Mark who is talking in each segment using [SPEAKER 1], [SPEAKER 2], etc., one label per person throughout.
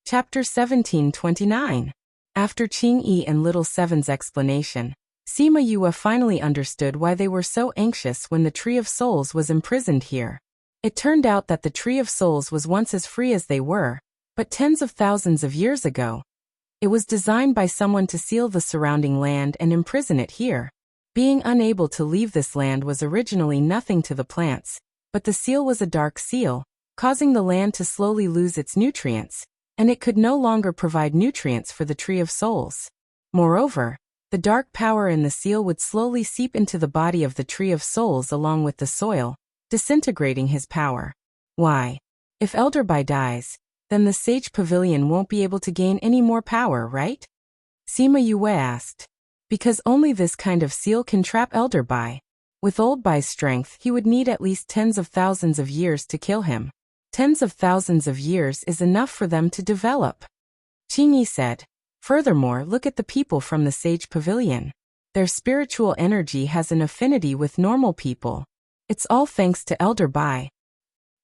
[SPEAKER 1] Chapter 1729. After Qing-Yi and Little Seven's explanation, Sima Yue finally understood why they were so anxious when the Tree of Souls was imprisoned here. It turned out that the Tree of Souls was once as free as they were, but tens of thousands of years ago. It was designed by someone to seal the surrounding land and imprison it here. Being unable to leave this land was originally nothing to the plants, but the seal was a dark seal, causing the land to slowly lose its nutrients, and it could no longer provide nutrients for the Tree of Souls. Moreover, the dark power in the seal would slowly seep into the body of the Tree of Souls along with the soil, disintegrating his power. Why? If Elder Bai dies, then the Sage Pavilion won't be able to gain any more power, right? Sima Yue asked. Because only this kind of seal can trap Elder Bai. With Old Bai's strength, he would need at least tens of thousands of years to kill him. Tens of thousands of years is enough for them to develop. Qingyi said. Furthermore, look at the people from the Sage Pavilion. Their spiritual energy has an affinity with normal people. It's all thanks to Elder Bai.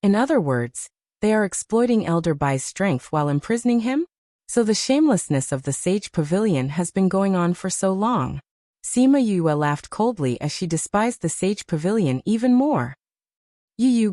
[SPEAKER 1] In other words, they are exploiting Elder Bai's strength while imprisoning him? So the shamelessness of the Sage Pavilion has been going on for so long. Sima Yue laughed coldly as she despised the Sage Pavilion even more.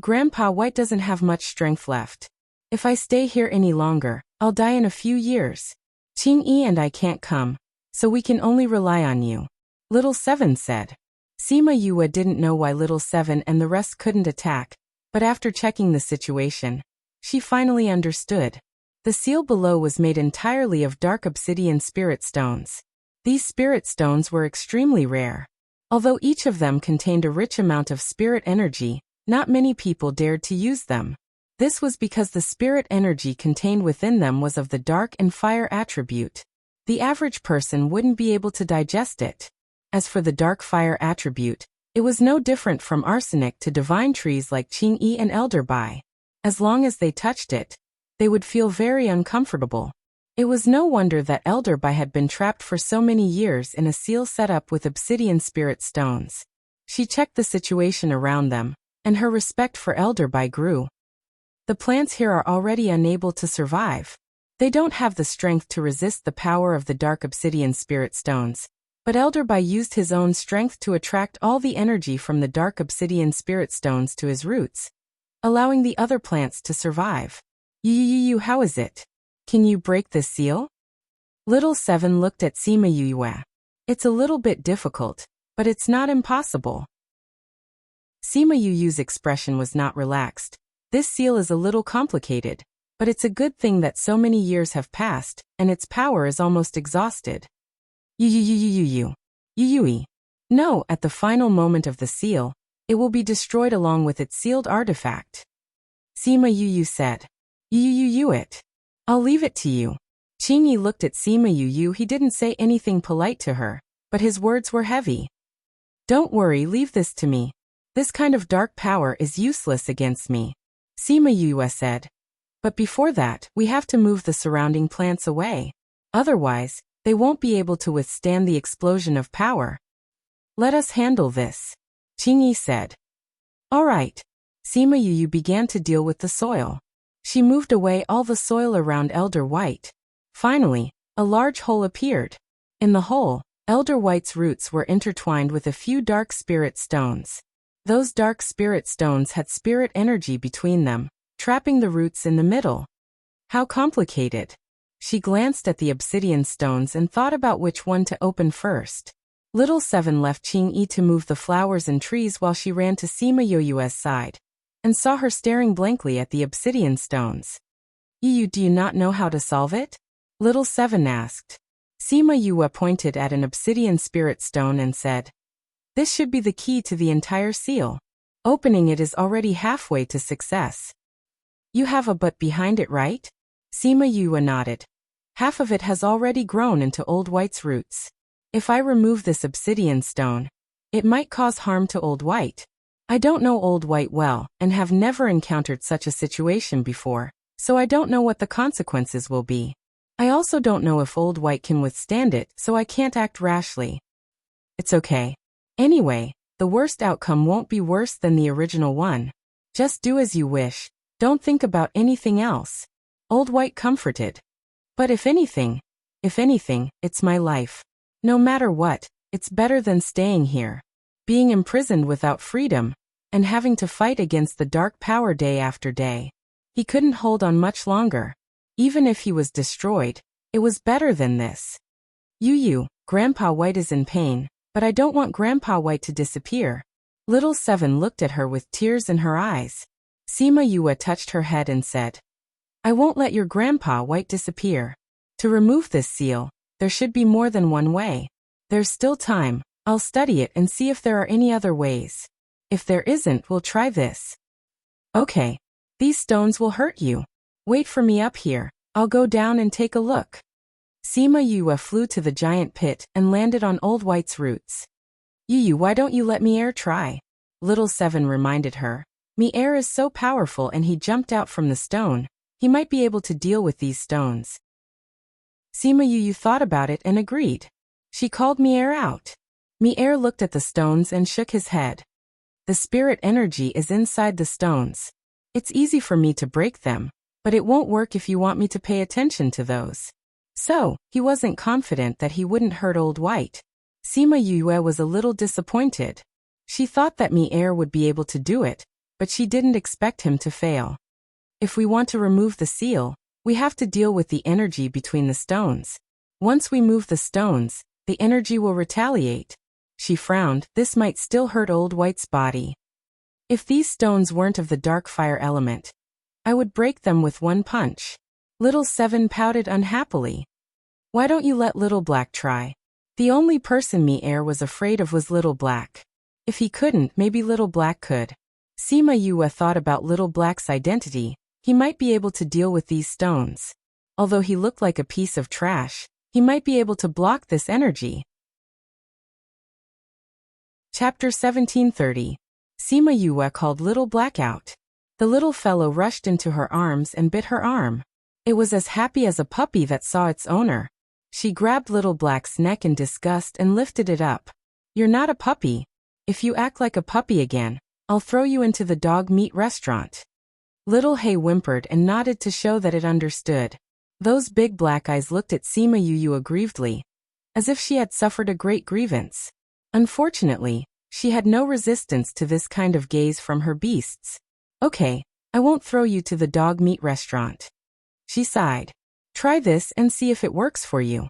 [SPEAKER 1] Grandpa White doesn't have much strength left. If I stay here any longer, I'll die in a few years. Qing-Yi and I can't come, so we can only rely on you. Little Seven said. Sima Yue didn't know why Little Seven and the rest couldn't attack, but after checking the situation, she finally understood. The seal below was made entirely of dark obsidian spirit stones. These spirit stones were extremely rare. Although each of them contained a rich amount of spirit energy, not many people dared to use them. This was because the spirit energy contained within them was of the dark and fire attribute. The average person wouldn't be able to digest it. As for the dark fire attribute, it was no different from arsenic to divine trees like Qing-Yi and Elder Bai. As long as they touched it, they would feel very uncomfortable. It was no wonder that Elder Bai had been trapped for so many years in a seal set up with obsidian spirit stones. She checked the situation around them, and her respect for Elder Bai grew. The plants here are already unable to survive. They don't have the strength to resist the power of the dark obsidian spirit stones, but Elder Bai used his own strength to attract all the energy from the dark obsidian spirit stones to his roots, allowing the other plants to survive. How is it? Can you break this seal? Little Seven looked at Sima Yue. It's a little bit difficult, but it's not impossible. Sima Yue's expression was not relaxed. This seal is a little complicated, but it's a good thing that so many years have passed, and its power is almost exhausted. No, at the final moment of the seal, it will be destroyed along with its sealed artifact. Sima Yue said. It. I'll leave it to you. Qingyi looked at Sima Yue. He didn't say anything polite to her, but his words were heavy. Don't worry, leave this to me. This kind of dark power is useless against me, Sima Yue said. But before that, we have to move the surrounding plants away. Otherwise, they won't be able to withstand the explosion of power. Let us handle this, Qingyi said. All right. Sima Yue began to deal with the soil. She moved away all the soil around Elder White. Finally, a large hole appeared. In the hole, Elder White's roots were intertwined with a few dark spirit stones. Those dark spirit stones had spirit energy between them, trapping the roots in the middle. How complicated. She glanced at the obsidian stones and thought about which one to open first. Little Seven left Qing-Yi to move the flowers and trees while she ran to Sima Yue's side, and saw her staring blankly at the obsidian stones. Do you not know how to solve it? Little Seven asked. Sima Yue pointed at an obsidian spirit stone and said, this should be the key to the entire seal. Opening it is already halfway to success. You have a but behind it, right? Sima Yue nodded. Half of it has already grown into Old White's roots. If I remove this obsidian stone, it might cause harm to Old White. I don't know Old White well, and have never encountered such a situation before, so I don't know what the consequences will be. I also don't know if Old White can withstand it, so I can't act rashly. It's okay. Anyway, the worst outcome won't be worse than the original one. Just do as you wish. Don't think about anything else. Old White comforted. But if anything, it's my life. No matter what, it's better than staying here. Being imprisoned without freedom, and having to fight against the dark power day after day. He couldn't hold on much longer. Even if he was destroyed, it was better than this. Grandpa White is in pain, but I don't want Grandpa White to disappear. Little Seven looked at her with tears in her eyes. Sima Yue touched her head and said, I won't let your Grandpa White disappear. To remove this seal, there should be more than one way. There's still time. I'll study it and see if there are any other ways. If there isn't, we'll try this. Okay. These stones will hurt you. Wait for me up here. I'll go down and take a look. Sima Yue flew to the giant pit and landed on Old White's roots. Why don't you let me try? Little Seven reminded her. Air is so powerful and he jumped out from the stone. He might be able to deal with these stones. Sima Yue thought about it and agreed. She called Air out. Air looked at the stones and shook his head. The spirit energy is inside the stones. It's easy for me to break them, but it won't work if you want me to pay attention to those. So, he wasn't confident that he wouldn't hurt Old White. Sima Yue was a little disappointed. She thought that Air would be able to do it, but she didn't expect him to fail. If we want to remove the seal, we have to deal with the energy between the stones. Once we move the stones, the energy will retaliate. She frowned. This might still hurt Old White's body. If these stones weren't of the dark fire element, I would break them with one punch. Little Seven pouted unhappily. Why don't you let Little Black try? The only person Air was afraid of was Little Black. If he couldn't, maybe Little Black could. Sima Yue thought about Little Black's identity. He might be able to deal with these stones. Although he looked like a piece of trash, he might be able to block this energy. Chapter 1730. Sima Yue called Little Black out. The little fellow rushed into her arms and bit her arm. It was as happy as a puppy that saw its owner. She grabbed Little Black's neck in disgust and lifted it up. You're not a puppy. If you act like a puppy again, I'll throw you into the dog meat restaurant. Little Hay whimpered and nodded to show that it understood. Those big black eyes looked at Sima Yue aggrievedly, as if she had suffered a great grievance. Unfortunately, she had no resistance to this kind of gaze from her beasts. Okay, I won't throw you to the dog meat restaurant. She sighed. Try this and see if it works for you.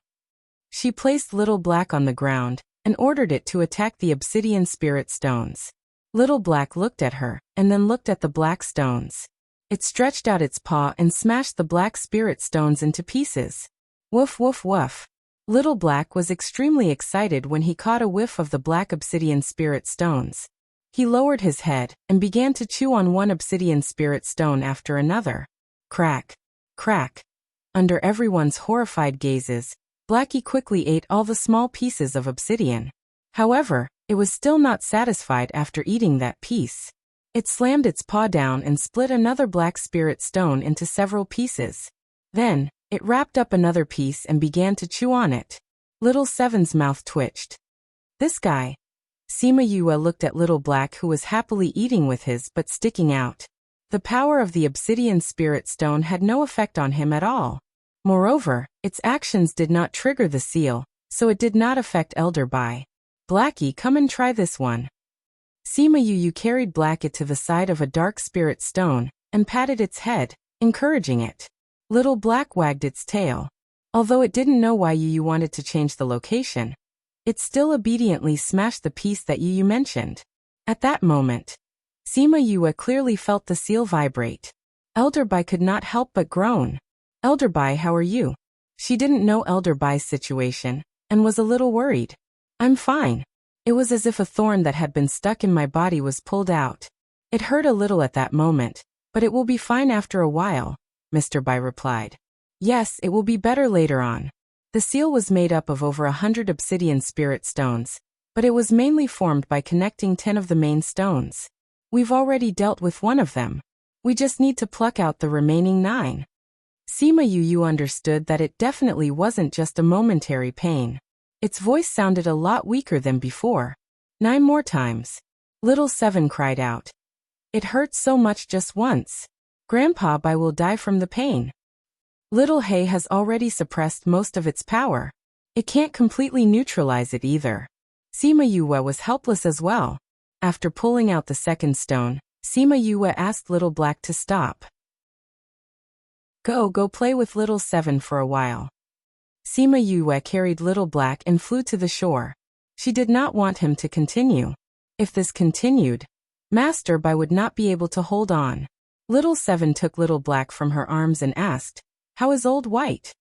[SPEAKER 1] She placed Little Black on the ground and ordered it to attack the obsidian spirit stones. Little Black looked at her and then looked at the black stones. It stretched out its paw and smashed the black spirit stones into pieces. Woof woof woof. Little Black was extremely excited when he caught a whiff of the black obsidian spirit stones. He lowered his head and began to chew on one obsidian spirit stone after another. Crack. Crack. Under everyone's horrified gazes, Blackie quickly ate all the small pieces of obsidian. However, it was still not satisfied after eating that piece. It slammed its paw down and split another black spirit stone into several pieces. Then, it wrapped up another piece and began to chew on it. Little Seven's mouth twitched. This guy. Sima Yue looked at Little Black, who was happily eating with his but sticking out. The power of the obsidian spirit stone had no effect on him at all. Moreover, its actions did not trigger the seal, so it did not affect Elder Bai. Blackie, come and try this one. Sima Yue carried Blackie to the side of a dark spirit stone and patted its head, encouraging it. Little Black wagged its tail. Although it didn't know why Yu wanted to change the location, it still obediently smashed the piece that Yu mentioned. At that moment, Sima Yue clearly felt the seal vibrate. Elder Bai could not help but groan. Elder Bai, how are you? She didn't know Elder Bai's situation and was a little worried. I'm fine. It was as if a thorn that had been stuck in my body was pulled out. It hurt a little at that moment, but it will be fine after a while, Mr. Bai replied. Yes, it will be better later on. The seal was made up of over 100 obsidian spirit stones, but it was mainly formed by connecting 10 of the main stones. We've already dealt with one of them. We just need to pluck out the remaining 9. Sima Yue understood that it definitely wasn't just a momentary pain. Its voice sounded a lot weaker than before. 9 more times. Little Seven cried out. It hurts so much just once. Grandpa Bai will die from the pain. Little Hay has already suppressed most of its power. It can't completely neutralize it either. Sima Yue was helpless as well. After pulling out the second stone, Sima Yue asked Little Black to stop. Go play with Little Seven for a while. Sima Yue carried Little Black and flew to the shore. She did not want him to continue. If this continued, Master Bai would not be able to hold on. Little Seven took Little Black from her arms and asked, "How is Old White?"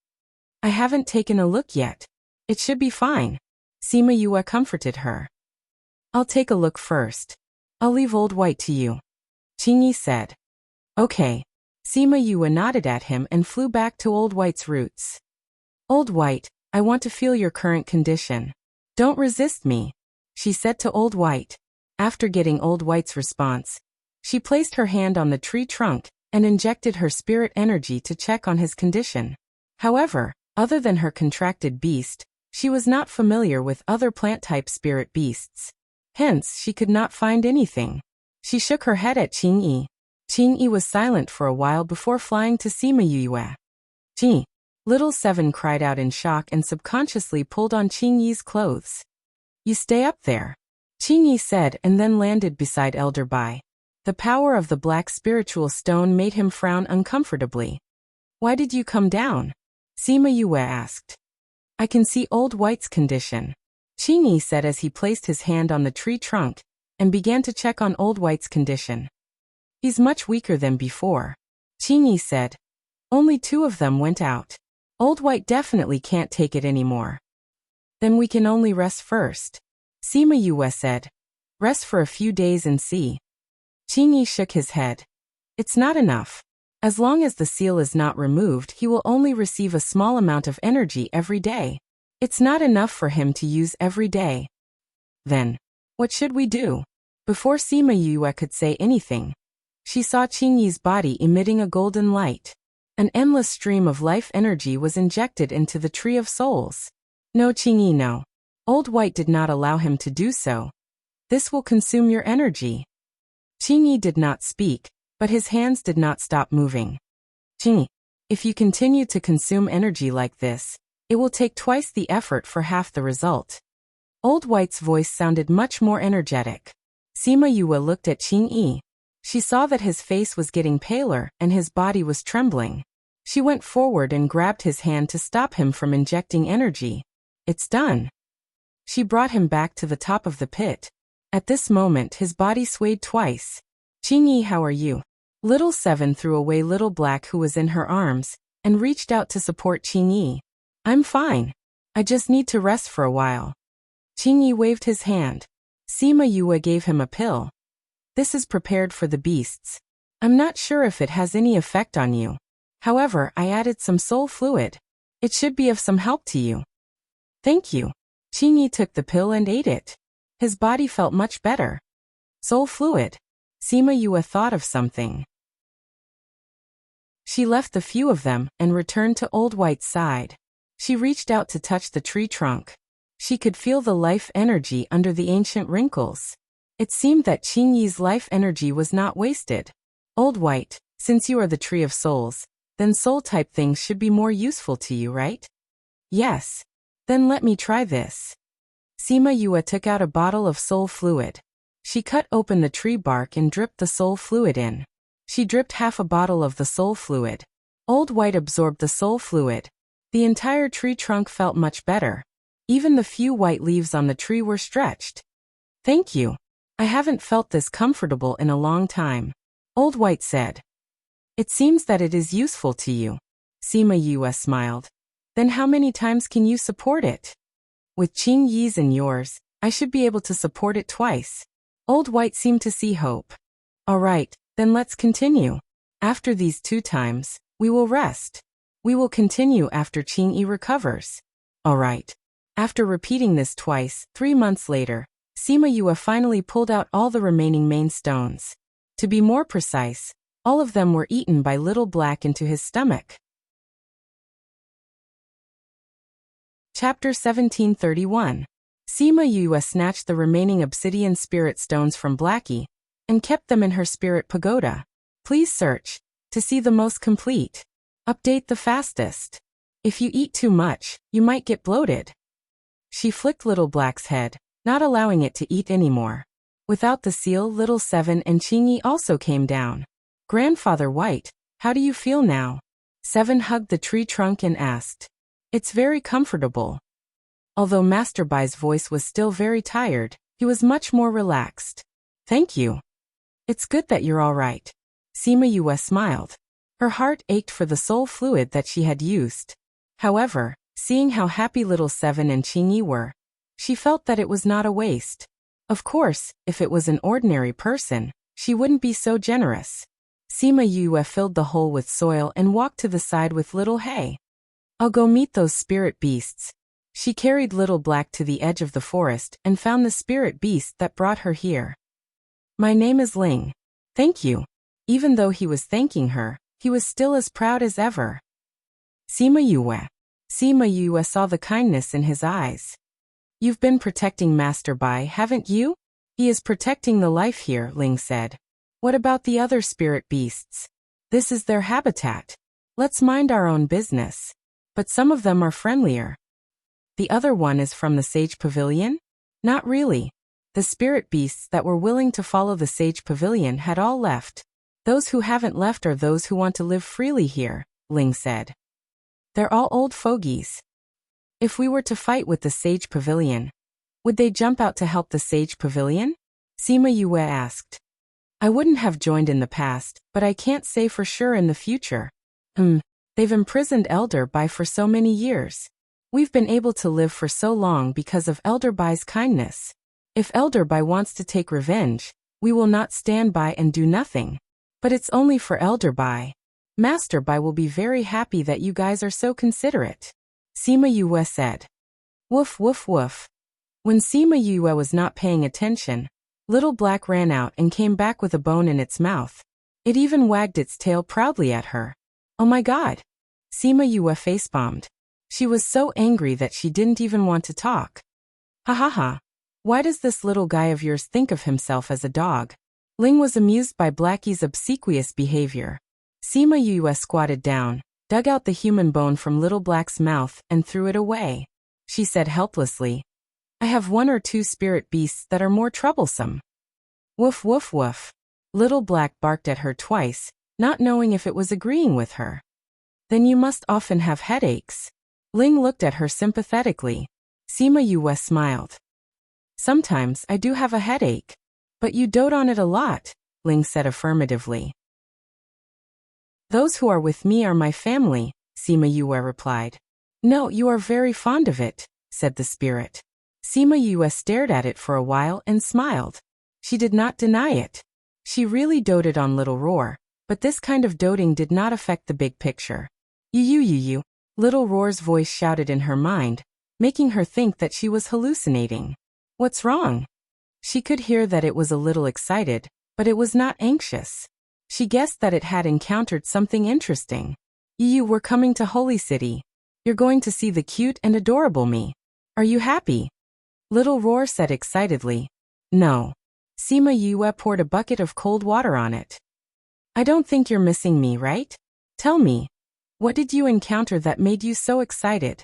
[SPEAKER 1] "I haven't taken a look yet. It should be fine." Sima Yue comforted her. "I'll take a look first. I'll leave Old White to you," Qingyi said. "Okay." Sima Yue nodded at him and flew back to Old White's roots. "Old White, I want to feel your current condition. Don't resist me," she said to Old White. After getting Old White's response, she placed her hand on the tree trunk and injected her spirit energy to check on his condition. However, other than her contracted beast, she was not familiar with other plant-type spirit beasts. Hence, she could not find anything. She shook her head at Qingyi. Qingyi was silent for a while before flying to Sima Yue. "Qi!" Little Seven cried out in shock and subconsciously pulled on Qingyi's clothes. "You stay up there," Qingyi said, and then landed beside Elder Bai. The power of the black spiritual stone made him frown uncomfortably. "Why did you come down?" Sima Yue asked. "I can see Old White's condition," Qingyi said as he placed his hand on the tree trunk and began to check on Old White's condition. "He's much weaker than before," Qingyi said. "Only 2 of them went out. Old White definitely can't take it anymore." "Then we can only rest first," Sima Yue said. "Rest for a few days and see." Qingyi shook his head. "It's not enough. As long as the seal is not removed, he will only receive a small amount of energy every day. It's not enough for him to use every day." "Then, what should we do?" Before Sima Yue could say anything, she saw Qingyi's body emitting a golden light. An endless stream of life energy was injected into the Tree of Souls. "No, Qingyi, no. Old White did not allow him to do so. This will consume your energy." Qingyi did not speak, but his hands did not stop moving. "Qingyi, if you continue to consume energy like this, it will take twice the effort for half the result." Old White's voice sounded much more energetic. Sima Yue looked at Qingyi. She saw that his face was getting paler and his body was trembling. She went forward and grabbed his hand to stop him from injecting energy. "It's done." She brought him back to the top of the pit. At this moment his body swayed twice. "Qingyi, how are you?" Little Seven threw away Little Black, who was in her arms, and reached out to support Qingyi. "I'm fine. I just need to rest for a while." Qingyi waved his hand. Sima Yue gave him a pill. "This is prepared for the beasts. I'm not sure if it has any effect on you. However, I added some soul fluid. It should be of some help to you." "Thank you." Qingyi took the pill and ate it. His body felt much better. Soul fluid. Sima Yue thought of something. She left a few of them and returned to Old White's side. She reached out to touch the tree trunk. She could feel the life energy under the ancient wrinkles. It seemed that Qingyi's life energy was not wasted. "Old White, since you are the Tree of Souls, then soul-type things should be more useful to you, right?" "Yes." "Then let me try this." Sima Yue took out a bottle of soul fluid. She cut open the tree bark and dripped the soul fluid in. She dripped half a bottle of the soul fluid. Old White absorbed the soul fluid. The entire tree trunk felt much better. Even the few white leaves on the tree were stretched. "Thank you. I haven't felt this comfortable in a long time," Old White said. "It seems that it is useful to you." Sima Yue smiled. "Then how many times can you support it?" "With Qingyi's and yours, I should be able to support it twice." Old White seemed to see hope. "All right, then let's continue. After these 2 times, we will rest. We will continue after Qingyi recovers." "All right." After repeating this twice, 3 months later, Sima Yue finally pulled out all the remaining main stones. To be more precise, all of them were eaten by Little Black into his stomach. Chapter 1731. Sima Yue snatched the remaining obsidian spirit stones from Blackie and kept them in her spirit pagoda. "Please search to see the most complete." Update the fastest. If you eat too much, you might get bloated. She flicked Little Black's head, not allowing it to eat anymore. Without the seal, Little 7 and Chingy also came down. Grandfather White, how do you feel now? 7 hugged the tree trunk and asked. It's very comfortable. Although Master Bai's voice was still very tired, he was much more relaxed. Thank you. It's good that you're all right. Sima Yue smiled. Her heart ached for the soul fluid that she had used. However, seeing how happy Little 7 and Qingyi were, she felt that it was not a waste. Of course, if it was an ordinary person, she wouldn't be so generous. Sima Yue filled the hole with soil and walked to the side with Little Hay. I'll go meet those spirit beasts. She carried Little Black to the edge of the forest and found the spirit beast that brought her here. My name is Ling. Thank you. Even though he was thanking her, he was still as proud as ever. Sima Yue. Sima Yue saw the kindness in his eyes. You've been protecting Master Bai, haven't you? He is protecting the life here, Ling said. What about the other spirit beasts? This is their habitat. Let's mind our own business. But some of them are friendlier. The other one is from the Sage Pavilion? Not really. The spirit beasts that were willing to follow the Sage Pavilion had all left. Those who haven't left are those who want to live freely here, Ling said. They're all old fogies. If we were to fight with the Sage Pavilion, would they jump out to help the Sage Pavilion? Sima Yue asked. I wouldn't have joined in the past, but I can't say for sure in the future. They've imprisoned Elder Bai for so many years. We've been able to live for so long because of Elder Bai's kindness. If Elder Bai wants to take revenge, we will not stand by and do nothing. But it's only for Elder Bai. Master Bai will be very happy that you guys are so considerate. Sima Yue said. Woof woof woof. When Sima Yue was not paying attention, Little Black ran out and came back with a bone in its mouth. It even wagged its tail proudly at her. Oh my god! Sima Yue facepalmed. She was so angry that she didn't even want to talk. Ha ha ha. Why does this little guy of yours think of himself as a dog? Ling was amused by Blackie's obsequious behavior. Sima Yue squatted down, dug out the human bone from Little Black's mouth and threw it away. She said helplessly, I have 1 or 2 spirit beasts that are more troublesome. Woof woof woof. Little Black barked at her twice, not knowing if it was agreeing with her. Then you must often have headaches. Ling looked at her sympathetically. Sima Yue smiled. Sometimes I do have a headache. But you dote on it a lot, Ling said affirmatively. Those who are with me are my family, Sima Yue replied. No, you are very fond of it, said the spirit. Sima Yue stared at it for a while and smiled. She did not deny it. She really doted on Little Roar, but this kind of doting did not affect the big picture. You. Little Roar's voice shouted in her mind, making her think that she was hallucinating. What's wrong? She could hear that it was a little excited, but it was not anxious. She guessed that it had encountered something interesting. You were coming to Holy City. You're going to see the cute and adorable me. Are you happy? Little Roar said excitedly. No. Sima Yue poured a bucket of cold water on it. I don't think you're missing me, right? Tell me. What did you encounter that made you so excited?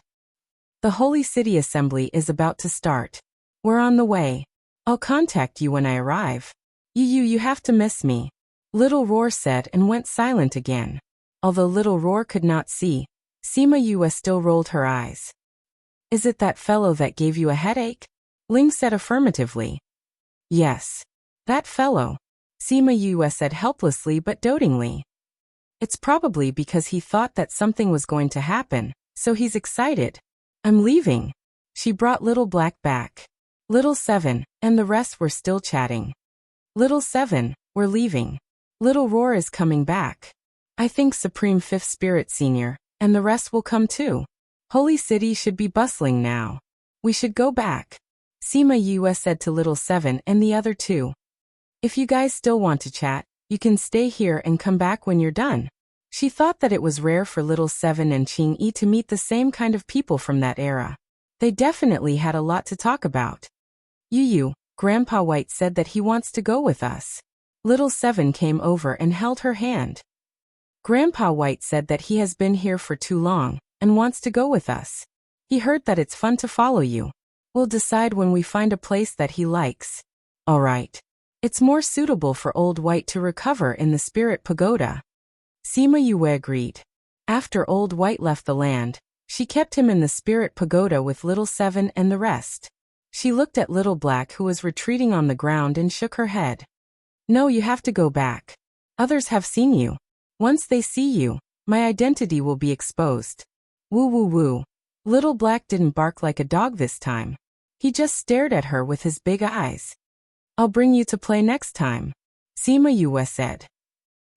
[SPEAKER 1] The Holy City Assembly is about to start. We're on the way. I'll contact you when I arrive. You have to miss me. Little Roar said and went silent again. Although Little Roar could not see, Sima Yue still rolled her eyes. Is it that fellow that gave you a headache? Ling said affirmatively. Yes. That fellow. Sima Yue said helplessly but dotingly. It's probably because he thought that something was going to happen, so he's excited. I'm leaving. She brought Little Black back. Little 7, and the rest were still chatting. Little 7, we're leaving. Little Roar is coming back. I think Supreme 5th Spirit Senior, and the rest will come too. Holy City should be bustling now. We should go back. Sima Yue said to Little 7 and the other 2. If you guys still want to chat, you can stay here and come back when you're done. She thought that it was rare for Little 7 and Qingyi to meet the same kind of people from that era. They definitely had a lot to talk about. Grandpa White said that he wants to go with us. Little 7 came over and held her hand. Grandpa White said that he has been here for too long and wants to go with us. He heard that it's fun to follow you. We'll decide when we find a place that he likes. All right. It's more suitable for Old White to recover in the Spirit Pagoda. Sima Yue agreed. After Old White left the land, she kept him in the Spirit Pagoda with Little Seven and the rest. She looked at Little Black, who was retreating on the ground, and shook her head. No, you have to go back. Others have seen you. Once they see you, my identity will be exposed. Woo woo woo. Little Black didn't bark like a dog this time. He just stared at her with his big eyes. I'll bring you to play next time, Sima Yue said.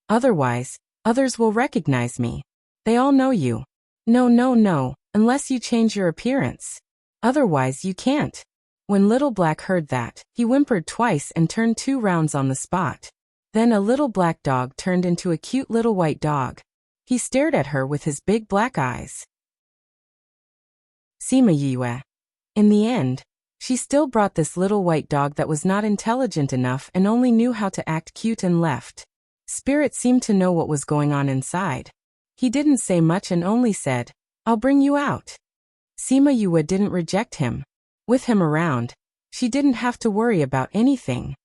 [SPEAKER 1] Otherwise, others will recognize me. They all know you. No, unless you change your appearance. Otherwise you can't. When Little Black heard that, he whimpered twice and turned 2 rounds on the spot. Then a little black dog turned into a cute little white dog. He stared at her with his big black eyes. Sima Yue. In the end, she still brought this little white dog that was not intelligent enough and only knew how to act cute and left. Spirit seemed to know what was going on inside. He didn't say much and only said, I'll bring you out. Sima Yue didn't reject him. With him around, she didn't have to worry about anything.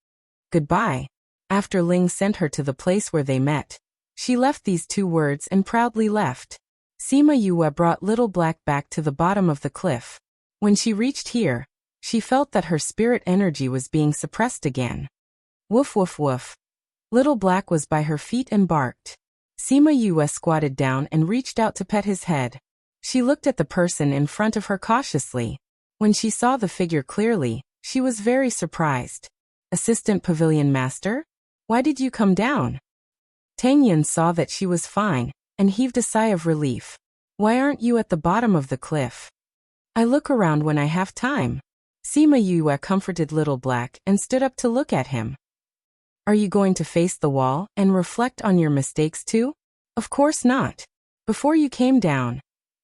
[SPEAKER 1] Goodbye. After Ling sent her to the place where they met, she left these 2 words and proudly left. Sima Yue brought Little Black back to the bottom of the cliff. When she reached here, she felt that her spirit energy was being suppressed again. Woof woof woof. Little Black was by her feet and barked. Sima Yue squatted down and reached out to pet his head. She looked at the person in front of her cautiously. When she saw the figure clearly, she was very surprised. Assistant Pavilion Master? Why did you come down? Tang Yin saw that she was fine and heaved a sigh of relief. Why aren't you at the bottom of the cliff? I look around when I have time. Sima Yue comforted Little Black and stood up to look at him. Are you going to face the wall and reflect on your mistakes too? Of course not. Before you came down,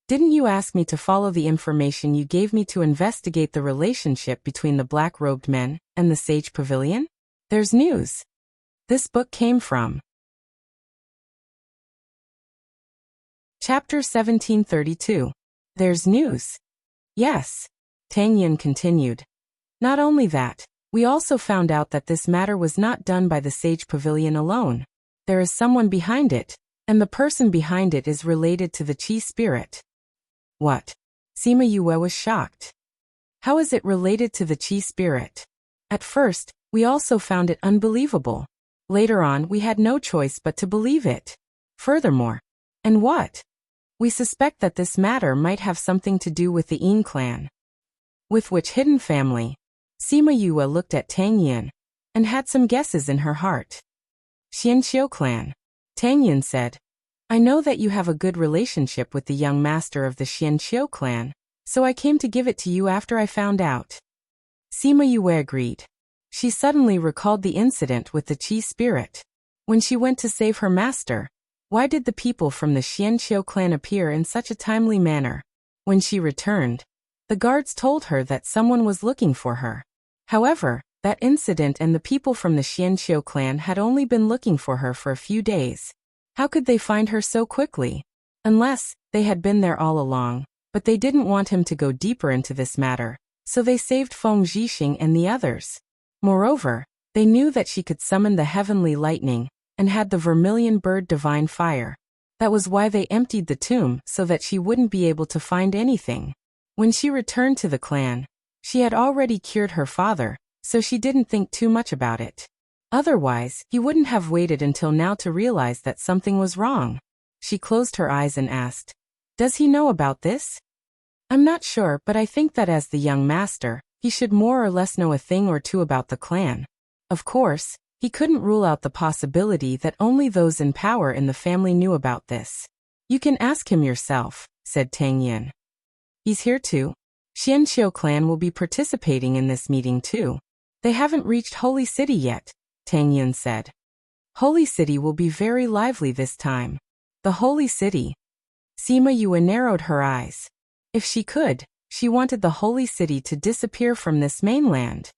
[SPEAKER 1] didn't you ask me to follow the information you gave me to investigate the relationship between the black-robed men and the Sage Pavilion? There's news. This book came from Chapter 1732. There's news. Yes. Tang Yin continued. Not only that, we also found out that this matter was not done by the Sage Pavilion alone. There is someone behind it, and the person behind it is related to the Qi spirit. What? Sima Yue was shocked. How is it related to the Qi spirit? At first, we also found it unbelievable. Later on, we had no choice but to believe it. Furthermore, and what? We suspect that this matter might have something to do with the Yin clan. With which hidden family? Sima Yue looked at Tang Yin and had some guesses in her heart. Xianqiu clan. Tang Yin said, I know that you have a good relationship with the young master of the Xianqiu clan, so I came to give it to you after I found out. Sima Yue agreed. She suddenly recalled the incident with the Qi spirit. When she went to save her master, why did the people from the Xianqiu clan appear in such a timely manner? When she returned, the guards told her that someone was looking for her. However, that incident and the people from the Xianqiu clan had only been looking for her for a few days. How could they find her so quickly? Unless they had been there all along, but they didn't want him to go deeper into this matter, so they saved Feng Zhixing and the others. Moreover, they knew that she could summon the heavenly lightning and had the vermilion bird divine fire. That was why they emptied the tomb so that she wouldn't be able to find anything. When she returned to the clan, she had already cured her father, so she didn't think too much about it. Otherwise, he wouldn't have waited until now to realize that something was wrong. She closed her eyes and asked, Does he know about this? I'm not sure, but I think that as the young master, he should more or less know a thing or two about the clan. Of course, he couldn't rule out the possibility that only those in power in the family knew about this. You can ask him yourself, said Tang Yin. He's here too. Xianqiu clan will be participating in this meeting too. They haven't reached Holy City yet, Tang Yin said. Holy City will be very lively this time. The Holy City. Sima Yue narrowed her eyes. If she could, she wanted the Holy City to disappear from this mainland.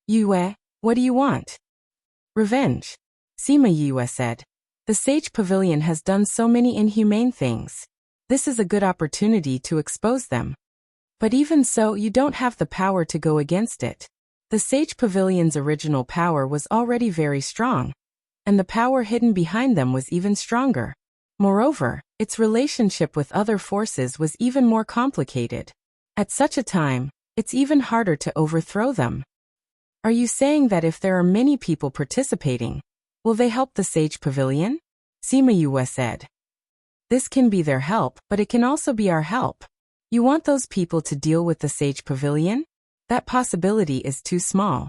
[SPEAKER 1] Yue, what do you want? Revenge. Sima Yue said. The Sage Pavilion has done so many inhumane things. This is a good opportunity to expose them. But even so, you don't have the power to go against it. The Sage Pavilion's original power was already very strong, and the power hidden behind them was even stronger. Moreover, its relationship with other forces was even more complicated. At such a time, it's even harder to overthrow them. Are you saying that if there are many people participating, will they help the Sage Pavilion? Sima Yue said. This can be their help, but it can also be our help. You want those people to deal with the Sage Pavilion? That possibility is too small.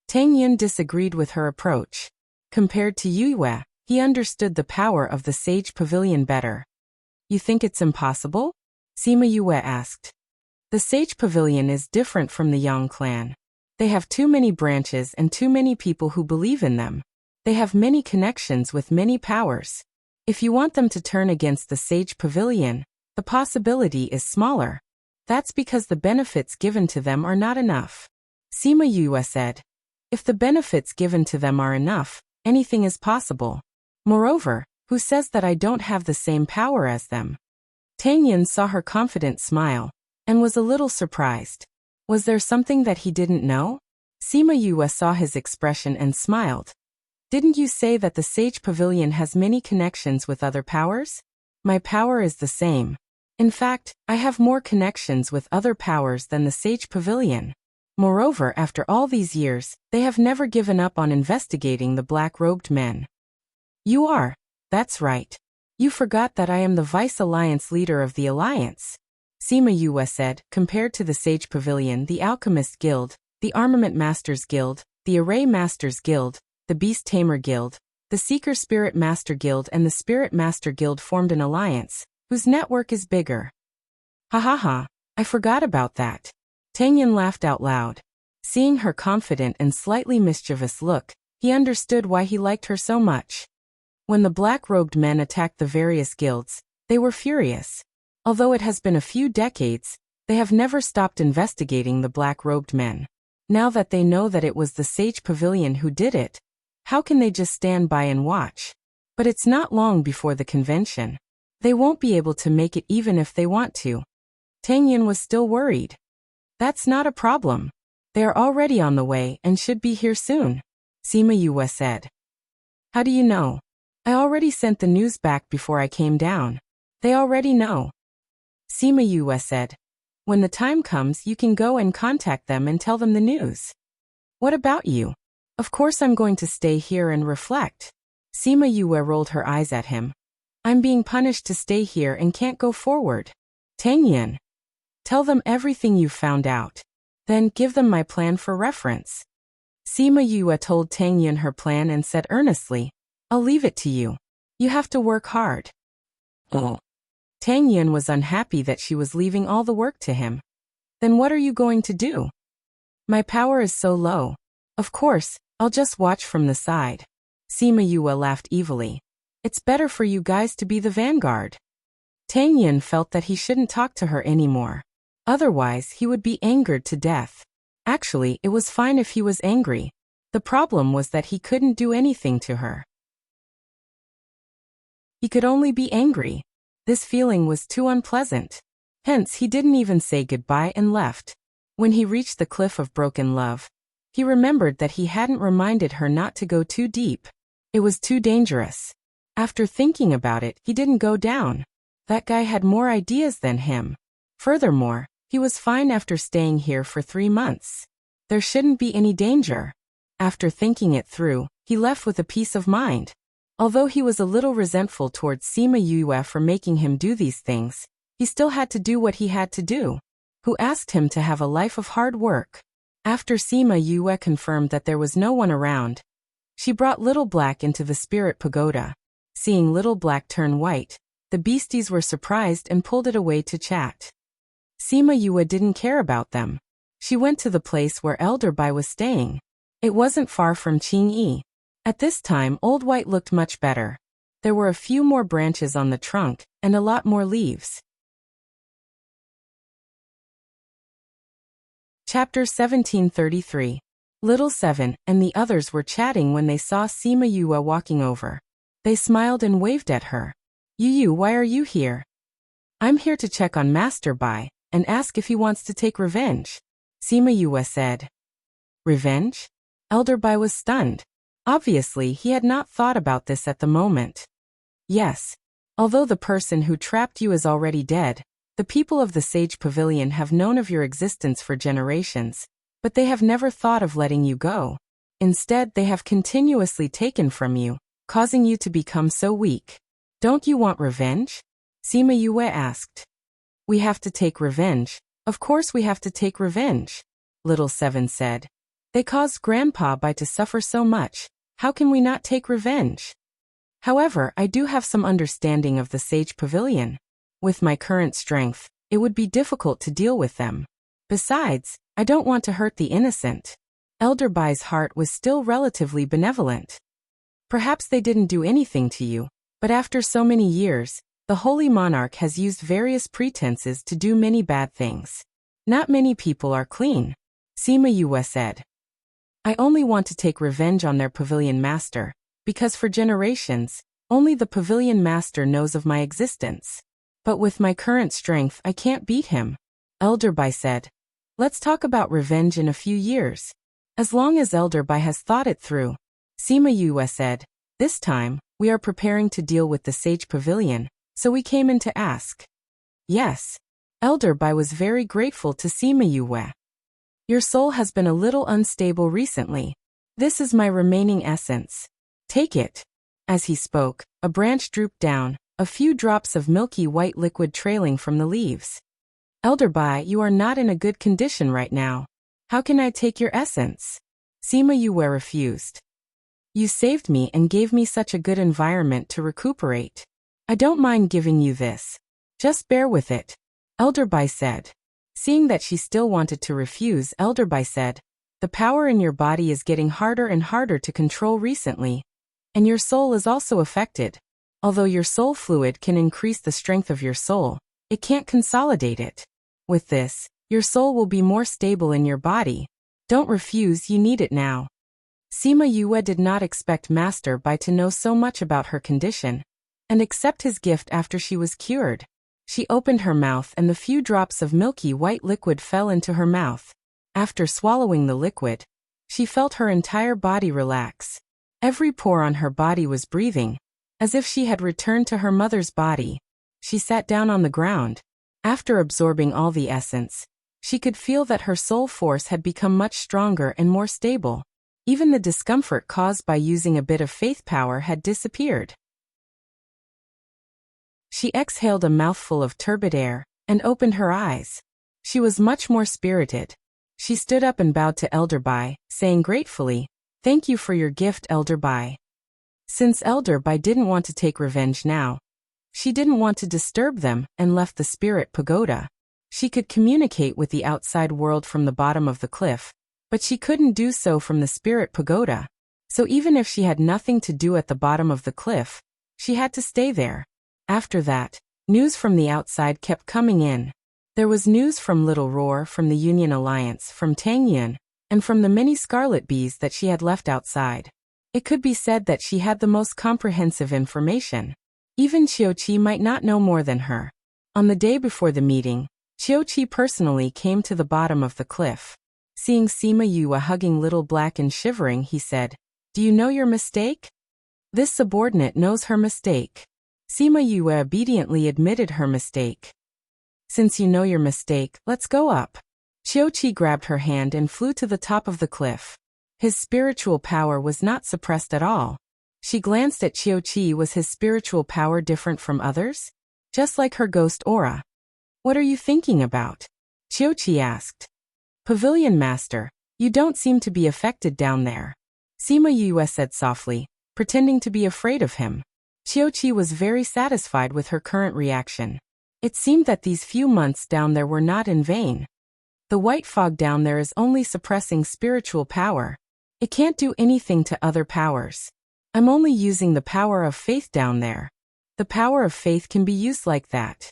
[SPEAKER 1] Tang Yin disagreed with her approach. Compared to Yue, he understood the power of the Sage Pavilion better. You think it's impossible? Sima Yue asked. The Sage Pavilion is different from the Yang clan. They have too many branches and too many people who believe in them. They have many connections with many powers. If you want them to turn against the Sage Pavilion, the possibility is smaller. That's because the benefits given to them are not enough. Sima Yue said. If the benefits given to them are enough, anything is possible. Moreover, who says that I don't have the same power as them? Tang Yin saw her confident smile, and was a little surprised. Was there something that he didn't know? Sima Yue saw his expression and smiled. Didn't you say that the Sage Pavilion has many connections with other powers? My power is the same. In fact, I have more connections with other powers than the Sage Pavilion. Moreover, after all these years, they have never given up on investigating the black-robed men. You are. That's right. You forgot that I am the Vice Alliance leader of the Alliance. Sima Yue said. Compared to the Sage Pavilion, the Alchemist Guild, the Armament Masters Guild, the Array Masters Guild, the Beast Tamer Guild, the Seeker Spirit Master Guild and the Spirit Master Guild formed an alliance, whose network is bigger. Ha ha ha, I forgot about that. Tang Yin laughed out loud. Seeing her confident and slightly mischievous look, he understood why he liked her so much. When the black-robed men attacked the various guilds, they were furious. Although it has been a few decades, they have never stopped investigating the black-robed men. Now that they know that it was the Sage Pavilion who did it, how can they just stand by and watch? But it's not long before the convention. They won't be able to make it even if they want to. Tang Yin was still worried. That's not a problem. They are already on the way and should be here soon, Sima Yue said. How do you know? I already sent the news back before I came down. They already know. Sima Yue said. When the time comes, you can go and contact them and tell them the news. What about you? Of course I'm going to stay here and reflect. Sima Yue rolled her eyes at him. I'm being punished to stay here and can't go forward. Tang Yin. Tell them everything you've found out. Then give them my plan for reference. Sima Yue told Tang Yin her plan and said earnestly, I'll leave it to you. You have to work hard. Oh. Tang Yin was unhappy that she was leaving all the work to him. Then what are you going to do? My power is so low. Of course, I'll just watch from the side. Sima Yue laughed evilly. It's better for you guys to be the vanguard. Tang Yin felt that he shouldn't talk to her anymore. Otherwise, he would be angered to death. Actually, it was fine if he was angry. The problem was that he couldn't do anything to her. He could only be angry. This feeling was too unpleasant. Hence, he didn't even say goodbye and left. When he reached the cliff of broken love, he remembered that he hadn't reminded her not to go too deep. It was too dangerous. After thinking about it, he didn't go down. That guy had more ideas than him. Furthermore, he was fine after staying here for 3 months. There shouldn't be any danger. After thinking it through, he left with a peace of mind. Although he was a little resentful towards Sima Yue for making him do these things, he still had to do what he had to do. Who asked him to have a life of hard work? After Sima Yue confirmed that there was no one around, she brought Little Black into the spirit pagoda. Seeing Little Black turn white, the beasties were surprised and pulled it away to chat. Sima Yue didn't care about them. She went to the place where Elder Bai was staying. It wasn't far from Qingyi. At this time, Old White looked much better. There were a few more branches on the trunk, and a lot more leaves. Chapter 1733. Little Seven and the others were chatting when they saw Sima Yue walking over. They smiled and waved at her. Yu, why are you here? I'm here to check on Master Bai and ask if he wants to take revenge, Sima Yue said. Revenge? Elder Bai was stunned. Obviously, he had not thought about this at the moment. Yes. Although the person who trapped you is already dead, the people of the Sage Pavilion have known of your existence for generations, but they have never thought of letting you go. Instead, they have continuously taken from you, causing you to become so weak. Don't you want revenge? Sima Yue asked. We have to take revenge. Of course we have to take revenge, Little Seven said. They caused Grandpa Bai to suffer so much. How can we not take revenge? However, I do have some understanding of the Sage Pavilion. With my current strength, it would be difficult to deal with them. Besides, I don't want to hurt the innocent. Elder Bai's heart was still relatively benevolent. Perhaps they didn't do anything to you, but after so many years, the Holy Monarch has used various pretenses to do many bad things. Not many people are clean, Sima Yue said. I only want to take revenge on their pavilion master, because for generations, only the pavilion master knows of my existence. But with my current strength I can't beat him, Elder Bai said. Let's talk about revenge in a few years. As long as Elder Bai has thought it through, Sima Yue said. This time, we are preparing to deal with the Sage Pavilion, so we came in to ask. Yes. Elder Bai was very grateful to Sima Yue. Your soul has been a little unstable recently. This is my remaining essence. Take it. As he spoke, a branch drooped down, a few drops of milky white liquid trailing from the leaves. Elder Bai, you are not in a good condition right now. How can I take your essence? Sima Yue refused. You saved me and gave me such a good environment to recuperate. I don't mind giving you this. Just bear with it, Elder Bai said. Seeing that she still wanted to refuse, Elder Bai said, the power in your body is getting harder and harder to control recently, and your soul is also affected. Although your soul fluid can increase the strength of your soul, it can't consolidate it. With this, your soul will be more stable in your body. Don't refuse, you need it now. Sima Yue did not expect Master Bai to know so much about her condition, and accept his gift after she was cured. She opened her mouth and the few drops of milky white liquid fell into her mouth. After swallowing the liquid, she felt her entire body relax. Every pore on her body was breathing, as if she had returned to her mother's body. She sat down on the ground. After absorbing all the essence, she could feel that her soul force had become much stronger and more stable. Even the discomfort caused by using a bit of faith power had disappeared. She exhaled a mouthful of turbid air and opened her eyes. She was much more spirited. She stood up and bowed to Elder Bai, saying gratefully, Thank you for your gift, Elder Bai. Since Elder Bai didn't want to take revenge now, she didn't want to disturb them and left the spirit pagoda. She could communicate with the outside world from the bottom of the cliff, but she couldn't do so from the spirit pagoda. So even if she had nothing to do at the bottom of the cliff, she had to stay there. After that, news from the outside kept coming in. There was news from Little Roar, from the Union Alliance, from Tang Yun, and from the many scarlet bees that she had left outside. It could be said that she had the most comprehensive information. Even Qiuqi might not know more than her. On the day before the meeting, Qiuqi personally came to the bottom of the cliff. Seeing Sima Yue hugging Little Black and shivering, he said, Do you know your mistake? This subordinate knows her mistake. Sima Yue obediently admitted her mistake. Since you know your mistake, let's go up. Qiuqi grabbed her hand and flew to the top of the cliff. His spiritual power was not suppressed at all. She glanced at Qiuqi. Was his spiritual power different from others? Just like her ghost aura. What are you thinking about? Qiuqi asked. Pavilion Master, you don't seem to be affected down there. Sima Yue said softly, pretending to be afraid of him. Qiuqi was very satisfied with her current reaction. It seemed that these few months down there were not in vain. The white fog down there is only suppressing spiritual power. It can't do anything to other powers. I'm only using the power of faith down there. The power of faith can be used like that.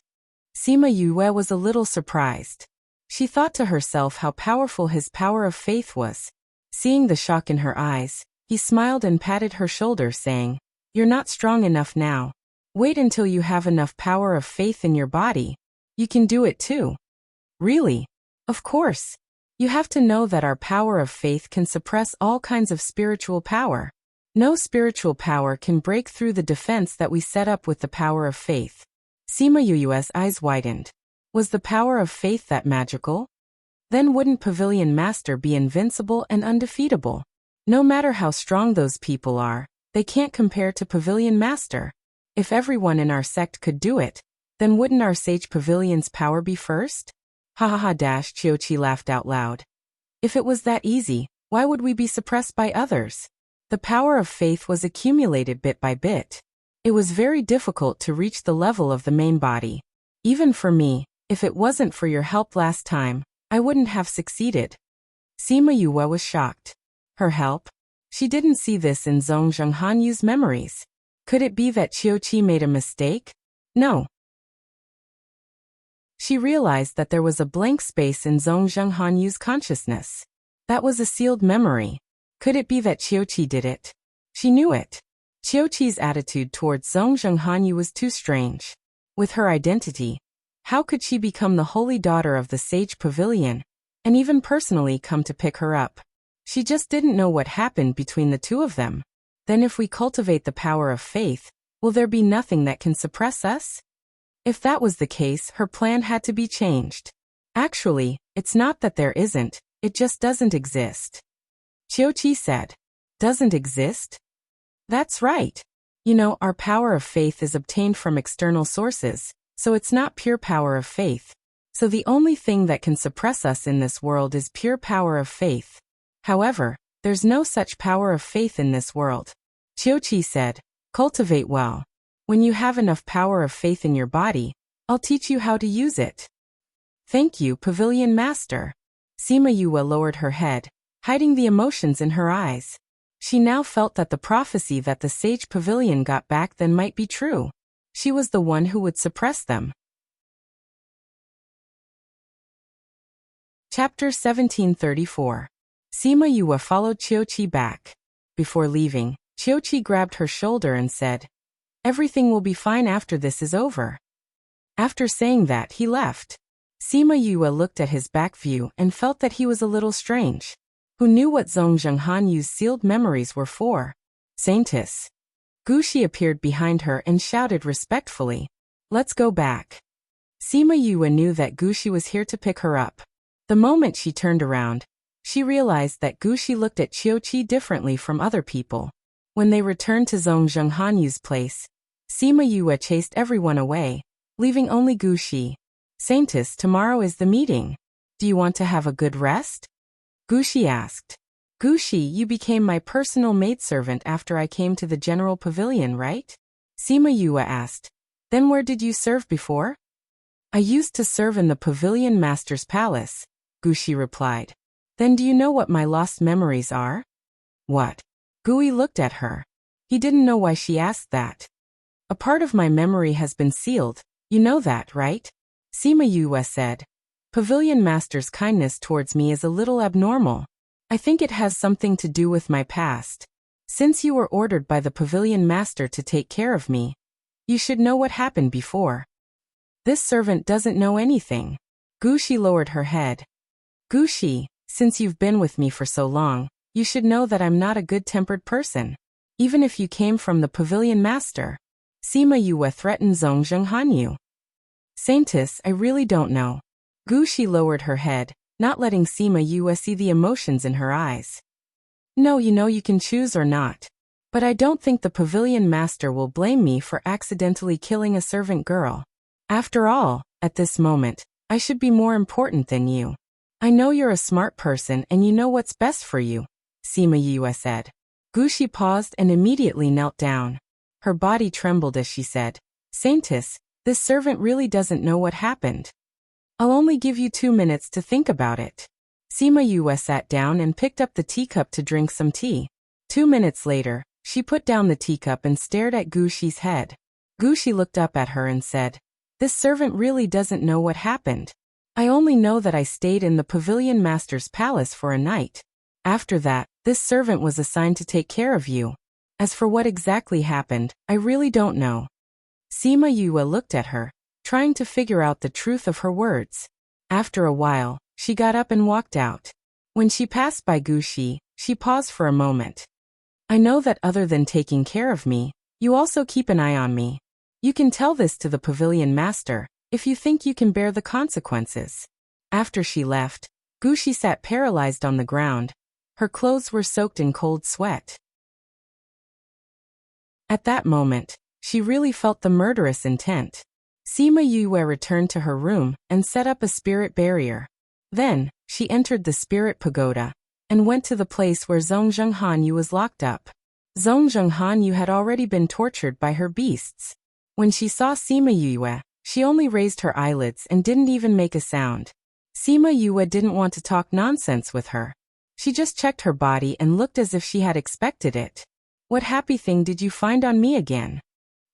[SPEAKER 1] Sima Yue was a little surprised. She thought to herself how powerful his power of faith was. Seeing the shock in her eyes, he smiled and patted her shoulder, saying, "You're not strong enough now. Wait until you have enough power of faith in your body. You can do it too." "Really?" "Of course. You have to know that our power of faith can suppress all kinds of spiritual power. No spiritual power can break through the defense that we set up with the power of faith." Sima Yu's eyes widened. Was the power of faith that magical? Then wouldn't Pavilion Master be invincible and undefeatable? No matter how strong those people are, they can't compare to Pavilion Master. If everyone in our sect could do it, then wouldn't our Sage Pavilion's power be first? Ha ha ha! Qiuqi laughed out loud. If it was that easy, why would we be suppressed by others? The power of faith was accumulated bit by bit. It was very difficult to reach the level of the main body. Even for me, if it wasn't for your help last time, I wouldn't have succeeded. Sima Yue was shocked. Her help? She didn't see this in Zhong Zhenghanyu's memories. Could it be that Qiuqi made a mistake? No. She realized that there was a blank space in Zhong Zhenghanyu's consciousness. That was a sealed memory. Could it be that Qiuqi did it? She knew it. Qiuqi's attitude towards Zhong Zhenghanyu was too strange. With her identity, how could she become the holy daughter of the Sage Pavilion, and even personally come to pick her up? She just didn't know what happened between the two of them. Then if we cultivate the power of faith, will there be nothing that can suppress us? If that was the case, her plan had to be changed. Actually, it's not that there isn't, it just doesn't exist. Qiuqi said. Doesn't exist? That's right. You know, our power of faith is obtained from external sources, so it's not pure power of faith. So the only thing that can suppress us in this world is pure power of faith. However, there's no such power of faith in this world. Qiuqi said, cultivate well. When you have enough power of faith in your body, I'll teach you how to use it. Thank you, Pavilion Master. Sima Yue lowered her head, hiding the emotions in her eyes. She now felt that the prophecy that the Sage Pavilion got back then might be true. She was the one who would suppress them. Chapter 1734. Sima Yue followed Qiuqi back. Before leaving, Qiuqi grabbed her shoulder and said, "Everything will be fine after this is over." After saying that, he left. Sima Yue looked at his back view and felt that he was a little strange. Who knew what Zhong Zhenghanyu's sealed memories were for? Saintess. Gushi appeared behind her and shouted respectfully, "Let's go back." Sima Yue knew that Gushi was here to pick her up. The moment she turned around, she realized that Gushi looked at Qiuqi differently from other people. When they returned to Zhong Zhenghanyu's place, Sima Yue chased everyone away, leaving only Gushi. "Saintess, tomorrow is the meeting. Do you want to have a good rest?" Gushi asked. "Gushi, you became my personal maidservant after I came to the General Pavilion, right?" Sima Yue asked. "Then where did you serve before?" "I used to serve in the Pavilion Master's palace," Gushi replied. "Then do you know what my lost memories are?" "What?" Gui looked at her. He didn't know why she asked that. "A part of my memory has been sealed, you know that, right?" Sima Yue said. "Pavilion Master's kindness towards me is a little abnormal. I think it has something to do with my past. Since you were ordered by the Pavilion Master to take care of me, you should know what happened before." "This servant doesn't know anything." Gushi lowered her head. "Gushi, since you've been with me for so long, you should know that I'm not a good-tempered person. Even if you came from the Pavilion Master." Sima Yue threatened Zhong Zhenghanyu. "Saintess, I really don't know." Gushi lowered her head, not letting Sima Yue see the emotions in her eyes. "No, you know you can choose or not. But I don't think the Pavilion Master will blame me for accidentally killing a servant girl. After all, at this moment, I should be more important than you. I know you're a smart person and you know what's best for you," Sima Yue said. Gushi paused and immediately knelt down. Her body trembled as she said, "Saintess, this servant really doesn't know what happened. I'll only give you 2 minutes to think about it." Sima Yue sat down and picked up the teacup to drink some tea. 2 minutes later, she put down the teacup and stared at Gushi's head. Gushi looked up at her and said, "This servant really doesn't know what happened. I only know that I stayed in the Pavilion Master's palace for a night. After that, this servant was assigned to take care of you. As for what exactly happened, I really don't know. Sima Yue looked at her, trying to figure out the truth of her words. After a while, she got up and walked out. When she passed by Gu Shi, she paused for a moment. I know that other than taking care of me, you also keep an eye on me. You can tell this to the pavilion master, if you think you can bear the consequences. After she left, Gu Shi sat paralyzed on the ground. Her clothes were soaked in cold sweat. At that moment, she really felt the murderous intent. Sima Yue returned to her room and set up a spirit barrier. Then, she entered the spirit pagoda and went to the place where Zhongzheng Hanyu was locked up. Zhongzheng Hanyu had already been tortured by her beasts. When she saw Sima Yue, she only raised her eyelids and didn't even make a sound. Sima Yue didn't want to talk nonsense with her. She just checked her body and looked as if she had expected it. What happy thing did you find on me again?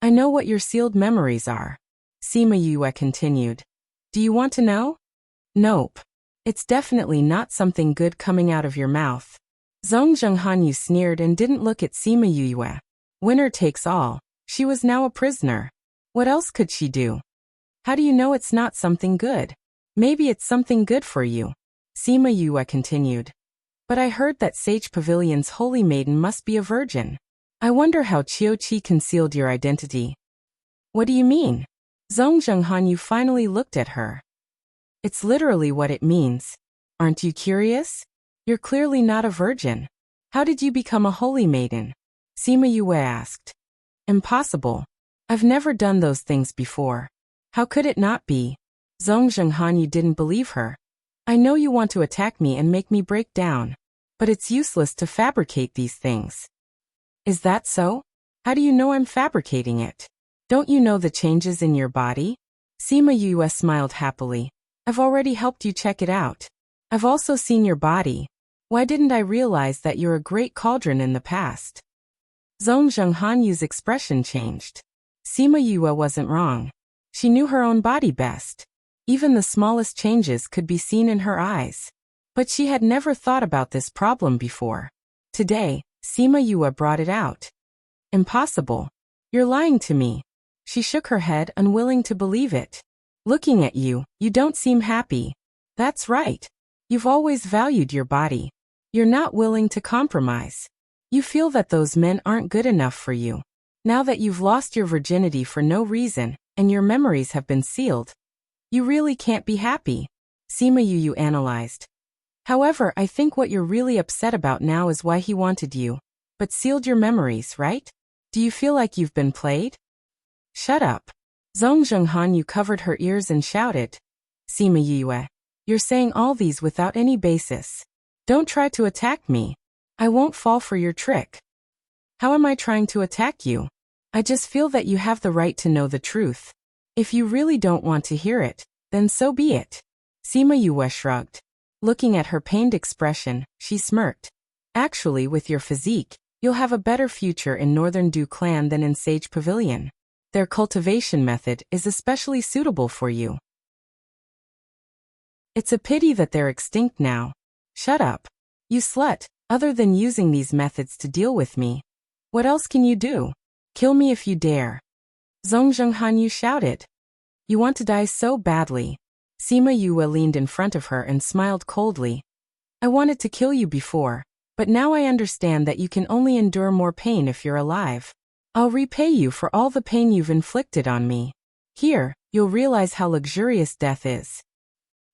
[SPEAKER 1] I know what your sealed memories are. Sima Yue continued. Do you want to know? Nope. It's definitely not something good coming out of your mouth. Zhongzheng Hanyu sneered and didn't look at Sima Yue. Winner takes all. She was now a prisoner. What else could she do? How do you know it's not something good? Maybe it's something good for you. Sima Yue continued. But I heard that Sage Pavilion's holy maiden must be a virgin. I wonder how Qiuqi concealed your identity. What do you mean? Zhongzheng Hanyu finally looked at her. It's literally what it means. Aren't you curious? You're clearly not a virgin. How did you become a holy maiden? Sima Yue asked. Impossible. I've never done those things before. How could it not be? Zhongzheng Hanyu didn't believe her. I know you want to attack me and make me break down. But it's useless to fabricate these things. Is that so? How do you know I'm fabricating it? Don't you know the changes in your body? Sima Yue smiled happily. I've already helped you check it out. I've also seen your body. Why didn't I realize that you're a great cauldron in the past? Zhongzheng Hanyu's expression changed. Sima Yue wasn't wrong. She knew her own body best. Even the smallest changes could be seen in her eyes. But she had never thought about this problem before. Today, Sima Yue brought it out. Impossible. You're lying to me. She shook her head, unwilling to believe it. Looking at you, you don't seem happy. That's right. You've always valued your body. You're not willing to compromise. You feel that those men aren't good enough for you. Now that you've lost your virginity for no reason, and your memories have been sealed, you really can't be happy. Sima Yue analyzed. However, I think what you're really upset about now is why he wanted you, but sealed your memories, right? Do you feel like you've been played? Shut up. Zhongzheng Hanyu covered her ears and shouted. Sima Yue, you're saying all these without any basis. Don't try to attack me. I won't fall for your trick. How am I trying to attack you? I just feel that you have the right to know the truth. If you really don't want to hear it, then so be it. Sima Yue shrugged. Looking at her pained expression, she smirked. Actually, with your physique, you'll have a better future in Northern Du Clan than in Sage Pavilion. Their cultivation method is especially suitable for you. It's a pity that they're extinct now. Shut up. You slut, other than using these methods to deal with me. What else can you do? Kill me if you dare. Zhongzheng Hanyu shouted. You want to die so badly. Sima Yue leaned in front of her and smiled coldly. I wanted to kill you before, but now I understand that you can only endure more pain if you're alive. I'll repay you for all the pain you've inflicted on me. Here, you'll realize how luxurious death is.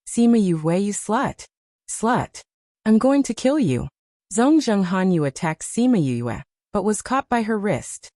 [SPEAKER 1] Sima Yue, you slut. Slut. I'm going to kill you. Zhongzheng Hanyu attacked Sima Yue, but was caught by her wrist.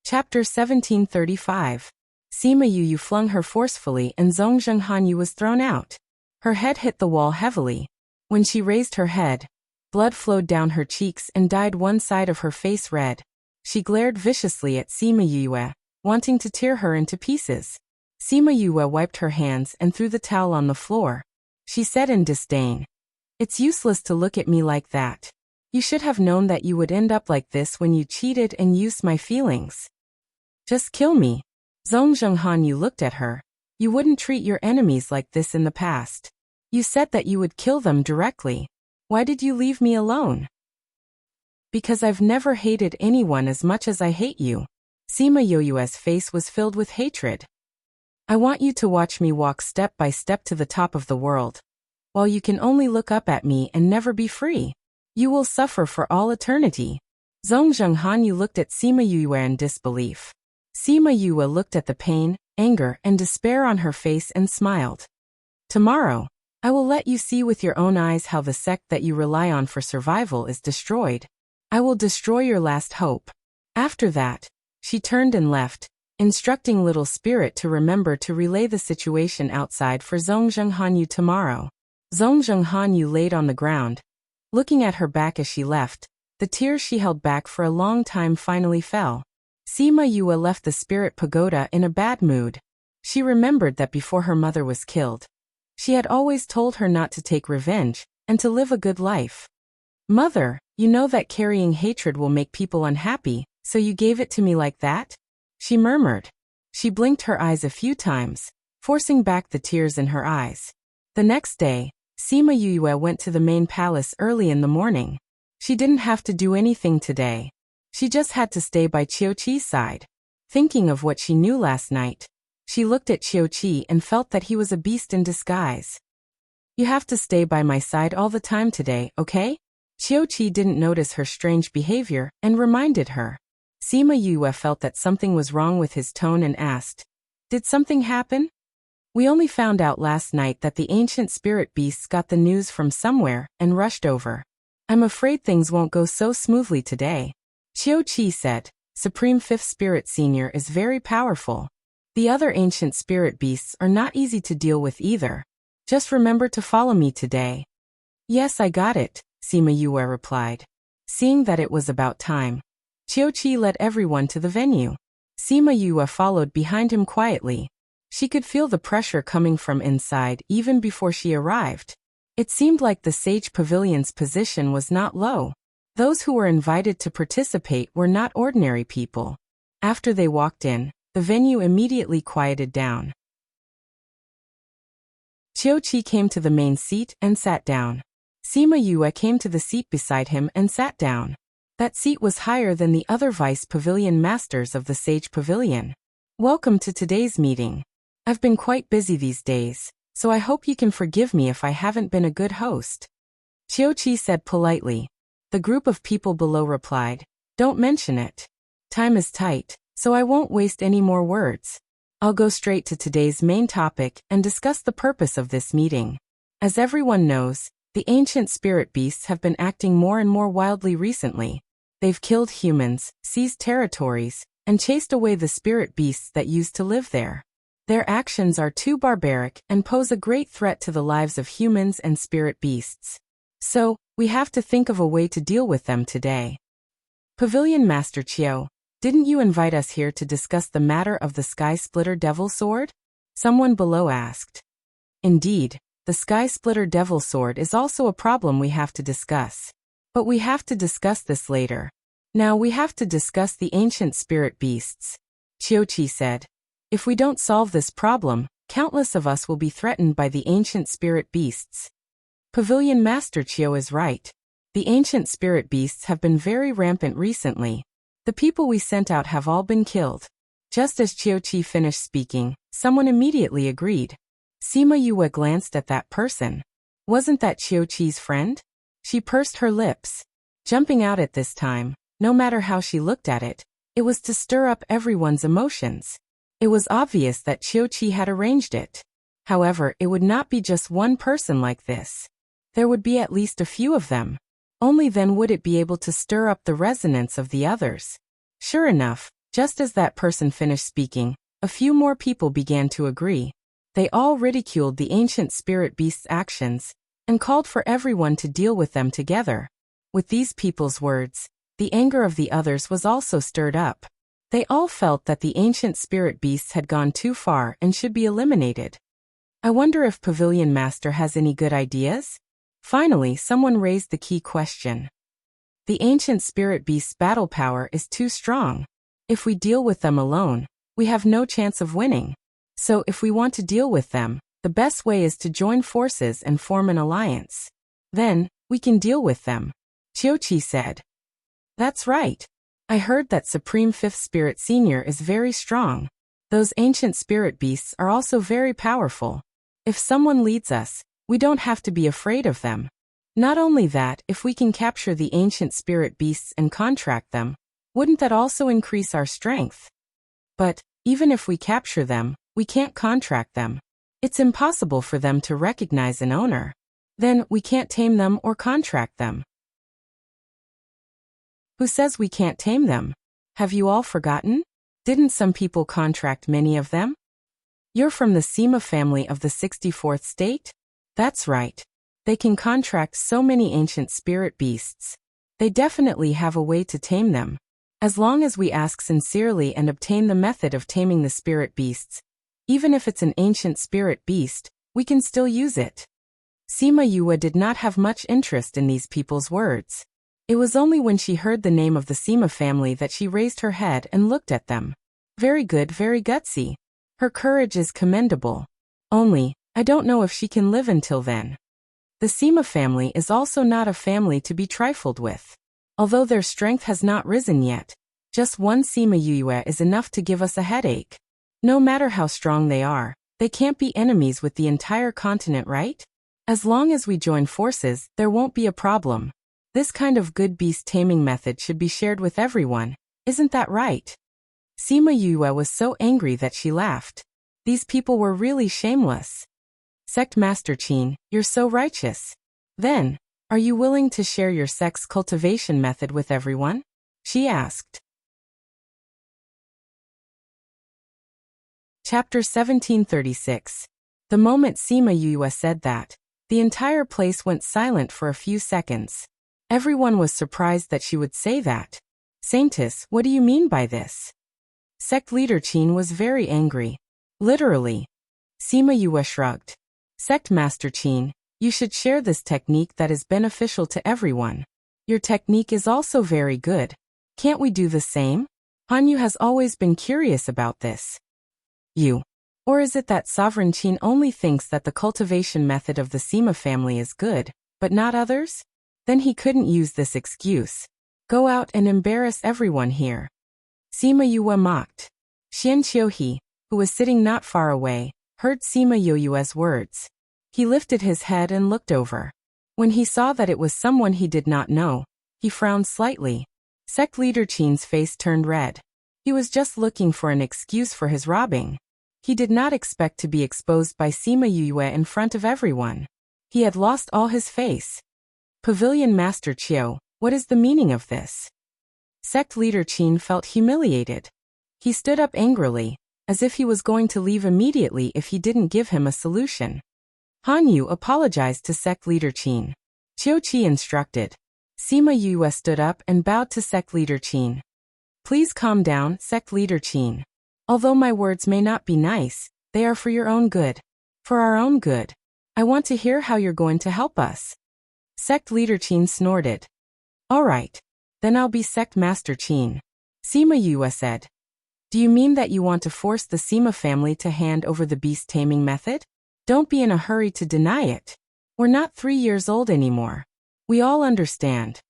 [SPEAKER 1] Chapter 1735. Sima Yue flung her forcefully and Zhongzheng Hanyu was thrown out. Her head hit the wall heavily. When she raised her head, blood flowed down her cheeks and dyed one side of her face red. She glared viciously at Sima Yue, wanting to tear her into pieces. Sima Yue wiped her hands and threw the towel on the floor. She said in disdain, It's useless to look at me like that. You should have known that you would end up like this when you cheated and used my feelings. Just kill me. Zhongzheng Hanyu looked at her. You wouldn't treat your enemies like this in the past. You said that you would kill them directly. Why did you leave me alone? Because I've never hated anyone as much as I hate you. Sima Yoyue's face was filled with hatred. I want you to watch me walk step by step to the top of the world. While you can only look up at me and never be free. You will suffer for all eternity. Zhongzheng Hanyu looked at Sima Yue in disbelief. Sima Yue looked at the pain, anger, and despair on her face and smiled. Tomorrow, I will let you see with your own eyes how the sect that you rely on for survival is destroyed. I will destroy your last hope. After that, she turned and left, instructing Little Spirit to remember to relay the situation outside for Zhongzheng Hanyu tomorrow. Zhongzheng Hanyu laid on the ground, looking at her back as she left. The tears she held back for a long time finally fell. Sima Yue left the spirit pagoda in a bad mood. She remembered that before her mother was killed, she had always told her not to take revenge, and to live a good life. Mother, you know that carrying hatred will make people unhappy, so you gave it to me like that? She murmured. She blinked her eyes a few times, forcing back the tears in her eyes. The next day, Sima Yue went to the main palace early in the morning. She didn't have to do anything today. She just had to stay by Qiuqi's side. Thinking of what she knew last night, she looked at Qiuqi and felt that he was a beast in disguise. You have to stay by my side all the time today, okay? Qiuqi didn't notice her strange behavior and reminded her. Sima Yue felt that something was wrong with his tone and asked, Did something happen? We only found out last night that the ancient spirit beasts got the news from somewhere and rushed over. I'm afraid things won't go so smoothly today. Qiuqi said, Supreme Fifth Spirit Senior is very powerful. The other ancient spirit beasts are not easy to deal with either. Just remember to follow me today. Yes, I got it, Sima Yue replied. Seeing that it was about time, Qiuqi led everyone to the venue. Sima Yue followed behind him quietly. She could feel the pressure coming from inside even before she arrived. It seemed like the Sage Pavilion's position was not low. Those who were invited to participate were not ordinary people. After they walked in, the venue immediately quieted down. Qiuqi came to the main seat and sat down. Sima Yue came to the seat beside him and sat down. That seat was higher than the other vice pavilion masters of the Sage Pavilion. Welcome to today's meeting. I've been quite busy these days, so I hope you can forgive me if I haven't been a good host. Qiuqi said politely. The group of people below replied, Don't mention it. Time is tight, so I won't waste any more words. I'll go straight to today's main topic and discuss the purpose of this meeting. As everyone knows, the ancient spirit beasts have been acting more and more wildly recently. They've killed humans, seized territories, and chased away the spirit beasts that used to live there. Their actions are too barbaric and pose a great threat to the lives of humans and spirit beasts. So, we have to think of a way to deal with them today. Pavilion Master Qiu, didn't you invite us here to discuss the matter of the Sky Splitter Devil Sword? Someone below asked. Indeed, the Sky Splitter Devil Sword is also a problem we have to discuss. But we have to discuss this later. Now we have to discuss the ancient spirit beasts. Qiuqi said. If we don't solve this problem, countless of us will be threatened by the ancient spirit beasts. Pavilion Master Qiu is right. The ancient spirit beasts have been very rampant recently. The people we sent out have all been killed. Just as Qiuqi finished speaking, someone immediately agreed. Sima Yue glanced at that person. Wasn't that Qiuqi's friend? She pursed her lips. Jumping out at this time, no matter how she looked at it, it was to stir up everyone's emotions. It was obvious that Qiuqi had arranged it. However, it would not be just one person like this. There would be at least a few of them. Only then would it be able to stir up the resonance of the others. Sure enough, just as that person finished speaking, a few more people began to agree. They all ridiculed the ancient spirit beast's actions, and called for everyone to deal with them together. With these people's words, the anger of the others was also stirred up. They all felt that the ancient spirit beasts had gone too far and should be eliminated. I wonder if Pavilion Master has any good ideas? Finally, someone raised the key question. The ancient spirit beast's battle power is too strong. If we deal with them alone, we have no chance of winning. So if we want to deal with them, The best way is to join forces and form an alliance. Then, we can deal with them. Qiuqi said. That's right. I heard that Supreme Fifth Spirit Senior is very strong. Those ancient spirit beasts are also very powerful. If someone leads us, we don't have to be afraid of them. Not only that, if we can capture the ancient spirit beasts and contract them, wouldn't that also increase our strength? But, even if we capture them, we can't contract them. It's impossible for them to recognize an owner. Then, we can't tame them or contract them. Who says we can't tame them? Have you all forgotten? Didn't some people contract many of them? You're from the Sima family of the 64th state? That's right. They can contract so many ancient spirit beasts. They definitely have a way to tame them. As long as we ask sincerely and obtain the method of taming the spirit beasts, even if it's an ancient spirit beast, we can still use it. Sima Yue did not have much interest in these people's words. It was only when she heard the name of the Sima family that she raised her head and looked at them. Very good, very gutsy. Her courage is commendable. Only, I don't know if she can live until then. The Sima family is also not a family to be trifled with. Although their strength has not risen yet, just one Sima Yue is enough to give us a headache. No matter how strong they can't be enemies with the entire continent, right? As long as we join forces, there won't be a problem. This kind of good beast taming method should be shared with everyone, isn't that right? Sima Yue was so angry that she laughed. These people were really shameless. Sect Master Qin, you're so righteous. Then, are you willing to share your sect's cultivation method with everyone? She asked. Chapter 1736. The moment Sima Yue said that, the entire place went silent for a few seconds. Everyone was surprised that she would say that. Saintess, what do you mean by this? Sect leader Qin was very angry. Literally. Sima Yue shrugged. Sect Master Qin, you should share this technique that is beneficial to everyone. Your technique is also very good. Can't we do the same? Hanyu has always been curious about this. Or is it that Sovereign Qin only thinks that the cultivation method of the Sima family is good, but not others? Then he couldn't use this excuse. Go out and embarrass everyone here. Sima Yue mocked. Xian Qiuhi, who was sitting not far away, heard Sima Yue's words. He lifted his head and looked over. When he saw that it was someone he did not know, he frowned slightly. Sect leader Qin's face turned red. He was just looking for an excuse for his robbing. He did not expect to be exposed by Sima Yue in front of everyone. He had lost all his face. Pavilion Master Qiu, what is the meaning of this? Sect leader Qin felt humiliated. He stood up angrily, as if he was going to leave immediately if he didn't give him a solution. Hanyu apologized to sect leader Qin. Qiuqi instructed. Sima Yue stood up and bowed to sect leader Qin. Please calm down, sect leader Qin. Although my words may not be nice, they are for your own good. For our own good. I want to hear how you're going to help us. Sect leader Qin snorted. All right. Then I'll be Sect Master Qin. Sima Yue said. Do you mean that you want to force the Sima family to hand over the beast taming method? Don't be in a hurry to deny it. We're not 3 years old anymore. We all understand.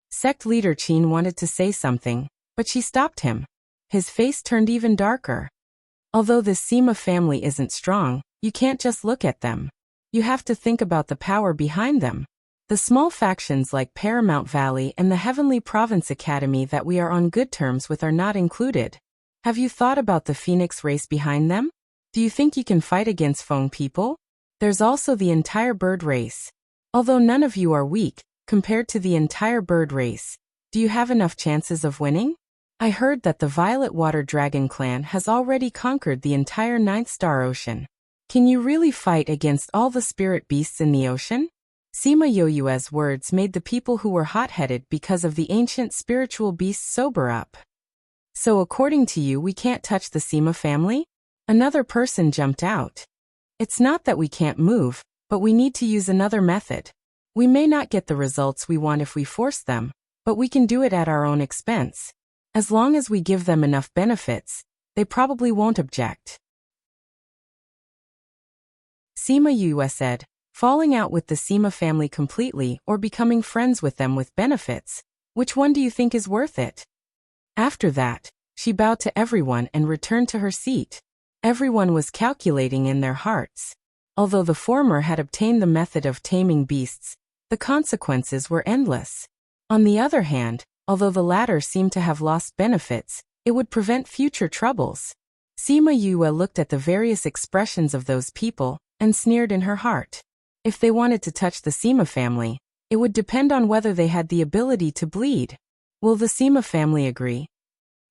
[SPEAKER 1] Sect leader Qin wanted to say something, but she stopped him. His face turned even darker. Although the Sima family isn't strong, you can't just look at them. You have to think about the power behind them. The small factions like Paramount Valley and the Heavenly Province Academy that we are on good terms with are not included. Have you thought about the Phoenix race behind them? Do you think you can fight against Feng people? There's also the entire bird race. Although none of you are weak, compared to the entire bird race, do you have enough chances of winning? I heard that the Violet Water Dragon clan has already conquered the entire Ninth Star Ocean. Can you really fight against all the spirit beasts in the ocean? Sima Yue's words made the people who were hot-headed because of the ancient spiritual beasts sober up. So according to you, we can't touch the Sima family? Another person jumped out. It's not that we can't move, but we need to use another method. We may not get the results we want if we force them, but we can do it at our own expense. As long as we give them enough benefits, they probably won't object. Sima Yue said, falling out with the Sima family completely or becoming friends with them with benefits. Which one do you think is worth it? After that, she bowed to everyone and returned to her seat. Everyone was calculating in their hearts. Although the former had obtained the method of taming beasts, the consequences were endless. On the other hand, although the latter seemed to have lost benefits, it would prevent future troubles. Sima Yue looked at the various expressions of those people and sneered in her heart. If they wanted to touch the Sima family, it would depend on whether they had the ability to bleed. Will the Sima family agree?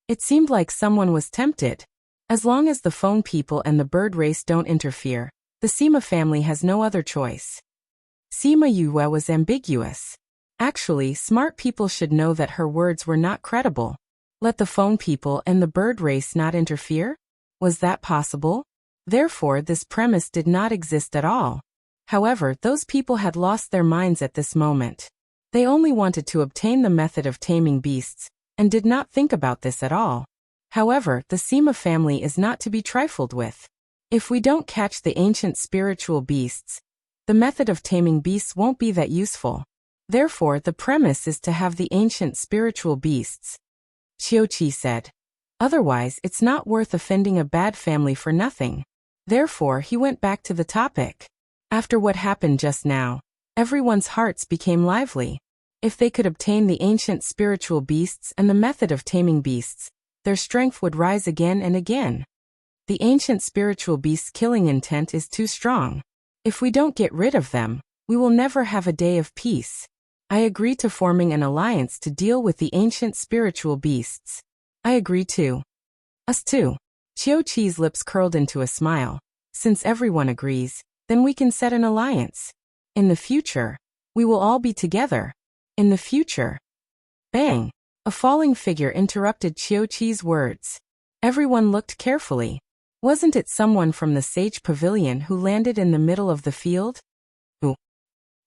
[SPEAKER 1] It seemed like someone was tempted. As long as the phone people and the bird race don't interfere, the Sima family has no other choice. Sima Yue was ambiguous. Actually, smart people should know that her words were not credible. Let the phone people and the bird race not interfere? Was that possible? Therefore, this premise did not exist at all. However, those people had lost their minds at this moment. They only wanted to obtain the method of taming beasts, and did not think about this at all. However, the Sima family is not to be trifled with. If we don't catch the ancient spiritual beasts, the method of taming beasts won't be that useful. Therefore, the premise is to have the ancient spiritual beasts. Qiuqi said. Otherwise, it's not worth offending a bad family for nothing. Therefore, he went back to the topic. After what happened just now, everyone's hearts became lively. If they could obtain the ancient spiritual beasts and the method of taming beasts, their strength would rise again and again. The ancient spiritual beasts' killing intent is too strong. If we don't get rid of them, we will never have a day of peace. I agree to forming an alliance to deal with the ancient spiritual beasts. I agree too. Us too. Qiuqi's lips curled into a smile. Since everyone agrees, then we can set an alliance. In the future, we will all be together. In the future. Bang! A falling figure interrupted Qiuqi's words. Everyone looked carefully. Wasn't it someone from the Sage Pavilion who landed in the middle of the field? Ooh.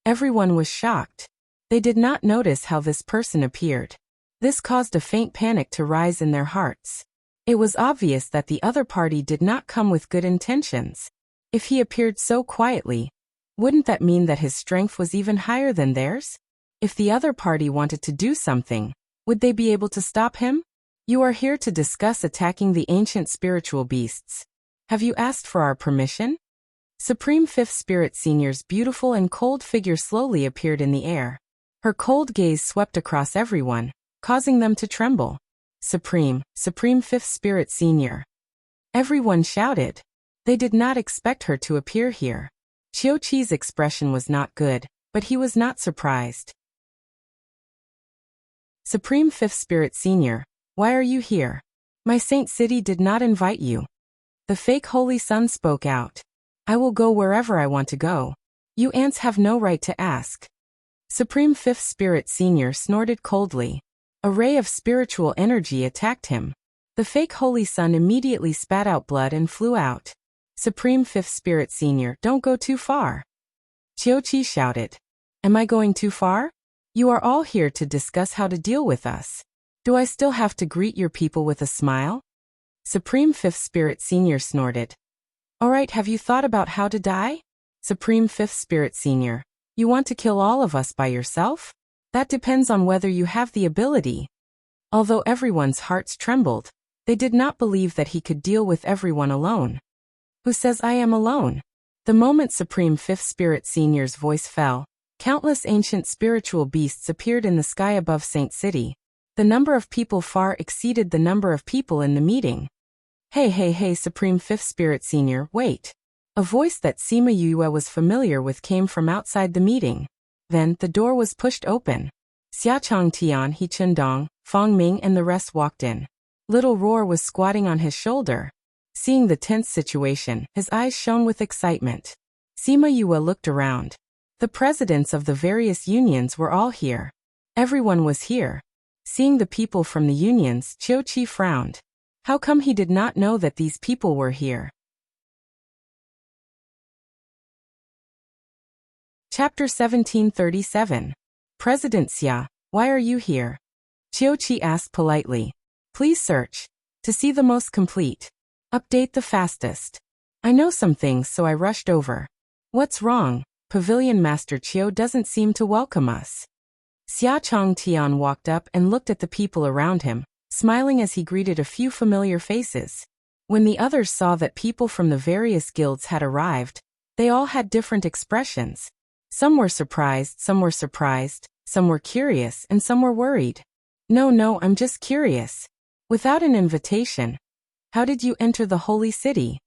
[SPEAKER 1] Everyone was shocked. They did not notice how this person appeared. This caused a faint panic to rise in their hearts. It was obvious that the other party did not come with good intentions. If he appeared so quietly, wouldn't that mean that his strength was even higher than theirs? If the other party wanted to do something, would they be able to stop him? You are here to discuss attacking the ancient spiritual beasts. Have you asked for our permission? Supreme Fifth Spirit Senior's beautiful and cold figure slowly appeared in the air. Her cold gaze swept across everyone, causing them to tremble. Supreme Fifth Spirit Senior. Everyone shouted. They did not expect her to appear here. Qiuqi's expression was not good, but he was not surprised. Supreme Fifth Spirit Senior, why are you here? My Saint City did not invite you. The fake Holy Sun spoke out. I will go wherever I want to go. You ants have no right to ask. Supreme Fifth Spirit Senior snorted coldly. A ray of spiritual energy attacked him. The fake Holy Sun immediately spat out blood and flew out. Supreme Fifth Spirit Senior, don't go too far. Qiuqi shouted. Am I going too far? You are all here to discuss how to deal with us. Do I still have to greet your people with a smile? Supreme Fifth Spirit Senior snorted. Alright, have you thought about how to die? Supreme Fifth Spirit Senior, you want to kill all of us by yourself? That depends on whether you have the ability. Although everyone's hearts trembled, they did not believe that he could deal with everyone alone. Who says I am alone? The moment Supreme Fifth Spirit Senior's voice fell, countless ancient spiritual beasts appeared in the sky above Saint City. The number of people far exceeded the number of people in the meeting. Hey, Supreme Fifth Spirit Senior, wait. A voice that Sima Yue was familiar with came from outside the meeting. Then, the door was pushed open. Xiaochang Tian, He Chundong, Fang Ming and the rest walked in. Little Roar was squatting on his shoulder. Seeing the tense situation, his eyes shone with excitement. Sima Yue looked around. The presidents of the various unions were all here. Everyone was here. Seeing the people from the unions, Qiuqi frowned. How come he did not know that these people were here? Chapter 1737. President Xia, why are you here? Qiuqi asked politely. Please search. To see the most complete. Update the fastest. I know some things so I rushed over. What's wrong? Pavilion Master Chiu doesn't seem to welcome us. Xia Changtian walked up and looked at the people around him, smiling as he greeted a few familiar faces. When the others saw that people from the various guilds had arrived, they all had different expressions. Some were surprised, some were curious, and some were worried. No, I'm just curious. Without an invitation, how did you enter the holy city?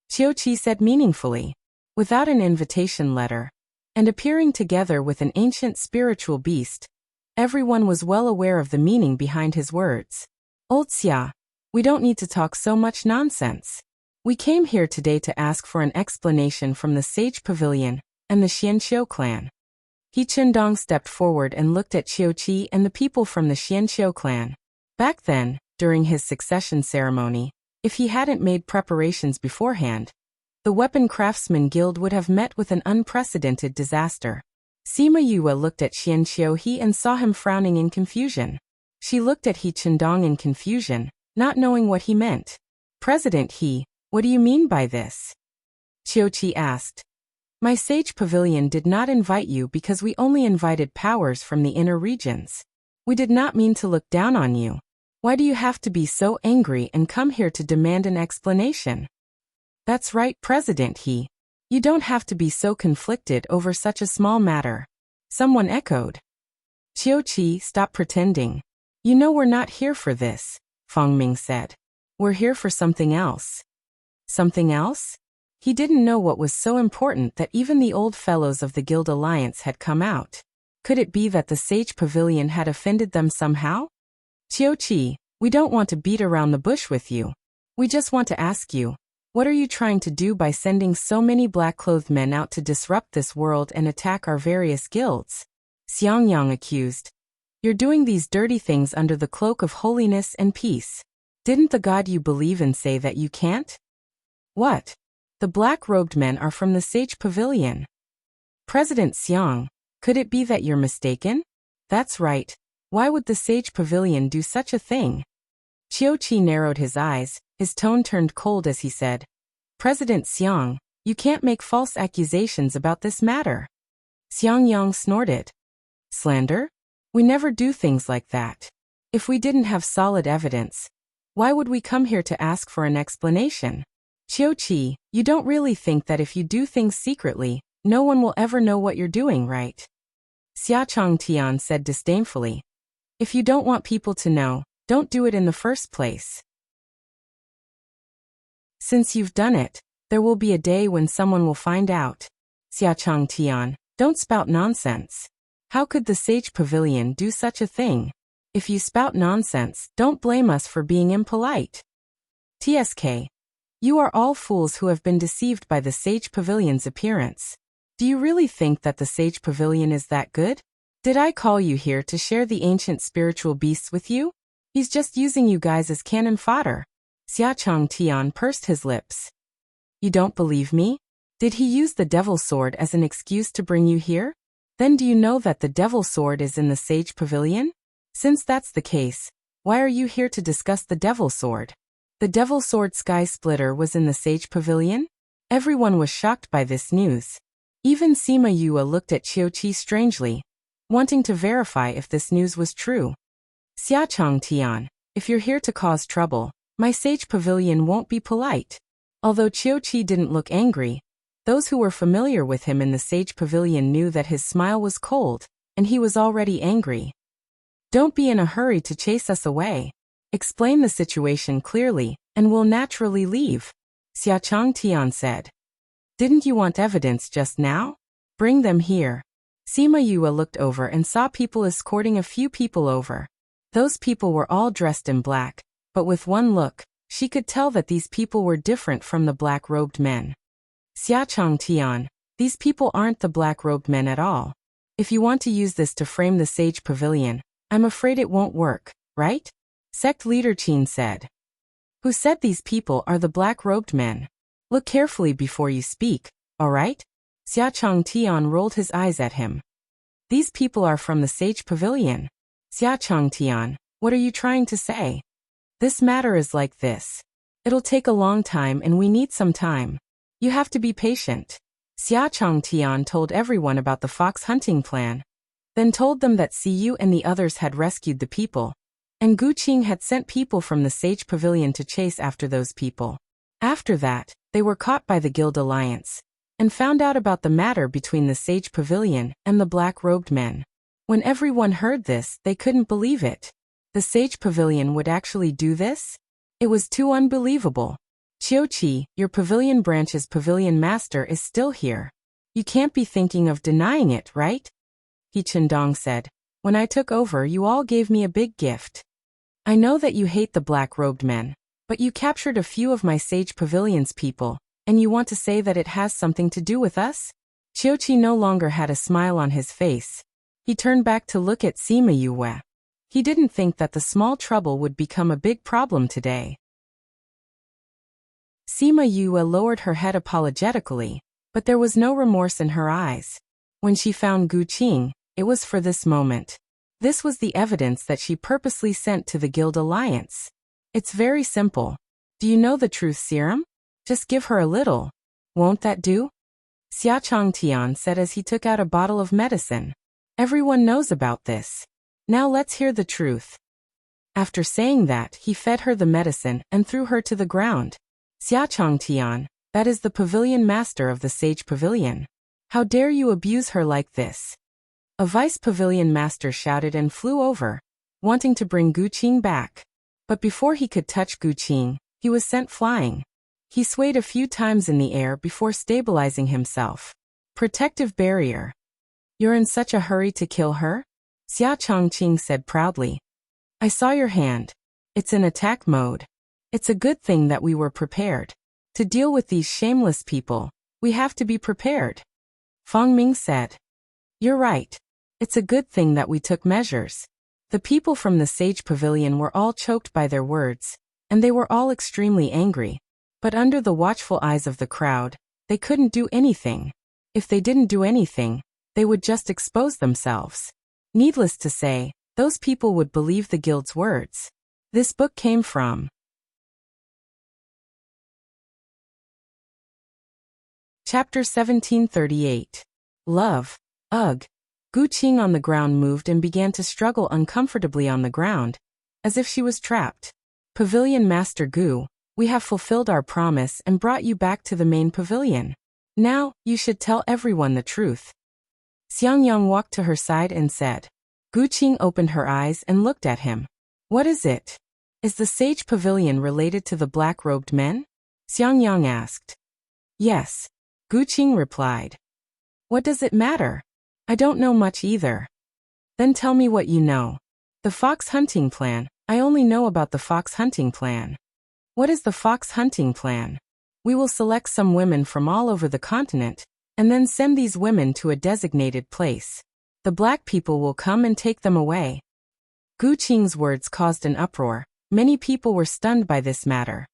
[SPEAKER 1] Qiu Qi said meaningfully. Without an invitation letter, and appearing together with an ancient spiritual beast, everyone was well aware of the meaning behind his words. Old Xia, we don't need to talk so much nonsense. We came here today to ask for an explanation from the Sage Pavilion and the Xianqiu clan. He Chindong stepped forward and looked at Qiu Qi and the people from the Xianqiu clan. Back then, during his succession ceremony, if he hadn't made preparations beforehand, the Weapon Craftsman Guild would have met with an unprecedented disaster. Sima Yue looked at Xianqiu He and saw him frowning in confusion. She looked at He Chindong in confusion, not knowing what he meant. President He, what do you mean by this? Qiu Qi asked. My Sage Pavilion did not invite you because we only invited powers from the inner regions. We did not mean to look down on you. Why do you have to be so angry and come here to demand an explanation? That's right, President He. You don't have to be so conflicted over such a small matter. Someone echoed. Qiu Qi, stop pretending. You know we're not here for this, Feng Ming said. We're here for something else. Something else? He didn't know what was so important that even the old fellows of the Guild Alliance had come out. Could it be that the Sage Pavilion had offended them somehow? Qiu Qi, we don't want to beat around the bush with you. We just want to ask you, what are you trying to do by sending so many black-clothed men out to disrupt this world and attack our various guilds? Xiangyang accused. You're doing these dirty things under the cloak of holiness and peace. Didn't the god you believe in say that you can't? What? The black-robed men are from the Sage Pavilion. President Xiang, could it be that you're mistaken? That's right. Why would the Sage Pavilion do such a thing? Qiu Qi narrowed his eyes, his tone turned cold as he said, President Xiang, you can't make false accusations about this matter. Xiangyang snorted. Slander? We never do things like that. If we didn't have solid evidence, why would we come here to ask for an explanation? Qiu Qi, you don't really think that if you do things secretly, no one will ever know what you're doing, right? Xia Changtian said disdainfully. If you don't want people to know, don't do it in the first place. Since you've done it, there will be a day when someone will find out. Xia Changtian, don't spout nonsense. How could the Sage Pavilion do such a thing? If you spout nonsense, don't blame us for being impolite. TSK. You are all fools who have been deceived by the Sage Pavilion's appearance. Do you really think that the Sage Pavilion is that good? Did I call you here to share the ancient spiritual beasts with you? He's just using you guys as cannon fodder. Xia Changtian pursed his lips. You don't believe me? Did he use the Devil Sword as an excuse to bring you here? Then do you know that the Devil Sword is in the Sage Pavilion? Since that's the case, why are you here to discuss the Devil Sword? The Devil Sword Sky Splitter was in the Sage Pavilion? Everyone was shocked by this news. Even Sima Yue looked at Qiu Qi strangely, wanting to verify if this news was true. Xia Changtian, if you're here to cause trouble, my Sage Pavilion won't be polite. Although Qiu Qi didn't look angry, those who were familiar with him in the Sage Pavilion knew that his smile was cold, and he was already angry. Don't be in a hurry to chase us away. Explain the situation clearly, and we'll naturally leave, Xia Changtian said. Didn't you want evidence just now? Bring them here. Sima Yue looked over and saw people escorting a few people over. Those people were all dressed in black, but with one look, she could tell that these people were different from the black-robed men. Xia Changtian, these people aren't the black-robed men at all. If you want to use this to frame the Sage Pavilion, I'm afraid it won't work, right? Sect leader Qin said. Who said these people are the black-robed men? Look carefully before you speak, all right? Xia Changtian rolled his eyes at him. These people are from the Sage Pavilion. Xia Changtian, what are you trying to say? This matter is like this. It'll take a long time and we need some time. You have to be patient. Xia Chongtian told everyone about the fox hunting plan, then told them that Siyu and the others had rescued the people, and Gu Qing had sent people from the Sage Pavilion to chase after those people. After that, they were caught by the Guild Alliance, and found out about the matter between the Sage Pavilion and the black-robed men. When everyone heard this, they couldn't believe it. The Sage Pavilion would actually do this? It was too unbelievable. Qiuqi, your pavilion branch's pavilion master is still here. You can't be thinking of denying it, right? He Chendong said. When I took over, you all gave me a big gift. I know that you hate the black-robed men, but you captured a few of my Sage Pavilion's people, and you want to say that it has something to do with us? Qiuqi no longer had a smile on his face. He turned back to look at Sima Yue. He didn't think that the small trouble would become a big problem today. Sima Yue lowered her head apologetically, but there was no remorse in her eyes. When she found Gu Qing, it was for this moment. This was the evidence that she purposely sent to the Guild Alliance. It's very simple. Do you know the truth serum? Just give her a little. Won't that do? Xia Chongtian said as he took out a bottle of medicine. Everyone knows about this. Now let's hear the truth. After saying that, he fed her the medicine and threw her to the ground. Xia Chongtian, that is the pavilion master of the Sage Pavilion. How dare you abuse her like this? A vice pavilion master shouted and flew over, wanting to bring Gu Qing back. But before he could touch Gu Qing, he was sent flying. He swayed a few times in the air before stabilizing himself. Protective barrier. You're in such a hurry to kill her? Xia Chongqing said proudly. I saw your hand. It's in attack mode. It's a good thing that we were prepared. To deal with these shameless people, we have to be prepared. Fang Ming said. You're right. It's a good thing that we took measures. The people from the Sage Pavilion were all choked by their words, and they were all extremely angry. But under the watchful eyes of the crowd, they couldn't do anything. If they didn't do anything, they would just expose themselves. Needless to say, those people would believe the guild's words. This book came from Chapter 1738. Love. Ugh. Gu Qing on the ground moved and began to struggle uncomfortably on the ground, as if she was trapped. Pavilion Master Gu, we have fulfilled our promise and brought you back to the main pavilion. Now, you should tell everyone the truth. Xiangyang walked to her side and said. Gu Qing opened her eyes and looked at him. What is it? Is the Sage Pavilion related to the black-robed men? Xiangyang asked. Yes. Gu Qing replied. What does it matter? I don't know much either. Then tell me what you know. The fox hunting plan. I only know about the fox hunting plan. What is the fox hunting plan? We will select some women from all over the continent, and then send these women to a designated place. The black people will come and take them away. Gu Qing's words caused an uproar. Many people were stunned by this matter.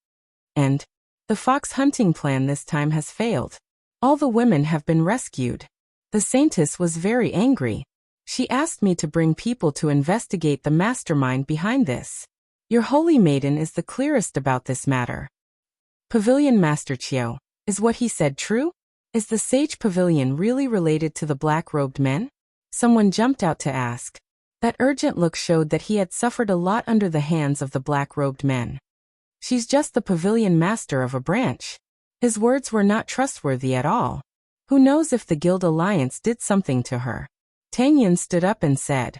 [SPEAKER 1] And the fox hunting plan this time has failed. All the women have been rescued. The saintess was very angry. She asked me to bring people to investigate the mastermind behind this. Your holy maiden is the clearest about this matter. Pavilion Master Qiu, is what he said true? Is the Sage Pavilion really related to the black-robed men? Someone jumped out to ask. That urgent look showed that he had suffered a lot under the hands of the black-robed men. She's just the pavilion master of a branch. His words were not trustworthy at all. Who knows if the Guild Alliance did something to her? Tang Yin stood up and said.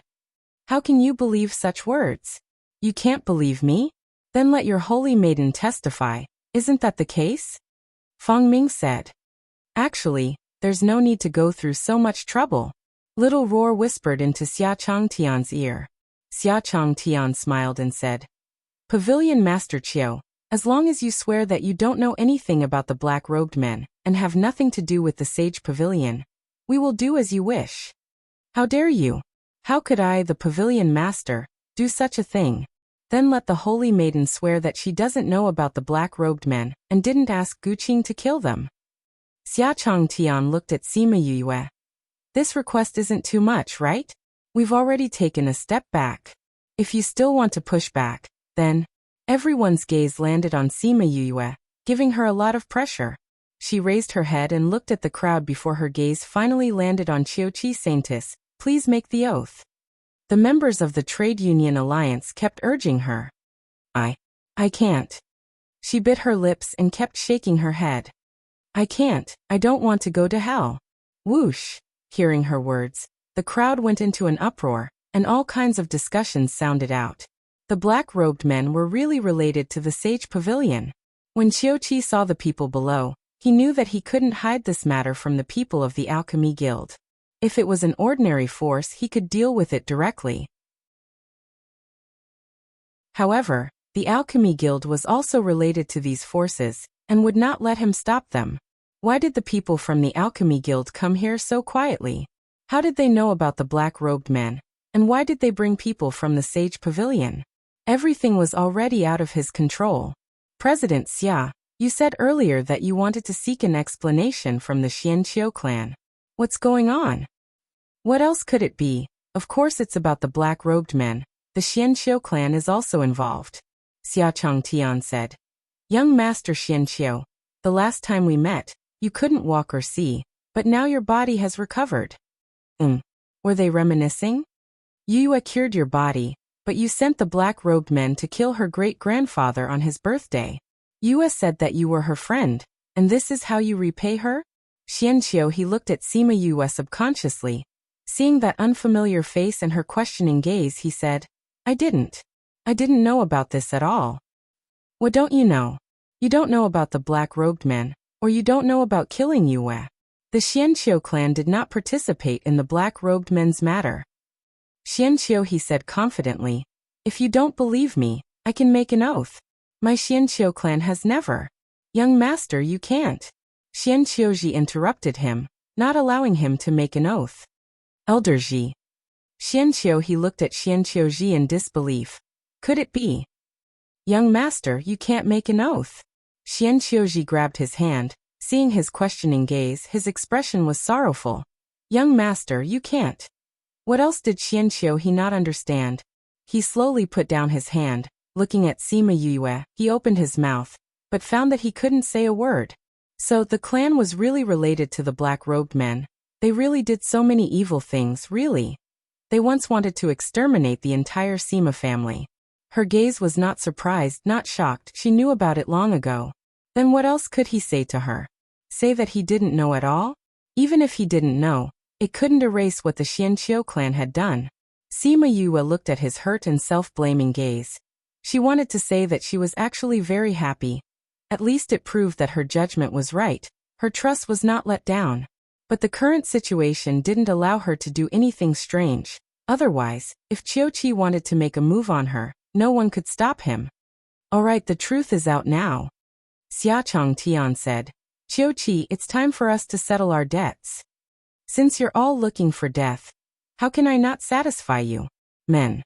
[SPEAKER 1] How can you believe such words? You can't believe me? Then let your holy maiden testify. Isn't that the case? Fang Ming said. Actually, there's no need to go through so much trouble. Little Roar whispered into Xia Chongtian's ear. Xia Chongtian smiled and said. Pavilion Master Qiu, as long as you swear that you don't know anything about the black-robed men, and have nothing to do with the Sage Pavilion, we will do as you wish. How dare you? How could I, the Pavilion Master, do such a thing? Then let the holy maiden swear that she doesn't know about the black-robed men, and didn't ask Gu Qing to kill them. Xia Chongtian looked at Sima Yue. This request isn't too much, right? We've already taken a step back. If you still want to push back, then... Everyone's gaze landed on Sima Yue, giving her a lot of pressure. She raised her head and looked at the crowd before her gaze finally landed on Qiuqi Saintis. Please make the oath. The members of the trade union alliance kept urging her. I can't. She bit her lips and kept shaking her head. I can't, I don't want to go to hell. Whoosh! Hearing her words, the crowd went into an uproar, and all kinds of discussions sounded out. The black-robed men were really related to the Sage Pavilion. When Qiuqi saw the people below, he knew that he couldn't hide this matter from the people of the Alchemy Guild. If it was an ordinary force, he could deal with it directly. However, the Alchemy Guild was also related to these forces, and would not let him stop them. Why did the people from the Alchemy Guild come here so quietly? How did they know about the black-robed men? And why did they bring people from the Sage Pavilion? Everything was already out of his control. President Xia, you said earlier that you wanted to seek an explanation from the Xianqiu clan. What's going on? What else could it be? Of course it's about the black-robed men. The Xianqiu clan is also involved. Xia Changtian said. Young Master Xianqiu, the last time we met, you couldn't walk or see, but now your body has recovered. Were they reminiscing? Yue cured your body, but you sent the black-robed men to kill her great-grandfather on his birthday. Yue said that you were her friend, and this is how you repay her? Xianqiu he looked at Sima Yue subconsciously. Seeing that unfamiliar face and her questioning gaze, he said, I didn't know about this at all. What don't you know? You don't know about the black-robed men, or you don't know about killing Yue. The Xianqiu clan did not participate in the black-robed men's matter. Xianqiu he said confidently, if you don't believe me, I can make an oath. My Xianqiu clan has never. Young master, you can't. Xianqiuji interrupted him, not allowing him to make an oath. Elder Ji. Xianqiu he looked at Xianqiuji in disbelief. Could it be? Young master, you can't make an oath. Xianqiuji grabbed his hand. Seeing his questioning gaze, his expression was sorrowful. Young master, you can't. What else did Xianqiu he not understand? He slowly put down his hand. Looking at Sima Yue, he opened his mouth, but found that he couldn't say a word. So the clan was really related to the black-robed men. They really did so many evil things, really. They once wanted to exterminate the entire Sima family. Her gaze was not surprised, not shocked, she knew about it long ago. Then what else could he say to her? Say that he didn't know at all? Even if he didn't know, it couldn't erase what the Xianqiu clan had done. Sima Yue looked at his hurt and self-blaming gaze. She wanted to say that she was actually very happy. At least it proved that her judgment was right. Her trust was not let down. But the current situation didn't allow her to do anything strange. Otherwise, if Qiuqi wanted to make a move on her, no one could stop him. Alright, the truth is out now. Xia Changtian said. Qiuqi, it's time for us to settle our debts. Since you're all looking for death, how can I not satisfy you? Men.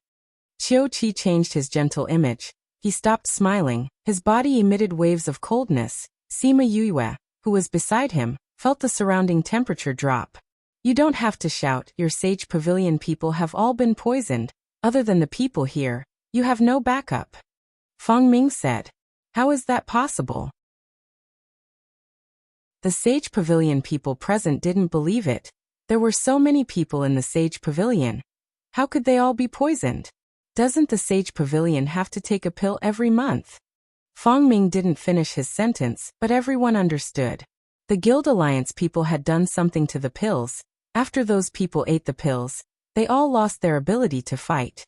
[SPEAKER 1] Qiuqi changed his gentle image. He stopped smiling. His body emitted waves of coldness. Sima Yue, who was beside him, felt the surrounding temperature drop. You don't have to shout. Your Sage Pavilion people have all been poisoned. Other than the people here, you have no backup. Feng Ming said. How is that possible? The Sage Pavilion people present didn't believe it. There were so many people in the Sage Pavilion. How could they all be poisoned? Doesn't the Sage Pavilion have to take a pill every month? Feng Ming didn't finish his sentence, but everyone understood. The Guild Alliance people had done something to the pills. After those people ate the pills, they all lost their ability to fight.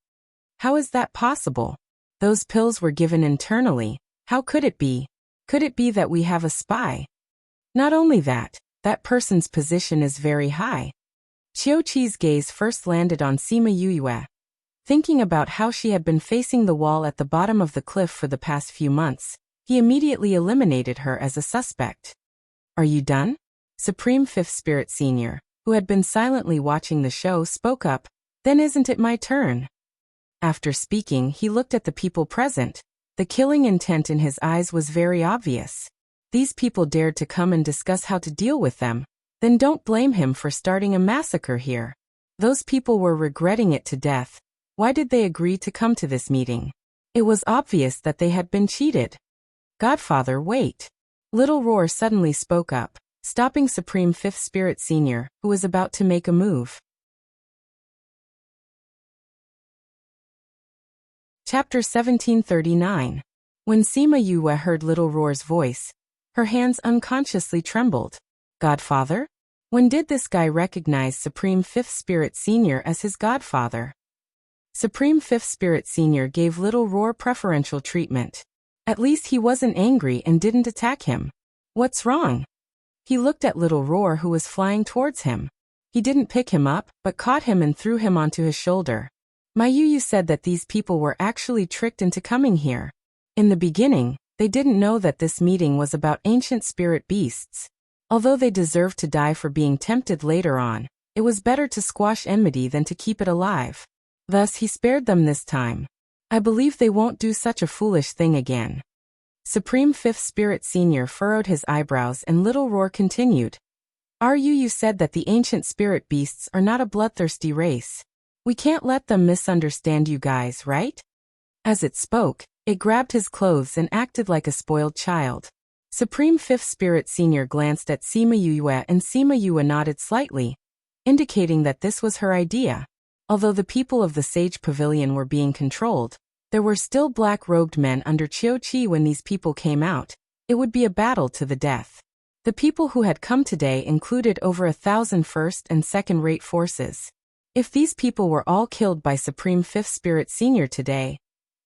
[SPEAKER 1] How is that possible? Those pills were given internally. How could it be? Could it be that we have a spy? Not only that, that person's position is very high. Qiuqi's gaze first landed on Sima Yue. Thinking about how she had been facing the wall at the bottom of the cliff for the past few months, he immediately eliminated her as a suspect. Are you done? Supreme Fifth Spirit Senior, who had been silently watching the show, spoke up. Then isn't it my turn? After speaking, he looked at the people present. The killing intent in his eyes was very obvious. These people dared to come and discuss how to deal with them. Then don't blame him for starting a massacre here. Those people were regretting it to death. Why did they agree to come to this meeting? It was obvious that they had been cheated. Godfather, wait. Little Roar suddenly spoke up, stopping Supreme Fifth Spirit Senior, who was about to make a move. Chapter 1739. When Sima Yue heard Little Roar's voice, her hands unconsciously trembled. Godfather? When did this guy recognize Supreme Fifth Spirit Senior as his godfather? Supreme Fifth Spirit Senior gave Little Roar preferential treatment. At least he wasn't angry and didn't attack him. What's wrong? He looked at Little Roar, who was flying towards him. He didn't pick him up, but caught him and threw him onto his shoulder. My Yu said that these people were actually tricked into coming here. In the beginning, they didn't know that this meeting was about ancient spirit beasts. Although they deserved to die for being tempted later on, it was better to squash enmity than to keep it alive. Thus he spared them this time. I believe they won't do such a foolish thing again. Supreme Fifth Spirit Senior furrowed his eyebrows and Little Roar continued. You said that the ancient spirit beasts are not a bloodthirsty race. We can't let them misunderstand you guys, right? As it spoke, it grabbed his clothes and acted like a spoiled child. Supreme Fifth Spirit Senior glanced at Sima Yue and Sima Yue nodded slightly, indicating that this was her idea. Although the people of the Sage Pavilion were being controlled, there were still black-robed men under Qiu Qi when these people came out. It would be a battle to the death. The people who had come today included over 1,000 first- and second-rate forces. If these people were all killed by Supreme Fifth Spirit Senior today,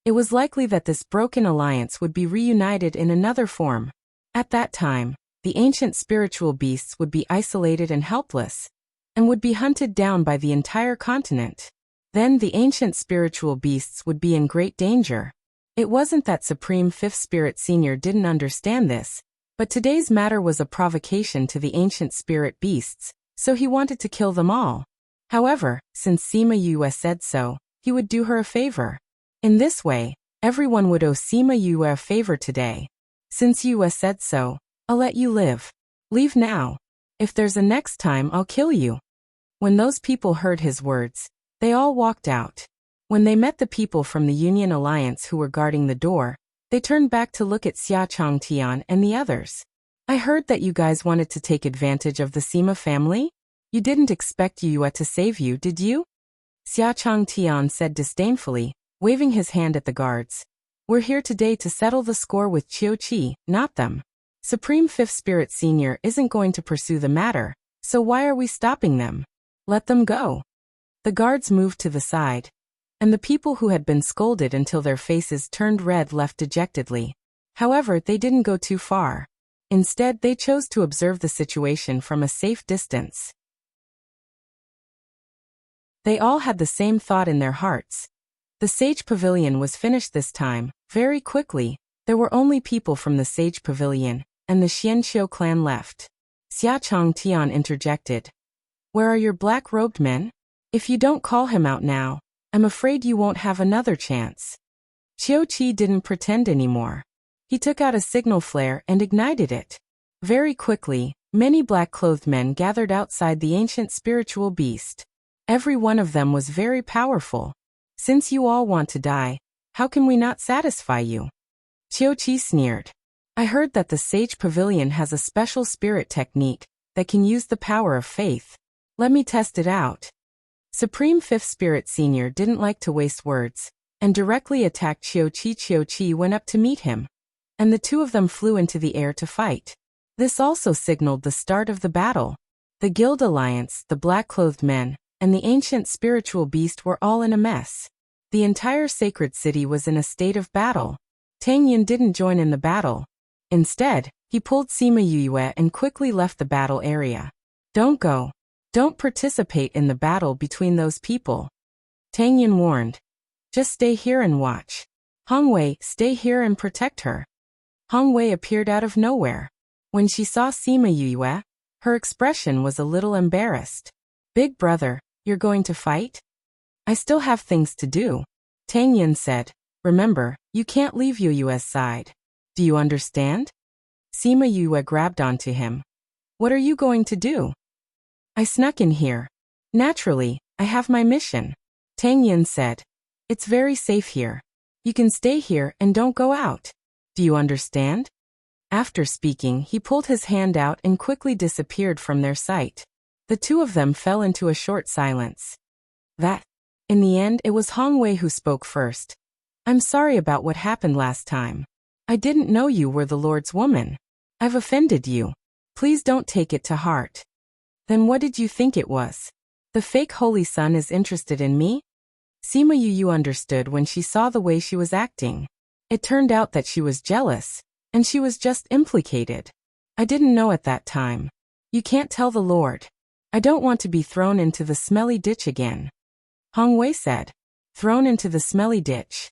[SPEAKER 1] it was likely that this broken alliance would be reunited in another form. At that time, the ancient spiritual beasts would be isolated and helpless, and would be hunted down by the entire continent. Then the ancient spiritual beasts would be in great danger. It wasn't that Supreme Fifth Spirit Senior didn't understand this, but today's matter was a provocation to the ancient spirit beasts, so he wanted to kill them all. However, since Sima Yue said so, he would do her a favor. In this way, everyone would owe Sima Yue a favor today. Since Yue said so, I'll let you live. Leave now. If there's a next time, I'll kill you. When those people heard his words, they all walked out. When they met the people from the Union Alliance who were guarding the door, they turned back to look at Xia Changtian and the others. I heard that you guys wanted to take advantage of the Sima family? You didn't expect Yue to save you, did you? Xia Changtian said disdainfully, waving his hand at the guards. We're here today to settle the score with Qiu Qi, not them. Supreme Fifth Spirit Senior isn't going to pursue the matter, so why are we stopping them? Let them go. The guards moved to the side, and the people who had been scolded until their faces turned red left dejectedly. However, they didn't go too far. Instead, they chose to observe the situation from a safe distance. They all had the same thought in their hearts. The Sage Pavilion was finished this time, very quickly. There were only people from the Sage Pavilion, and the Xianxiu clan left. Xia Changtian interjected. Where are your black-robed men? If you don't call him out now, I'm afraid you won't have another chance. Qiu Qi didn't pretend anymore. He took out a signal flare and ignited it. Very quickly, many black-clothed men gathered outside the ancient spiritual beast. Every one of them was very powerful. Since you all want to die, how can we not satisfy you? Qiu Qi sneered. I heard that the Sage Pavilion has a special spirit technique that can use the power of faith. Let me test it out. Supreme Fifth Spirit Senior didn't like to waste words, and directly attacked Qiu Qi. Qiu Qi went up to meet him, and the two of them flew into the air to fight. This also signaled the start of the battle. The Guild Alliance, the black-clothed men, and the ancient spiritual beast were all in a mess. The entire sacred city was in a state of battle. Tang Yin didn't join in the battle. Instead, he pulled Sima Yue and quickly left the battle area. Don't go. Don't participate in the battle between those people. Tang Yin warned. Just stay here and watch. Hong Wei, stay here and protect her. Hong Wei appeared out of nowhere. When she saw Sima Yue, her expression was a little embarrassed. Big brother, you're going to fight? I still have things to do. Tang Yin said. Remember, you can't leave Yue's side. Do you understand? Sima Yue grabbed onto him. What are you going to do? I snuck in here. Naturally, I have my mission. Tang Yin said. It's very safe here. You can stay here and don't go out. Do you understand? After speaking, he pulled his hand out and quickly disappeared from their sight. The two of them fell into a short silence. In the end, it was Hong Wei who spoke first. I'm sorry about what happened last time. I didn't know you were the Lord's woman. I've offended you. Please don't take it to heart. Then what did you think it was? The fake Holy Son is interested in me? Sima Yu understood when she saw the way she was acting. It turned out that she was jealous, and she was just implicated. I didn't know at that time. You can't tell the Lord. I don't want to be thrown into the smelly ditch again. Hong Wei said. Thrown into the smelly ditch.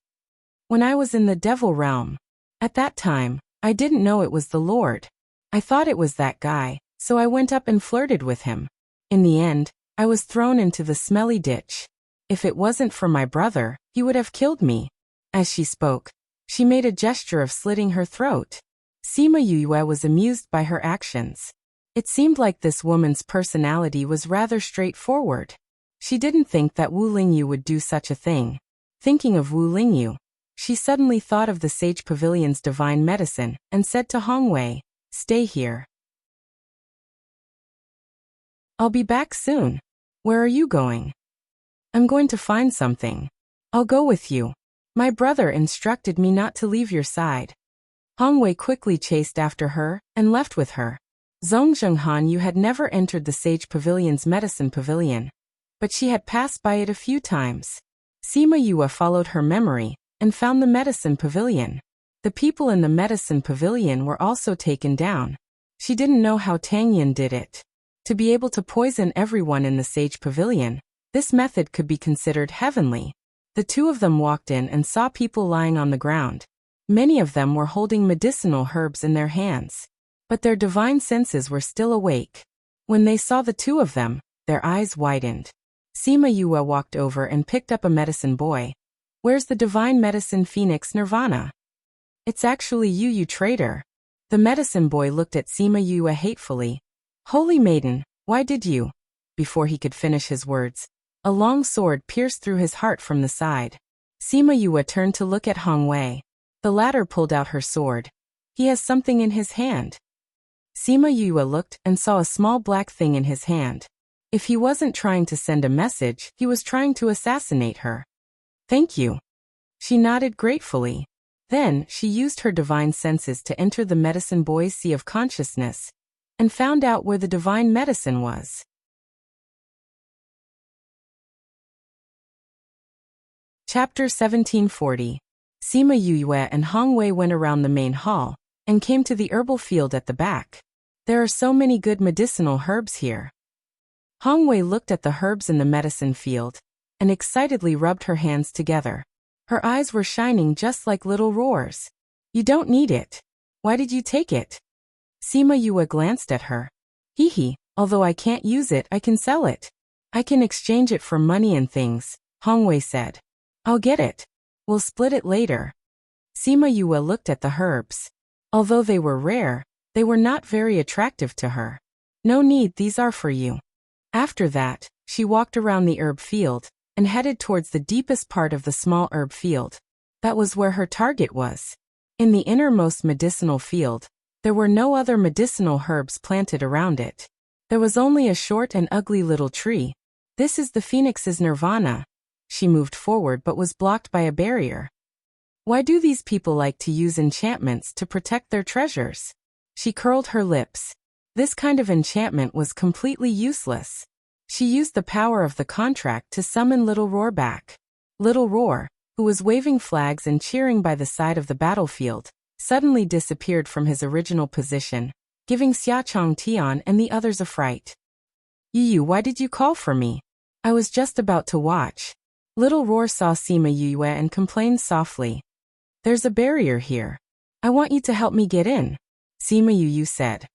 [SPEAKER 1] When I was in the devil realm. At that time, I didn't know it was the Lord. I thought it was that guy, so I went up and flirted with him. In the end, I was thrown into the smelly ditch. If it wasn't for my brother, he would have killed me. As she spoke, she made a gesture of slitting her throat. Sima Yue was amused by her actions. It seemed like this woman's personality was rather straightforward. She didn't think that Wu Lingyu would do such a thing. Thinking of Wu Lingyu, she suddenly thought of the Sage Pavilion's divine medicine and said to Hong Wei, "Stay here. I'll be back soon." "Where are you going?" "I'm going to find something." "I'll go with you. My brother instructed me not to leave your side." Hong Wei quickly chased after her and left with her. Zhong Zhenghan Yu had never entered the Sage Pavilion's medicine pavilion, but she had passed by it a few times. Sima Yue followed her memory and found the medicine pavilion. The people in the medicine pavilion were also taken down. She didn't know how Tang Yin did it. To be able to poison everyone in the Sage Pavilion, this method could be considered heavenly. The two of them walked in and saw people lying on the ground. Many of them were holding medicinal herbs in their hands, but their divine senses were still awake. When they saw the two of them, their eyes widened. Sima Yue walked over and picked up a medicine boy. "Where's the divine medicine phoenix Nirvana?" "It's actually you traitor." The medicine boy looked at Sima Yue hatefully. "Holy maiden, why did you?" Before he could finish his words, a long sword pierced through his heart from the side. Sima Yue turned to look at Hong Wei. The latter pulled out her sword. "He has something in his hand." Sima Yue looked and saw a small black thing in his hand. If he wasn't trying to send a message, he was trying to assassinate her. "Thank you." She nodded gratefully. Then, she used her divine senses to enter the medicine boy's sea of consciousness and found out where the divine medicine was. Chapter 1740. Sima Yue and Hong Wei went around the main hall and came to the herbal field at the back. There are so many good medicinal herbs here. Hong Wei looked at the herbs in the medicine field and excitedly rubbed her hands together. Her eyes were shining just like little roars. "You don't need it. Why did you take it?" Sima Yue glanced at her. "Hee, although I can't use it, I can sell it. I can exchange it for money and things," Hong Wei said. "I'll get it. We'll split it later." Sima Yue looked at the herbs. Although they were rare, they were not very attractive to her. "No need, these are for you." After that, she walked around the herb field and headed towards the deepest part of the small herb field. That was where her target was. In the innermost medicinal field, there were no other medicinal herbs planted around it. There was only a short and ugly little tree. "This is the phoenix's nirvana." She moved forward but was blocked by a barrier. Why do these people like to use enchantments to protect their treasures? She curled her lips. This kind of enchantment was completely useless. She used the power of the contract to summon Little Roar back. Little Roar, who was waving flags and cheering by the side of the battlefield, suddenly disappeared from his original position, giving Xiaochang Tian and the others a fright. "Yu, why did you call for me? I was just about to watch." Little Roar saw Sima Yue and complained softly. "There's a barrier here. I want you to help me get in," Sima Yu said.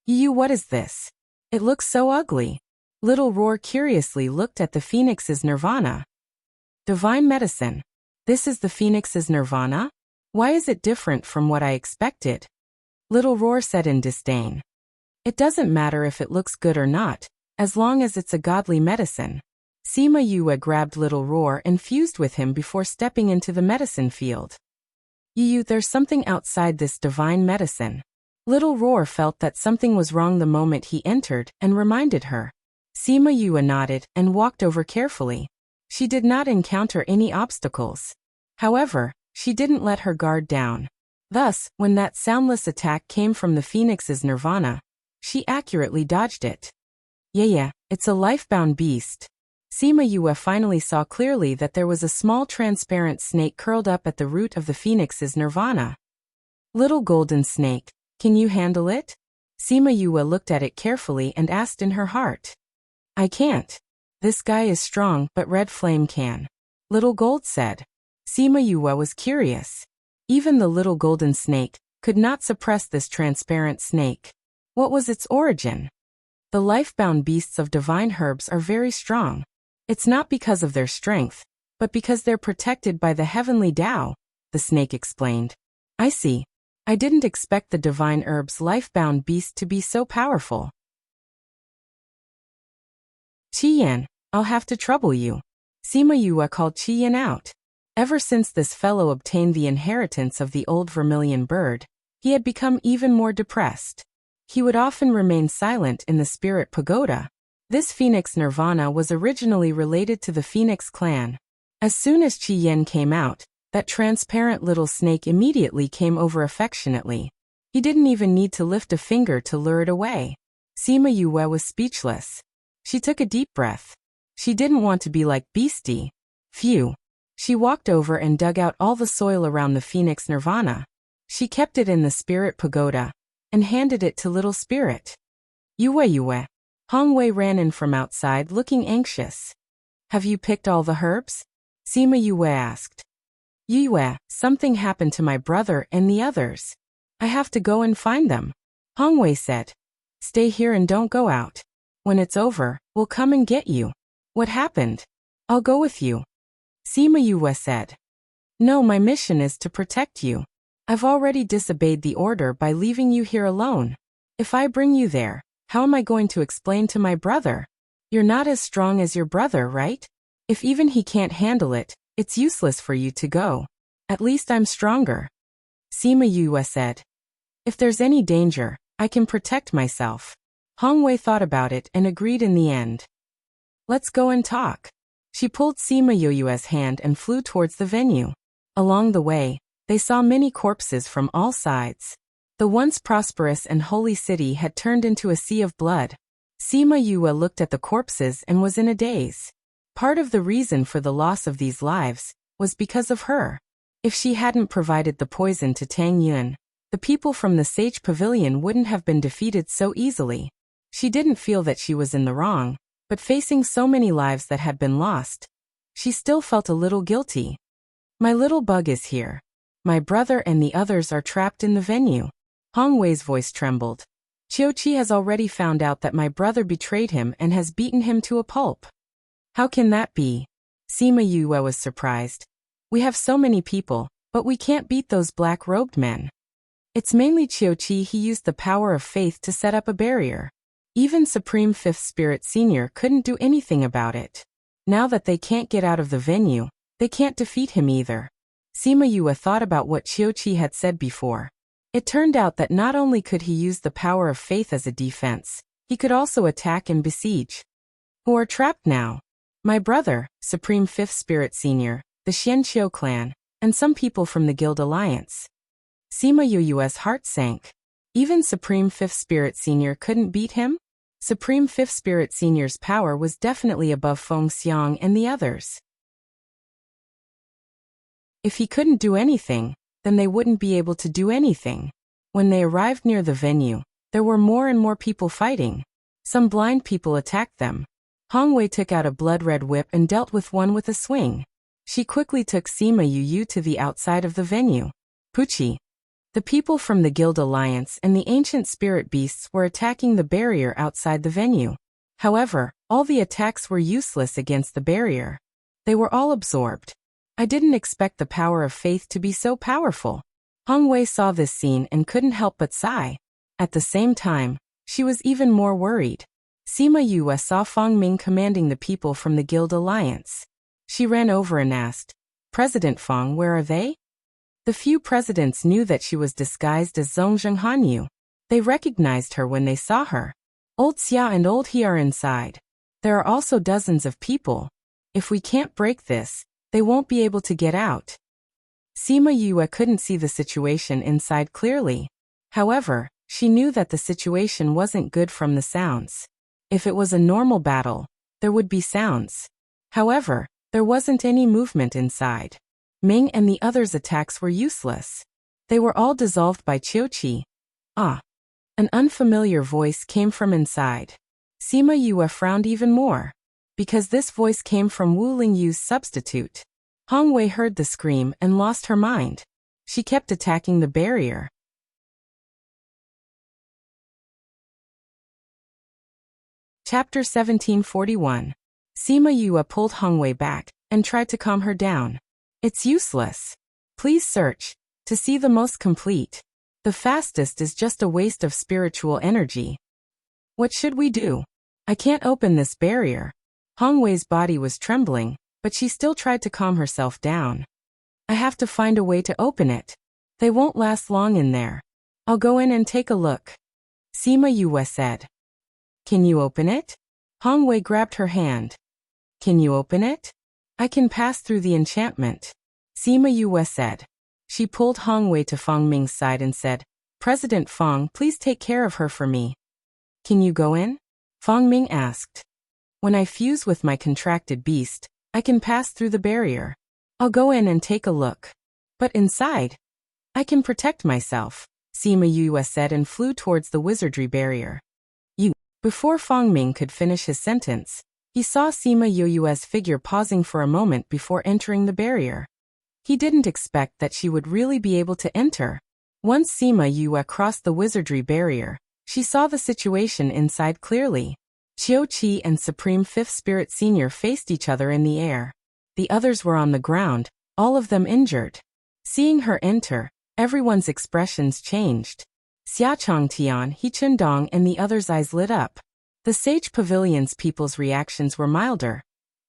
[SPEAKER 1] "Yu, what is this? It looks so ugly." Little Roar curiously looked at the phoenix's nirvana. "Divine medicine. This is the phoenix's nirvana? Why is it different from what I expected?" Little Roar said in disdain. "It doesn't matter if it looks good or not, as long as it's a godly medicine." Sima Yue grabbed Little Roar and fused with him before stepping into the medicine field. "Yu, there's something outside this divine medicine. Little Roar felt that something was wrong the moment he entered and reminded her. Sima Yue nodded and walked over carefully. She did not encounter any obstacles. However, she didn't let her guard down. Thus, when that soundless attack came from the Phoenix's nirvana, she accurately dodged it. Yeah, it's a life-bound beast. Sima Yue finally saw clearly that there was a small transparent snake curled up at the root of the Phoenix's nirvana. Little golden snake, can you handle it? Sima Yue looked at it carefully and asked in her heart. I can't. This guy is strong, but Red Flame can. Little Gold said. Sima Yue was curious. Even the little golden snake could not suppress this transparent snake. What was its origin? The life-bound beasts of divine herbs are very strong. It's not because of their strength, but because they're protected by the heavenly Tao, the snake explained. I see. I didn't expect the divine herb's life-bound beast to be so powerful. Qiyan, I'll have to trouble you. Sima Yue called Qiyan out. Ever since this fellow obtained the inheritance of the old vermilion bird, he had become even more depressed. He would often remain silent in the spirit pagoda. This Phoenix Nirvana was originally related to the Phoenix clan. As soon as Qiyan came out, that transparent little snake immediately came over affectionately. He didn't even need to lift a finger to lure it away. Sima Yue was speechless. She took a deep breath. She didn't want to be like Beastie. Phew. She walked over and dug out all the soil around the Phoenix Nirvana. She kept it in the spirit pagoda and handed it to Little Spirit. Yue. Hong Wei ran in from outside looking anxious. Have you picked all the herbs? Sima Yue asked. Yue, something happened to my brother and the others. I have to go and find them. Hong Wei said. Stay here and don't go out. When it's over, we'll come and get you. What happened? I'll go with you. Sima Yue said. No, my mission is to protect you. I've already disobeyed the order by leaving you here alone. If I bring you there, how am I going to explain to my brother? You're not as strong as your brother, right? If even he can't handle it, it's useless for you to go. At least I'm stronger. Sima Yue said. If there's any danger, I can protect myself. Hong Wei thought about it and agreed in the end. Let's go and talk. She pulled Sima Yue's hand and flew towards the venue. Along the way, they saw many corpses from all sides. The once prosperous and holy city had turned into a sea of blood. Sima Yue looked at the corpses and was in a daze. Part of the reason for the loss of these lives was because of her. If she hadn't provided the poison to Tang Yun, the people from the Sage Pavilion wouldn't have been defeated so easily. She didn't feel that she was in the wrong, but facing so many lives that had been lost, she still felt a little guilty. My little bug is here. My brother and the others are trapped in the venue. Hong Wei's voice trembled. Qiuqi has already found out that my brother betrayed him and has beaten him to a pulp. How can that be? Sima Yue was surprised. We have so many people, but we can't beat those black-robed men. It's mainly Qiuqi. He used the power of faith to set up a barrier. Even Supreme Fifth Spirit Senior couldn't do anything about it. Now that they can't get out of the venue, they can't defeat him either. Sima Yue thought about what Qiuqi had said before. It turned out that not only could he use the power of faith as a defense, he could also attack and besiege. Who are trapped now? My brother, Supreme Fifth Spirit Senior, the Xianqiu clan, and some people from the Guild Alliance. Sima Yue's heart sank. Even Supreme Fifth Spirit Senior couldn't beat him? Supreme Fifth Spirit Senior's power was definitely above Feng Xiang and the others. If he couldn't do anything, then they wouldn't be able to do anything. When they arrived near the venue, there were more and more people fighting. Some blind people attacked them. Hong Wei took out a blood-red whip and dealt with one with a swing. She quickly took Sima Yue to the outside of the venue. Puchi. The people from the Guild Alliance and the ancient spirit beasts were attacking the barrier outside the venue. However, all the attacks were useless against the barrier. They were all absorbed. I didn't expect the power of faith to be so powerful. Hong Wei saw this scene and couldn't help but sigh. At the same time, she was even more worried. Sima Yue saw Feng Ming commanding the people from the Guild Alliance. She ran over and asked, President Feng, where are they? The few presidents knew that she was disguised as Zhongzheng Hanyu. They recognized her when they saw her. Old Xia and Old He are inside. There are also dozens of people. If we can't break this, they won't be able to get out. Sima Yue couldn't see the situation inside clearly. However, she knew that the situation wasn't good from the sounds. If it was a normal battle, there would be sounds. However, there wasn't any movement inside. Ming and the others' attacks were useless. They were all dissolved by Qiuqi. Ah! An unfamiliar voice came from inside. Sima Yue frowned even more, because this voice came from Wu Lingyu's substitute. Hong Wei heard the scream and lost her mind. She kept attacking the barrier. Chapter 1741. Sima Yue pulled Hong Wei back and tried to calm her down. It's useless. Please search to see the most complete. The fastest is just a waste of spiritual energy. What should we do? I can't open this barrier. Hong Wei's body was trembling, but she still tried to calm herself down. I have to find a way to open it. They won't last long in there. I'll go in and take a look. Sima Yue said. Can you open it? Hong Wei grabbed her hand. Can you open it? I can pass through the enchantment. Sima Yue said. She pulled Hong Wei to Fang Ming's side and said, President Fang, please take care of her for me. Can you go in? Fang Ming asked. When I fuse with my contracted beast, I can pass through the barrier. I'll go in and take a look. But inside, I can protect myself, Sima Yue said and flew towards the wizardry barrier. Before Fang Ming could finish his sentence, he saw Sima Yue's figure pausing for a moment before entering the barrier. He didn't expect that she would really be able to enter. Once Sima Yue crossed the wizardry barrier, she saw the situation inside clearly. Qiuqi and Supreme Fifth Spirit Senior faced each other in the air. The others were on the ground, all of them injured. Seeing her enter, everyone's expressions changed. Xia Chongtian, He Chundong and the others' eyes lit up. The Sage Pavilion's people's reactions were milder,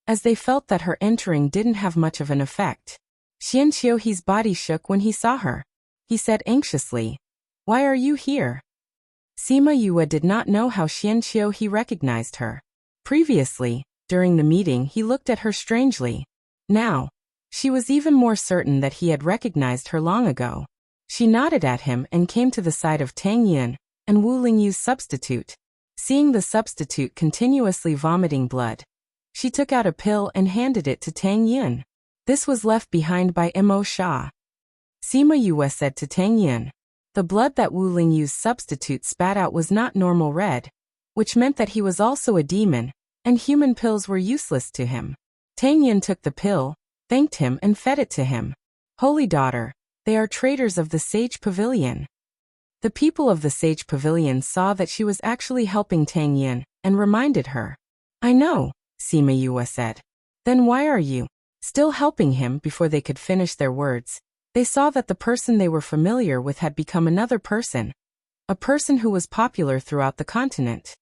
[SPEAKER 1] as they felt that her entering didn't have much of an effect. Xian Qiuhi's body shook when he saw her. He said anxiously, Why are you here? Sima Yue did not know how Xian Qiuhi recognized her. Previously, during the meeting he looked at her strangely. Now, she was even more certain that he had recognized her long ago. She nodded at him and came to the side of Tang Yin and Wu Lingyu's substitute. Seeing the substitute continuously vomiting blood, she took out a pill and handed it to Tang Yin. This was left behind by Mo Sha. Sima Yue said to Tang Yin, the blood that Wu Lingyu's substitute spat out was not normal red, which meant that he was also a demon, and human pills were useless to him. Tang Yin took the pill, thanked him and fed it to him. Holy daughter, they are traitors of the Sage Pavilion. The people of the Sage Pavilion saw that she was actually helping Tang Yin, and reminded her. I know, Sima Yue said. Then why are you still helping him? Before they could finish their words, they saw that the person they were familiar with had become another person. A person who was popular throughout the continent.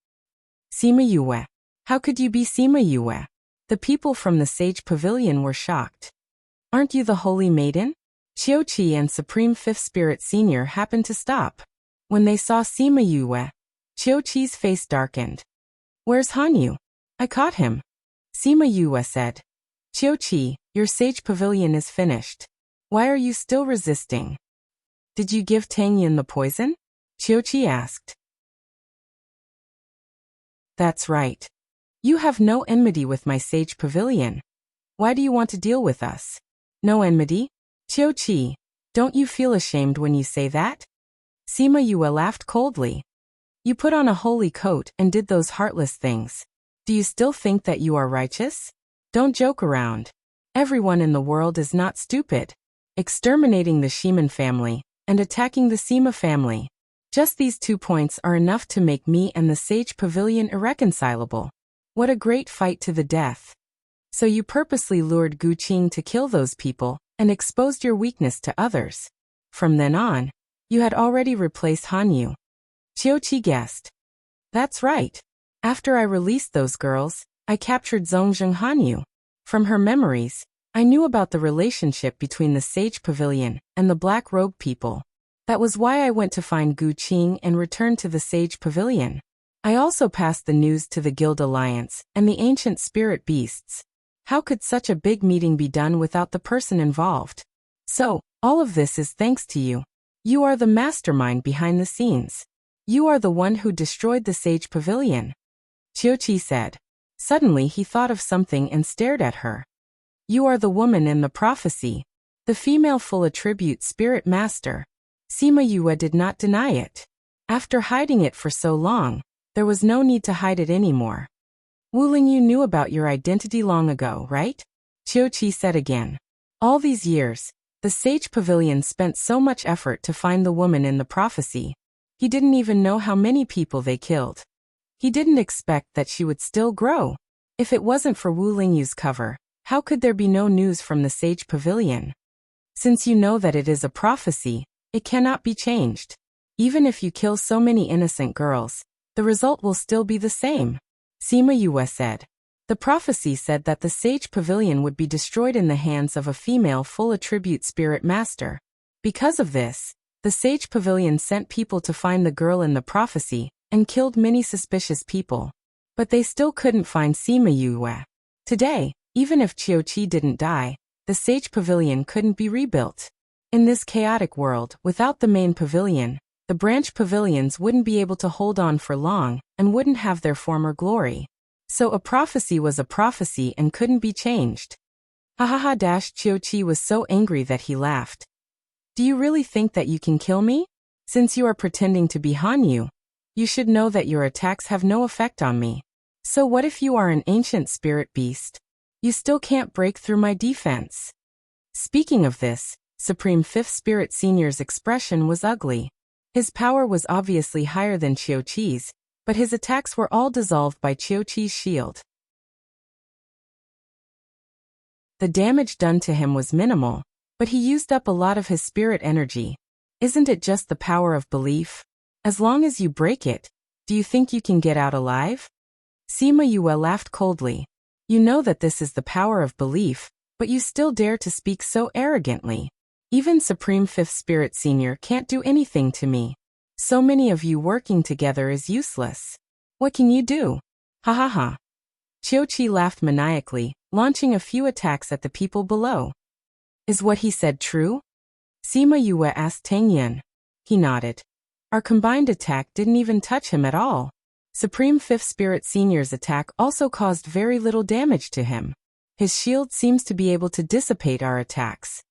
[SPEAKER 1] Sima Yue. How could you be Sima Yue? The people from the Sage Pavilion were shocked. Aren't you the Holy Maiden? Qiuqi and Supreme Fifth Spirit Senior happened to stop. When they saw Sima Yue, Qiuqi's face darkened. Where's Hanyu? I caught him. Sima Yue said. Qiuqi, your Sage Pavilion is finished. Why are you still resisting? Did you give Tang Yin the poison? Qiuqi asked. That's right. You have no enmity with my Sage Pavilion. Why do you want to deal with us? No enmity? Qiuqi, don't you feel ashamed when you say that? Sima Yue laughed coldly. You put on a holy coat and did those heartless things. Do you still think that you are righteous? Don't joke around. Everyone in the world is not stupid. Exterminating the Shiman family and attacking the Sima family. Just these 2 points are enough to make me and the Sage Pavilion irreconcilable. What a great fight to the death. So you purposely lured Gu Qing to kill those people and exposed your weakness to others. From then on, you had already replaced Hanyu. Qiuqi guessed. That's right. After I released those girls, I captured Zhongzheng Hanyu. From her memories, I knew about the relationship between the Sage Pavilion and the Black Robe people. That was why I went to find Gu Qing and returned to the Sage Pavilion. I also passed the news to the Guild Alliance and the ancient spirit beasts. How could such a big meeting be done without the person involved? So, all of this is thanks to you. You are the mastermind behind the scenes. You are the one who destroyed the Sage Pavilion, Qiuqi said. Suddenly he thought of something and stared at her. You are the woman in the prophecy, the female full attribute spirit master. Sima Yue did not deny it. After hiding it for so long, there was no need to hide it anymore. Wu Lingyu knew about your identity long ago, right? Qiuqi said again. All these years, the Sage Pavilion spent so much effort to find the woman in the prophecy. He didn't even know how many people they killed. He didn't expect that she would still grow. If it wasn't for Wu Lingyu's cover, how could there be no news from the Sage Pavilion? Since you know that it is a prophecy, it cannot be changed. Even if you kill so many innocent girls, the result will still be the same, Sima Yue said. The prophecy said that the Sage Pavilion would be destroyed in the hands of a female full attribute spirit master. Because of this, the Sage Pavilion sent people to find the girl in the prophecy and killed many suspicious people. But they still couldn't find Sima Yue. Today, even if Qiuqi didn't die, the Sage Pavilion couldn't be rebuilt. In this chaotic world, without the main pavilion, the branch pavilions wouldn't be able to hold on for long and wouldn't have their former glory. So a prophecy was a prophecy and couldn't be changed. Qiuqi was so angry that he laughed. Do you really think that you can kill me? Since you are pretending to be Hanyu, you should know that your attacks have no effect on me. So what if you are an ancient spirit beast? You still can't break through my defense. Speaking of this, Supreme Fifth Spirit Senior's expression was ugly. His power was obviously higher than Qiuqi's, but his attacks were all dissolved by Qiuqi's shield. The damage done to him was minimal, but he used up a lot of his spirit energy. Isn't it just the power of belief? As long as you break it, do you think you can get out alive? Sima Yue laughed coldly. You know that this is the power of belief, but you still dare to speak so arrogantly. Even Supreme Fifth Spirit Senior can't do anything to me. So many of you working together is useless. What can you do? Ha ha ha. Qiuqi laughed maniacally, launching a few attacks at the people below. Is what he said true? Sima Yue asked Tang Yin. He nodded. Our combined attack didn't even touch him at all. Supreme Fifth Spirit Senior's attack also caused very little damage to him. His shield seems to be able to dissipate our attacks.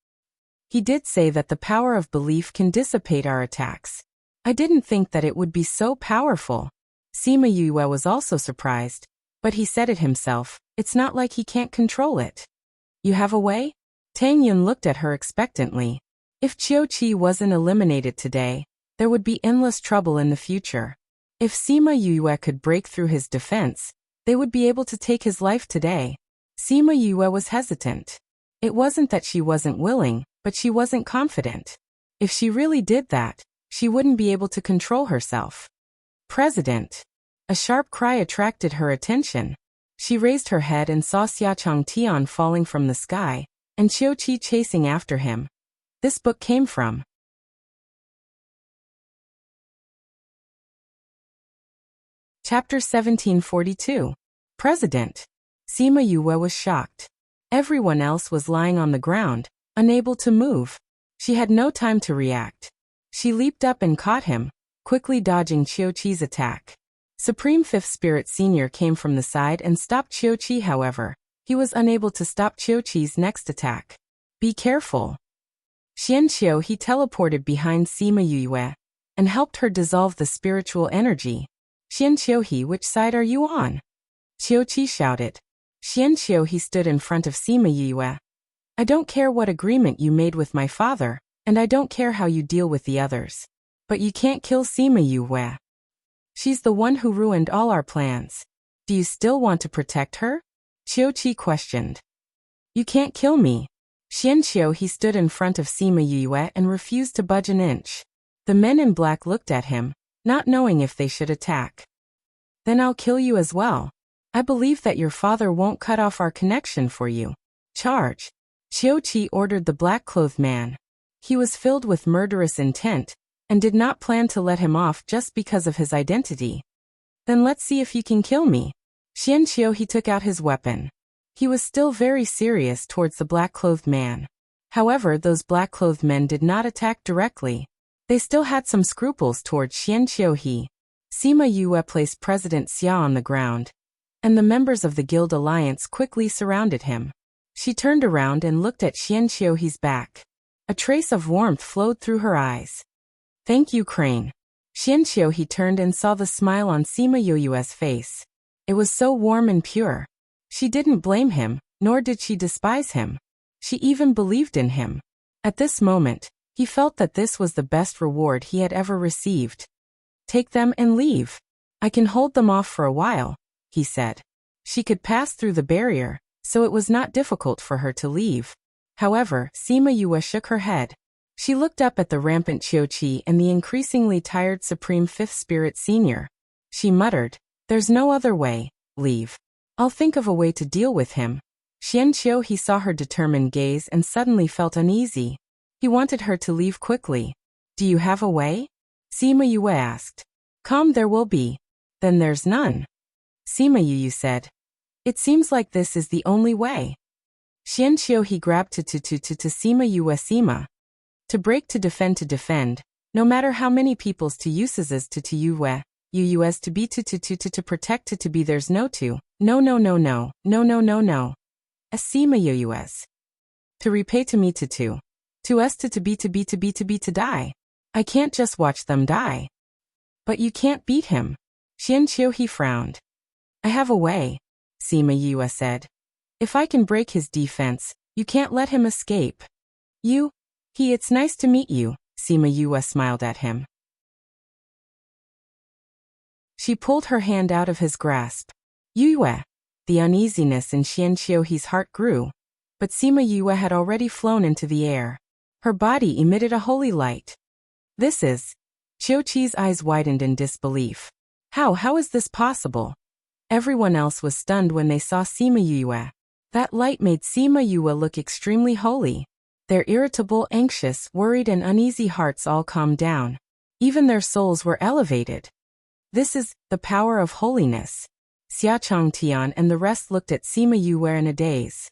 [SPEAKER 1] He did say that the power of belief can dissipate our attacks. I didn't think that it would be so powerful. Sima Yue was also surprised, but he said it himself, it's not like he can't control it. You have a way? Tang Yun looked at her expectantly. If Qiuqi wasn't eliminated today, there would be endless trouble in the future. If Sima Yue could break through his defense, they would be able to take his life today. Sima Yue was hesitant. It wasn't that she wasn't willing, but she wasn't confident. If she really did that, she wouldn't be able to control herself. President. A sharp cry attracted her attention. She raised her head and saw Xiaochang Tian falling from the sky, and Qiuqi chasing after him. This book came from Chapter 1742. President. Sima Yue was shocked. Everyone else was lying on the ground, unable to move. She had no time to react. She leaped up and caught him, quickly dodging Qiuqi's attack. Supreme Fifth Spirit Senior came from the side and stopped Qiuqi. However, he was unable to stop Qiuqi's next attack. Be careful. Xianqiu he teleported behind Sima Yue and helped her dissolve the spiritual energy. Xianqiu he, which side are you on? Qiuqi shouted. Xianqiu he stood in front of Sima Yue. I don't care what agreement you made with my father, and I don't care how you deal with the others. But you can't kill Sima Yue. She's the one who ruined all our plans. Do you still want to protect her? Qiuqi questioned. You can't kill me. Xianqiu he stood in front of Sima Yue and refused to budge an inch. The men in black looked at him, not knowing if they should attack. Then I'll kill you as well. I believe that your father won't cut off our connection for you. Charge. Qiuqi ordered the black-clothed man. He was filled with murderous intent, and did not plan to let him off just because of his identity. Then let's see if you can kill me. Xianqiu took out his weapon. He was still very serious towards the black-clothed man. However, those black-clothed men did not attack directly. They still had some scruples towards Xianqiu. Sima Yue placed President Xia on the ground, and the members of the Guild Alliance quickly surrounded him. She turned around and looked at Xianqiu's back. A trace of warmth flowed through her eyes. Thank you, Crane. Xianqiu turned and saw the smile on Sima Yue's face. It was so warm and pure. She didn't blame him, nor did she despise him. She even believed in him. At this moment, he felt that this was the best reward he had ever received. Take them and leave. I can hold them off for a while, he said. She could pass through the barrier, so it was not difficult for her to leave. However, Sima Yue shook her head. She looked up at the rampant Qiuqi and the increasingly tired Supreme Fifth Spirit Senior. She muttered, "There's no other way, leave. I'll think of a way to deal with him." Xianqiu saw her determined gaze and suddenly felt uneasy. He wanted her to leave quickly. Do you have a way? Sima Yue asked. Come, there will be. Then there's none. Sima Yue said. It seems like this is the only way. Xianqiu grabbed to Sima Yue Sima. To break, to defend, no matter how many people's to uses as to Yue, Yu's to be to protect to be there's no to, no. As Sima Yu's. To repay to me to us to be to die. I can't just watch them die. But you can't beat him. Xianqiu frowned. I have a way, Sima Yue said. If I can break his defense, you can't let him escape. It's nice to meet you, Sima Yue smiled at him. She pulled her hand out of his grasp. Yue. The uneasiness in Xianqiu's heart grew, but Sima Yue had already flown into the air. Her body emitted a holy light. This is... Qiuqi's eyes widened in disbelief. How is this possible? Everyone else was stunned when they saw Sima Yue. That light made Sima Yue look extremely holy. Their irritable, anxious, worried and uneasy hearts all calmed down. Even their souls were elevated. This is the power of holiness. Xia Changtian and the rest looked at Sima Yue in a daze.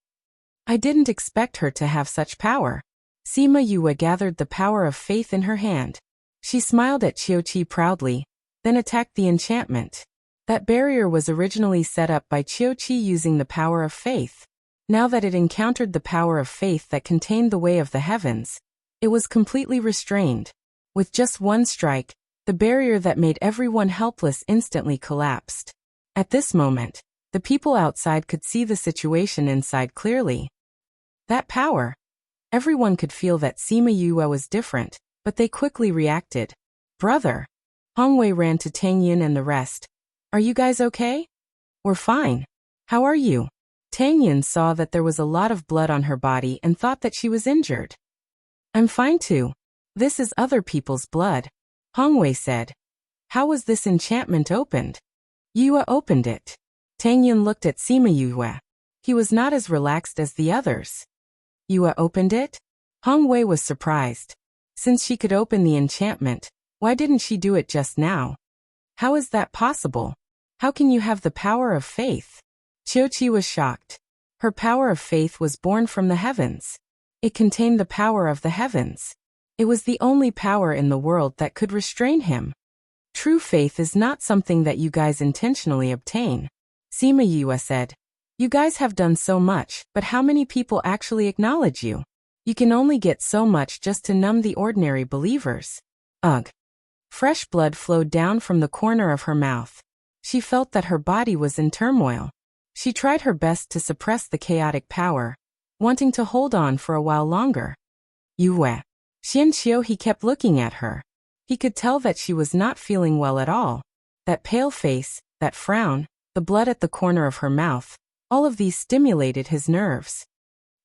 [SPEAKER 1] I didn't expect her to have such power. Sima Yue gathered the power of faith in her hand. She smiled at Qiuqi proudly, then attacked the enchantment. That barrier was originally set up by Qiuqi using the power of faith. Now that it encountered the power of faith that contained the way of the heavens, it was completely restrained. With just one strike, the barrier that made everyone helpless instantly collapsed. At this moment, the people outside could see the situation inside clearly. That power. Everyone could feel that Sima Yue was different, but they quickly reacted. Brother. Hongwei ran to Tang Yin and the rest. Are you guys okay? We're fine. How are you? Tang Yin saw that there was a lot of blood on her body and thought that she was injured. I'm fine too. This is other people's blood. Hongwei said. How was this enchantment opened? Yue opened it. Tang Yin looked at Sima Yue. He was not as relaxed as the others. Yue opened it? Hongwei was surprised. Since she could open the enchantment, why didn't she do it just now? How is that possible? How can you have the power of faith? Qiuqi was shocked. Her power of faith was born from the heavens. It contained the power of the heavens. It was the only power in the world that could restrain him. True faith is not something that you guys intentionally obtain. Sima Yue said. You guys have done so much, but how many people actually acknowledge you? You can only get so much just to numb the ordinary believers. Ugh. Fresh blood flowed down from the corner of her mouth. She felt that her body was in turmoil. She tried her best to suppress the chaotic power, wanting to hold on for a while longer. Yue. Xianqiu kept looking at her. He could tell that she was not feeling well at all. That pale face, that frown, the blood at the corner of her mouth, all of these stimulated his nerves.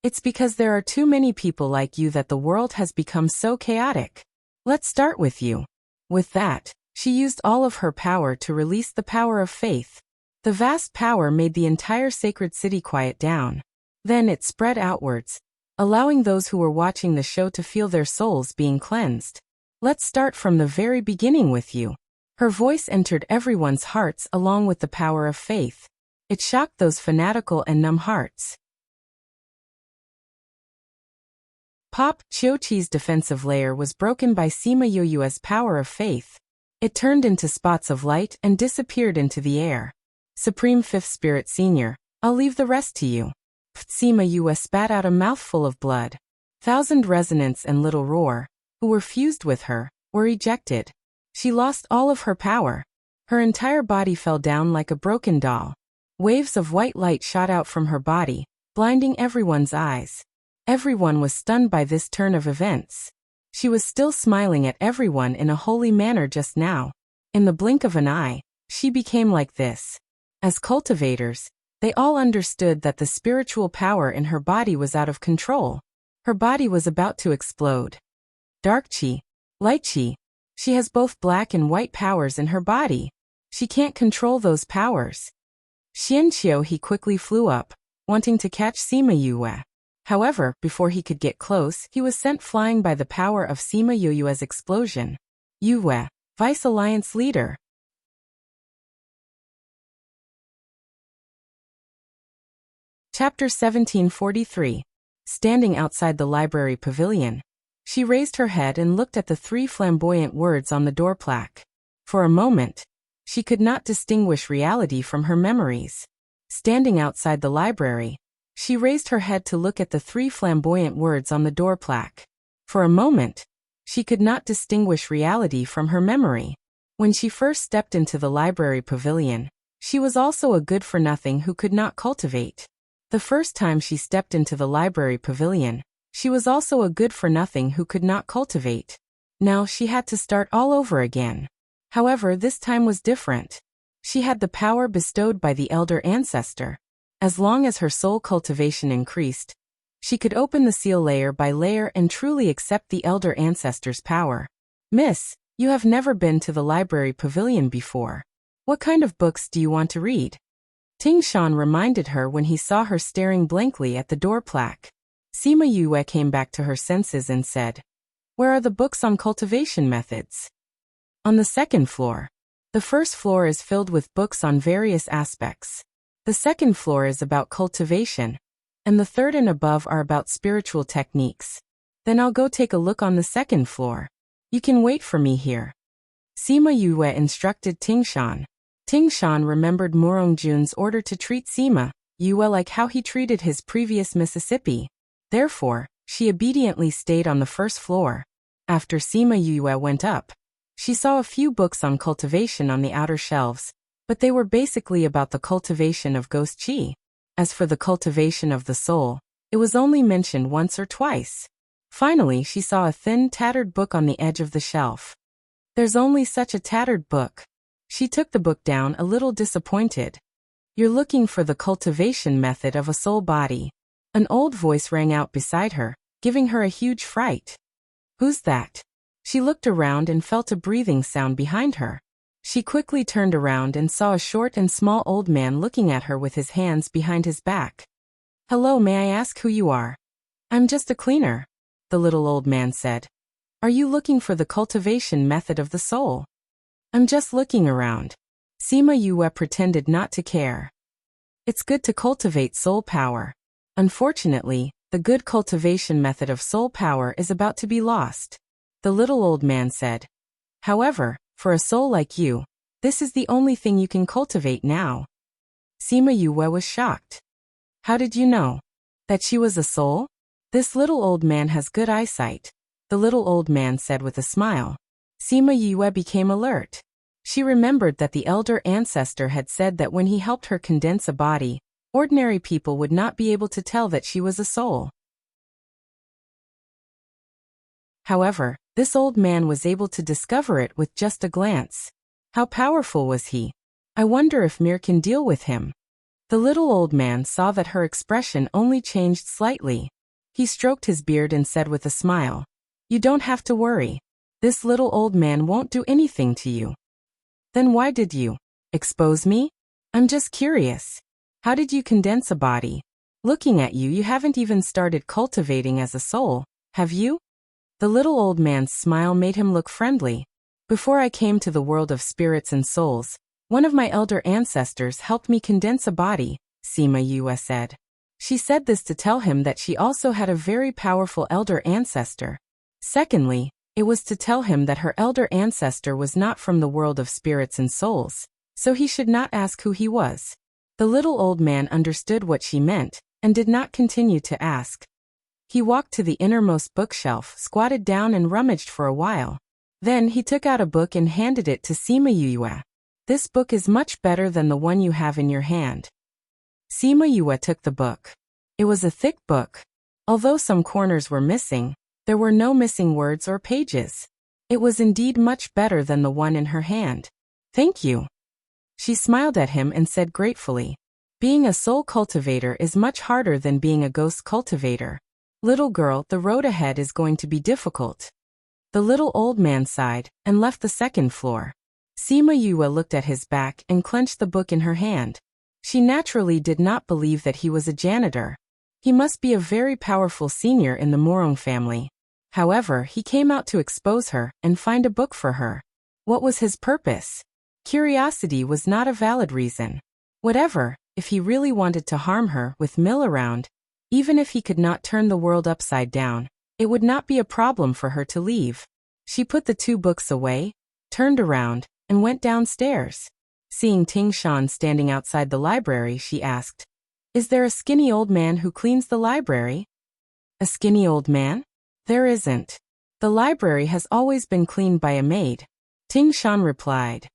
[SPEAKER 1] It's because there are too many people like you that the world has become so chaotic. Let's start with you. With that, she used all of her power to release the power of faith. The vast power made the entire sacred city quiet down. Then it spread outwards, allowing those who were watching the show to feel their souls being cleansed. Let's start from the very beginning with you. Her voice entered everyone's hearts along with the power of faith. It shocked those fanatical and numb hearts. Pop Chiochi's defensive layer was broken by Sima Yoyue's power of faith. It turned into spots of light and disappeared into the air. Supreme Fifth Spirit Senior, I'll leave the rest to you. Sima Yue spat out a mouthful of blood. Thousand Resonance and Little Roar, who were fused with her, were ejected. She lost all of her power. Her entire body fell down like a broken doll. Waves of white light shot out from her body, blinding everyone's eyes. Everyone was stunned by this turn of events. She was still smiling at everyone in a holy manner just now. In the blink of an eye, she became like this. As cultivators, they all understood that the spiritual power in her body was out of control. Her body was about to explode. Dark Qi, Light Qi. She has both black and white powers in her body. She can't control those powers. Xianqiu he quickly flew up, wanting to catch Sima Yue. However, before he could get close, he was sent flying by the power of Sima Yoyue's explosion. Yue, Vice Alliance Leader. Chapter 1743. Standing outside the library pavilion, she raised her head and looked at the 3 flamboyant words on the door plaque. For a moment, she could not distinguish reality from her memories. Standing outside the library, she raised her head to look at the 3 flamboyant words on the door plaque. For a moment, she could not distinguish reality from her memory. When she first stepped into the library pavilion, she was also a good-for-nothing who could not cultivate. The first time she stepped into the library pavilion, she was also a good-for-nothing who could not cultivate. Now she had to start all over again. However, this time was different. She had the power bestowed by the elder ancestor. As long as her soul cultivation increased, she could open the seal layer by layer and truly accept the elder ancestor's power. Miss, you have never been to the library pavilion before. What kind of books do you want to read? Ting Shan reminded her when he saw her staring blankly at the door plaque. Sima Yue came back to her senses and said, "Where are the books on cultivation methods?" On the 2nd floor. The 1st floor is filled with books on various aspects. The 2nd floor is about cultivation, and the 3rd and above are about spiritual techniques. Then I'll go take a look on the 2nd floor. You can wait for me here. Sima Yue instructed Ting Shan. Ting Shan remembered Morong Jun's order to treat Sima Yue like how he treated his previous Mississippi. Therefore, she obediently stayed on the 1st floor. After Sima Yue went up, she saw a few books on cultivation on the outer shelves, but they were basically about the cultivation of ghost qi. As for the cultivation of the soul, it was only mentioned once or twice. Finally, she saw a thin, tattered book on the edge of the shelf. There's only such a tattered book. She took the book down a little disappointed. You're looking for the cultivation method of a soul body. An old voice rang out beside her, giving her a huge fright. Who's that? She looked around and felt a breathing sound behind her. She quickly turned around and saw a short and small old man looking at her with his hands behind his back. Hello, may I ask who you are? I'm just a cleaner, the little old man said. Are you looking for the cultivation method of the soul? I'm just looking around. Sima Yue pretended not to care. It's good to cultivate soul power. Unfortunately, the good cultivation method of soul power is about to be lost, the little old man said. However, for a soul like you, this is the only thing you can cultivate now. Sima Yue was shocked. How did you know? That she was a soul? This little old man has good eyesight, the little old man said with a smile. Sima Yue became alert. She remembered that the elder ancestor had said that when he helped her condense a body, ordinary people would not be able to tell that she was a soul. However, this old man was able to discover it with just a glance. How powerful was he? I wonder if Mir can deal with him. The little old man saw that her expression only changed slightly. He stroked his beard and said with a smile, You don't have to worry. This little old man won't do anything to you. Then why did you expose me? I'm just curious. How did you condense a body? Looking at you, you haven't even started cultivating as a soul, have you? The little old man's smile made him look friendly. Before I came to the world of spirits and souls, one of my elder ancestors helped me condense a body, Sima Yue said. She said this to tell him that she also had a very powerful elder ancestor. Secondly, it was to tell him that her elder ancestor was not from the world of spirits and souls, so he should not ask who he was. The little old man understood what she meant, and did not continue to ask. He walked to the innermost bookshelf, squatted down and rummaged for a while. Then he took out a book and handed it to Sima Yue. This book is much better than the one you have in your hand. Sima Yue took the book. It was a thick book. Although some corners were missing, there were no missing words or pages. It was indeed much better than the one in her hand. Thank you. She smiled at him and said gratefully, being a soul cultivator is much harder than being a ghost cultivator. Little girl, the road ahead is going to be difficult. The little old man sighed and left the second floor. Sima Yue looked at his back and clenched the book in her hand. She naturally did not believe that he was a janitor. He must be a very powerful senior in the Morong family. However, he came out to expose her and find a book for her. What was his purpose? Curiosity was not a valid reason. Whatever, if he really wanted to harm her with Mill around, even if he could not turn the world upside down, it would not be a problem for her to leave. She put the two books away, turned around, and went downstairs. Seeing Ting Shan standing outside the library, she asked, "Is there a skinny old man who cleans the library?" "A skinny old man? There isn't. The library has always been cleaned by a maid," Ting Shan replied.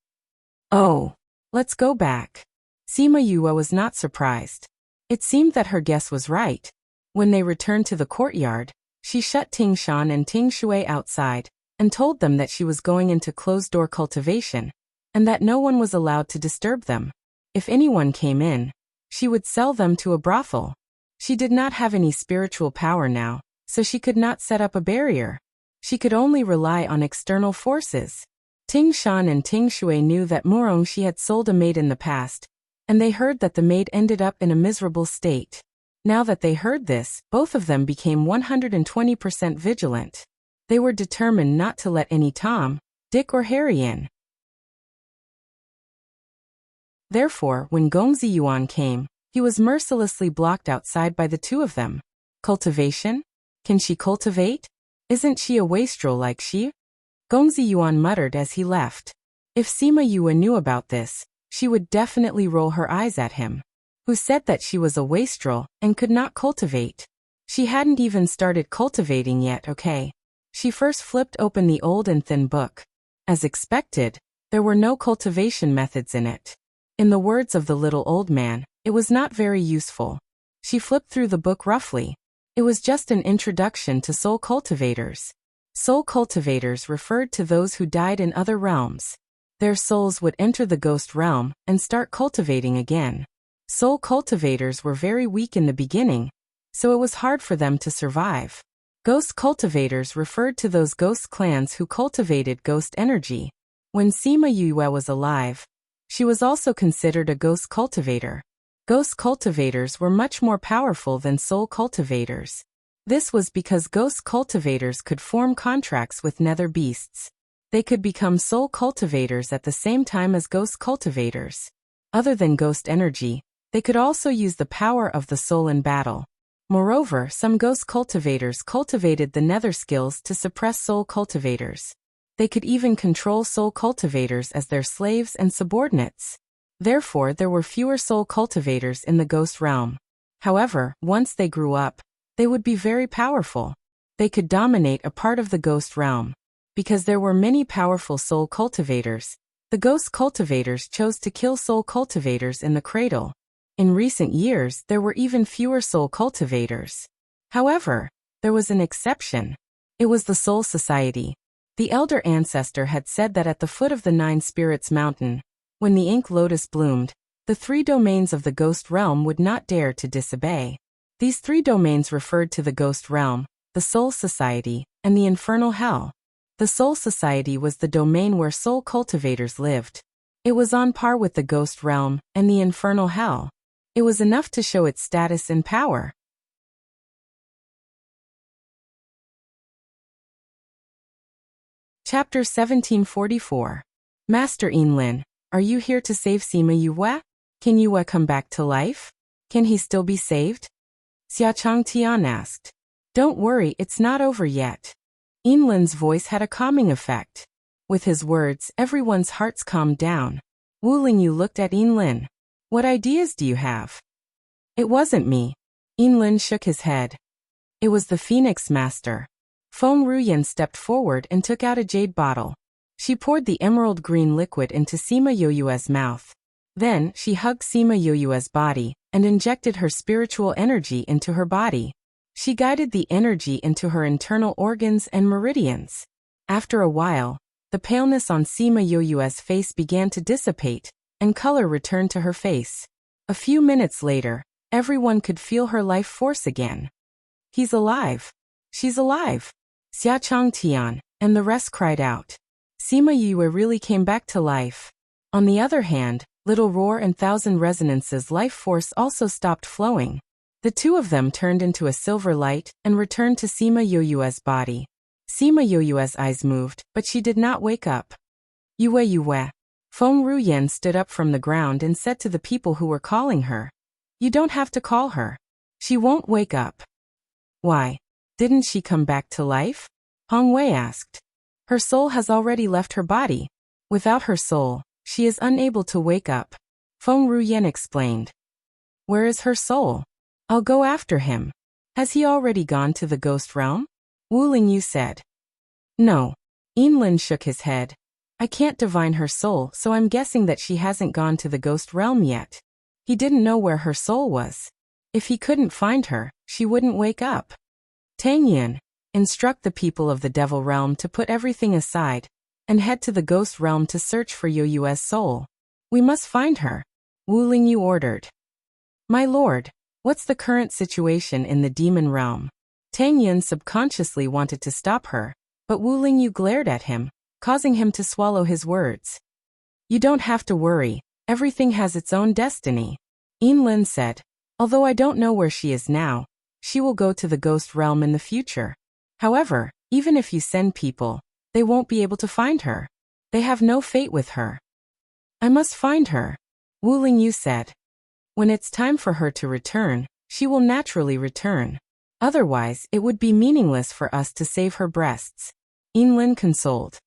[SPEAKER 1] "Oh, let's go back." Sima Yue was not surprised. It seemed that her guess was right. When they returned to the courtyard, she shut Ting Shan and Ting Shui outside, and told them that she was going into closed-door cultivation, and that no one was allowed to disturb them. If anyone came in, she would sell them to a brothel. She did not have any spiritual power now, so she could not set up a barrier. She could only rely on external forces. Ting Shan and Ting Shui knew that Morong she had sold a maid in the past, and they heard that the maid ended up in a miserable state. Now that they heard this, both of them became 120% vigilant. They were determined not to let any Tom, Dick or Harry in. Therefore, when Gongzi Yuan came, he was mercilessly blocked outside by the two of them. Cultivation? Can she cultivate? Isn't she a wastrel like she? Gongzi Yuan muttered as he left. If Sima Yue knew about this, she would definitely roll her eyes at him. Who said that she was a wastrel and could not cultivate? She hadn't even started cultivating yet, okay? She first flipped open the old and thin book. As expected, there were no cultivation methods in it. In the words of the little old man, it was not very useful. She flipped through the book roughly. It was just an introduction to soul cultivators. Soul cultivators referred to those who died in other realms. Their souls would enter the ghost realm and start cultivating again. Soul cultivators were very weak in the beginning, so it was hard for them to survive. Ghost cultivators referred to those ghost clans who cultivated ghost energy. When Sima Yue was alive, she was also considered a ghost cultivator. Ghost cultivators were much more powerful than soul cultivators. This was because ghost cultivators could form contracts with nether beasts. They could become soul cultivators at the same time as ghost cultivators. Other than ghost energy, they could also use the power of the soul in battle. Moreover, some ghost cultivators cultivated the nether skills to suppress soul cultivators. They could even control soul cultivators as their slaves and subordinates. Therefore, there were fewer soul cultivators in the ghost realm. However, once they grew up, they would be very powerful. They could dominate a part of the ghost realm. Because there were many powerful soul cultivators, the ghost cultivators chose to kill soul cultivators in the cradle. In recent years, there were even fewer soul cultivators. However, there was an exception. It was the Soul Society. The elder ancestor had said that at the foot of the Nine Spirits Mountain, when the ink lotus bloomed, the three domains of the ghost realm would not dare to disobey. These three domains referred to the ghost realm, the Soul Society, and the infernal hell. The Soul Society was the domain where soul cultivators lived. It was on par with the ghost realm and the infernal hell. It was enough to show its status and power. Chapter 1744. Master Yinlin, are you here to save Sima Yue? Can Yue come back to life? Can he still be saved? Xiaochang Tian asked. Don't worry, it's not over yet. Yinlin's voice had a calming effect. With his words, everyone's hearts calmed down. Wu Lingyu looked at Yinlin. What ideas do you have? It wasn't me. Yinlin shook his head. It was the Phoenix Master. Feng Ruyan stepped forward and took out a jade bottle. She poured the emerald green liquid into Sima Yoyue's mouth. Then, she hugged Sima Yoyue's body and injected her spiritual energy into her body. She guided the energy into her internal organs and meridians. After a while, the paleness on Sima Yoyue's face began to dissipate, and color returned to her face. A few minutes later, everyone could feel her life force again. He's alive. She's alive. Xiaochang Tian and the rest cried out. Sima Yue really came back to life. On the other hand, Little Roar and Thousand Resonance's life force also stopped flowing. The two of them turned into a silver light and returned to Sima Yoyue's body. Sima Yoyue's eyes moved, but she did not wake up. Yue. Feng Ruyan stood up from the ground and said to the people who were calling her. You don't have to call her. She won't wake up. Why? Didn't she come back to life? Hong Wei asked. Her soul has already left her body. Without her soul, she is unable to wake up. Feng Ruyan explained. Where is her soul? I'll go after him. Has he already gone to the ghost realm? Wu Lingyu said. No. Yinlin shook his head. I can't divine her soul, so I'm guessing that she hasn't gone to the ghost realm yet. He didn't know where her soul was. If he couldn't find her, she wouldn't wake up. Tang Yin, instruct the people of the devil realm to put everything aside and head to the ghost realm to search for Yoyue's soul. We must find her. Wu Lingyu ordered. My lord, what's the current situation in the demon realm? Tang Yin subconsciously wanted to stop her, but Wu Lingyu glared at him, causing him to swallow his words. You don't have to worry, everything has its own destiny. Yinlin said, although I don't know where she is now, she will go to the ghost realm in the future. However, even if you send people, they won't be able to find her. They have no fate with her. I must find her, Wu Lingyu said. When it's time for her to return, she will naturally return. Otherwise, it would be meaningless for us to save her breasts. Yinlin consoled.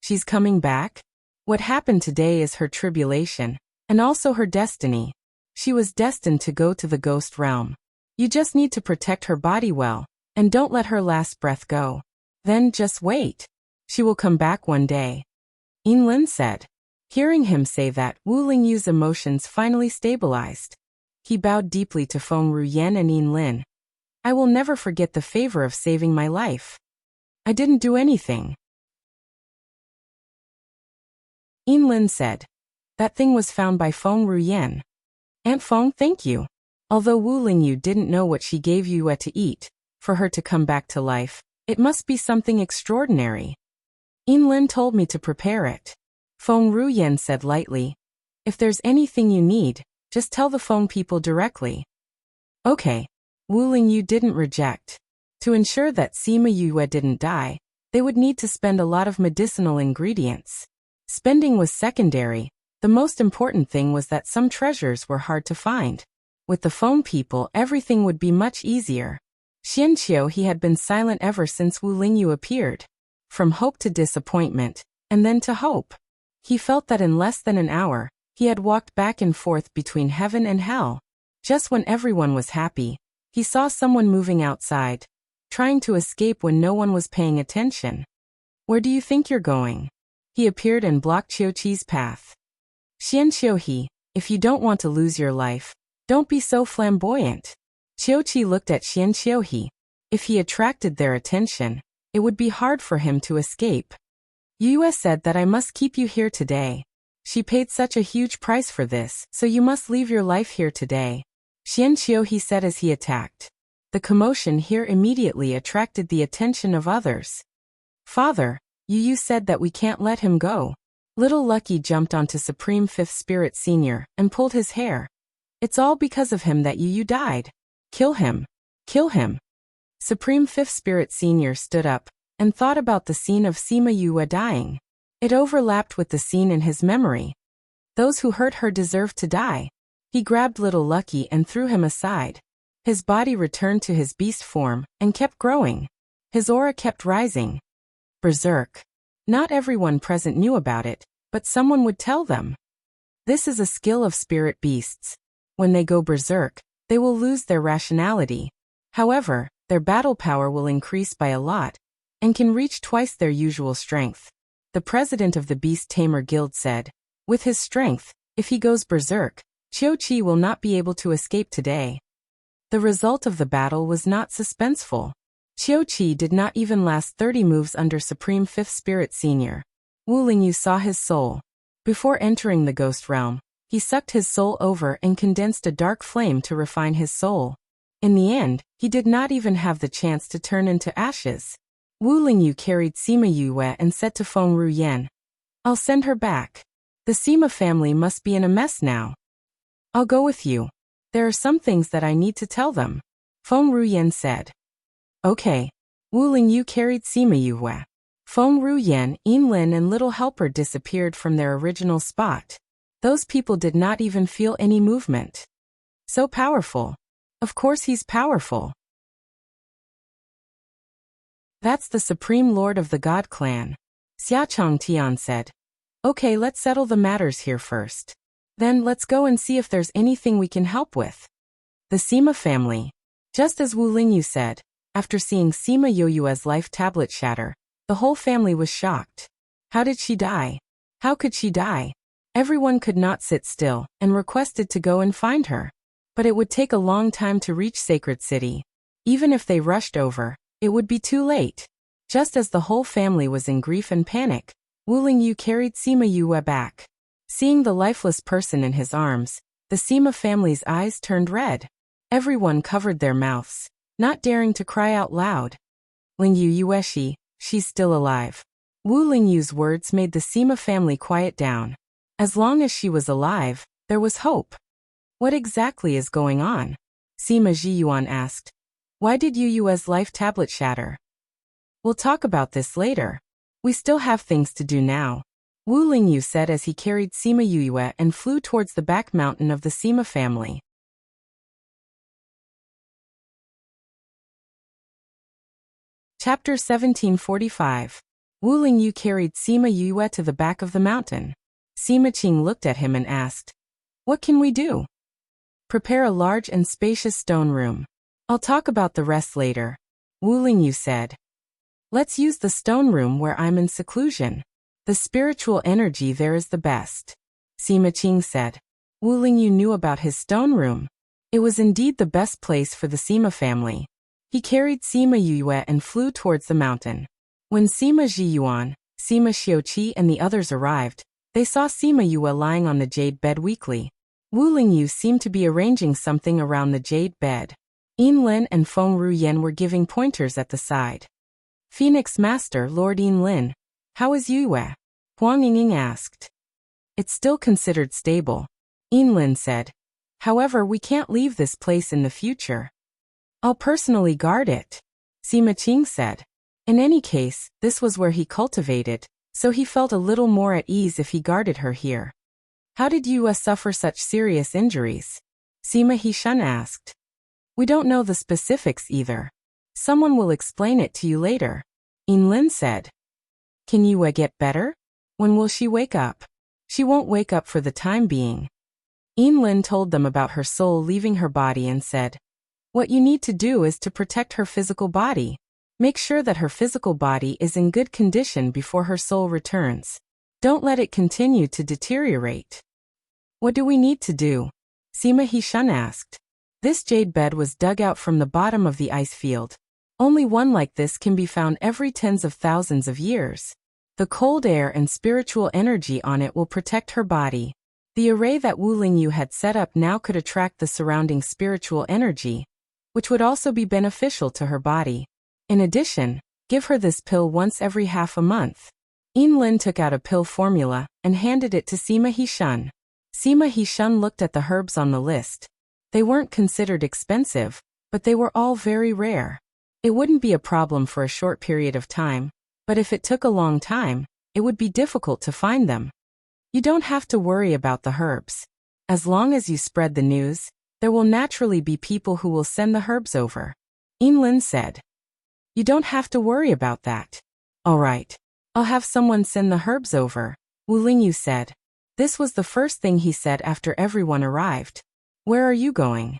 [SPEAKER 1] She's coming back? What happened today is her tribulation, and also her destiny. She was destined to go to the ghost realm. You just need to protect her body well, and don't let her last breath go. Then just wait. She will come back one day. Yinlin said. Hearing him say that, Wu Lingyu's emotions finally stabilized. He bowed deeply to Feng Ruyan and Yinlin. I will never forget the favor of saving my life. I didn't do anything. Yinlin said. That thing was found by Feng Ruyan. Aunt Feng, thank you. Although Wu Lingyu didn't know what she gave Yue to eat, for her to come back to life, it must be something extraordinary. Yinlin told me to prepare it. Feng Ruyan said lightly. If there's anything you need, just tell the Feng people directly. Okay. Wu Lingyu didn't reject. To ensure that Sima Yue didn't die, they would need to spend a lot of medicinal ingredients. Spending was secondary. The most important thing was that some treasures were hard to find. With the Feng people, everything would be much easier. Xianqiu he had been silent ever since Wu Lingyu appeared. From hope to disappointment, and then to hope. He felt that in less than an hour, he had walked back and forth between heaven and hell. Just when everyone was happy, he saw someone moving outside, trying to escape when no one was paying attention. Where do you think you're going? He appeared and blocked Qiuqi's path. Xianqiu he, if you don't want to lose your life, don't be so flamboyant. Qiuqi looked at Xianqiu he. If he attracted their attention, it would be hard for him to escape. Yue said that I must keep you here today. She paid such a huge price for this, so you must leave your life here today. Xianqiu he said as he attacked. The commotion here immediately attracted the attention of others. Father, Yu said that we can't let him go. Little Lucky jumped onto Supreme Fifth Spirit Senior and pulled his hair. It's all because of him that Yu died. Kill him. Kill him. Supreme Fifth Spirit Senior stood up, and thought about the scene of Sima Yue dying. It overlapped with the scene in his memory. Those who hurt her deserved to die. He grabbed little Lucky and threw him aside. His body returned to his beast form and kept growing. His aura kept rising. Berserk. Not everyone present knew about it, but someone would tell them. This is a skill of spirit beasts. When they go berserk, they will lose their rationality. However, their battle power will increase by a lot, and can reach twice their usual strength. The president of the Beast Tamer Guild said, with his strength, if he goes berserk, Qiuqi will not be able to escape today. The result of the battle was not suspenseful. Qiuqi did not even last 30 moves under Supreme Fifth Spirit Senior. Wu Lingyu saw his soul. Before entering the ghost realm, he sucked his soul over and condensed a dark flame to refine his soul. In the end, he did not even have the chance to turn into ashes. Wu Lingyu carried Sima Yue and said to Feng Ruyan, I'll send her back. The Sima family must be in a mess now. I'll go with you. There are some things that I need to tell them. Feng Ruyan said. Okay. Wu Lingyu carried Sima Yue. Feng Ruyan, Yinlin and Little Helper disappeared from their original spot. Those people did not even feel any movement. So powerful. Of course he's powerful. That's the Supreme Lord of the God Clan. Xiachong Tian said. Okay, let's settle the matters here first. Then let's go and see if there's anything we can help with. The Sima family. Just as Wu Lingyu said, after seeing Sima Yoyue's life tablet shatter, the whole family was shocked. How did she die? How could she die? Everyone could not sit still and requested to go and find her. But it would take a long time to reach Sacred City. Even if they rushed over, it would be too late. Just as the whole family was in grief and panic, Wu Lingyu carried Sima Yue back. Seeing the lifeless person in his arms, the Sima family's eyes turned red. Everyone covered their mouths, not daring to cry out loud. Lingyu Yueshi, she's still alive. Wu Lingyu's words made the Sima family quiet down. As long as she was alive, there was hope. What exactly is going on? Sima Jiyuan asked. Why did Yue's life tablet shatter? We'll talk about this later. We still have things to do now. Wu Lingyu said as he carried Sima Yue and flew towards the back mountain of the Sima family. Chapter 1745. Wu Lingyu carried Sima Yue to the back of the mountain. Sima Qing looked at him and asked, What can we do? Prepare a large and spacious stone room. I'll talk about the rest later. Wu Lingyu said. Let's use the stone room where I'm in seclusion. The spiritual energy there is the best. Sima Qing said. Wu Lingyu knew about his stone room. It was indeed the best place for the Sima family. He carried Sima Yue and flew towards the mountain. When Sima Jiyuan, Sima Xiuqi and the others arrived, they saw Sima Yue lying on the jade bed weakly. Wu Lingyu seemed to be arranging something around the jade bed. Yinlin and Feng Ruyan were giving pointers at the side. Phoenix Master Lord Yinlin, how is Yue? Huang Yingying asked. It's still considered stable. Yinlin said. However, we can't leave this place in the future. I'll personally guard it. Sima Qing said. In any case, this was where he cultivated, so he felt a little more at ease if he guarded her here. How did Yue suffer such serious injuries? Sima Hishun asked. We don't know the specifics either. Someone will explain it to you later. Yinlin said. Can Yue get better? When will she wake up? She won't wake up for the time being. Yinlin told them about her soul leaving her body and said, What you need to do is to protect her physical body. Make sure that her physical body is in good condition before her soul returns. Don't let it continue to deteriorate. What do we need to do? Sima Hishun asked. This jade bed was dug out from the bottom of the ice field. Only one like this can be found every tens of thousands of years. The cold air and spiritual energy on it will protect her body. The array that Wu Lingyu had set up now could attract the surrounding spiritual energy, which would also be beneficial to her body. In addition, give her this pill once every half a month. Yinlin took out a pill formula and handed it to Sima Hishun. Sima Hishun looked at the herbs on the list. They weren't considered expensive, but they were all very rare. It wouldn't be a problem for a short period of time, but if it took a long time, it would be difficult to find them. You don't have to worry about the herbs. As long as you spread the news, there will naturally be people who will send the herbs over. Yinlin said. You don't have to worry about that. All right. I'll have someone send the herbs over, Wu Lingyu said. This was the first thing he said after everyone arrived. Where are you going?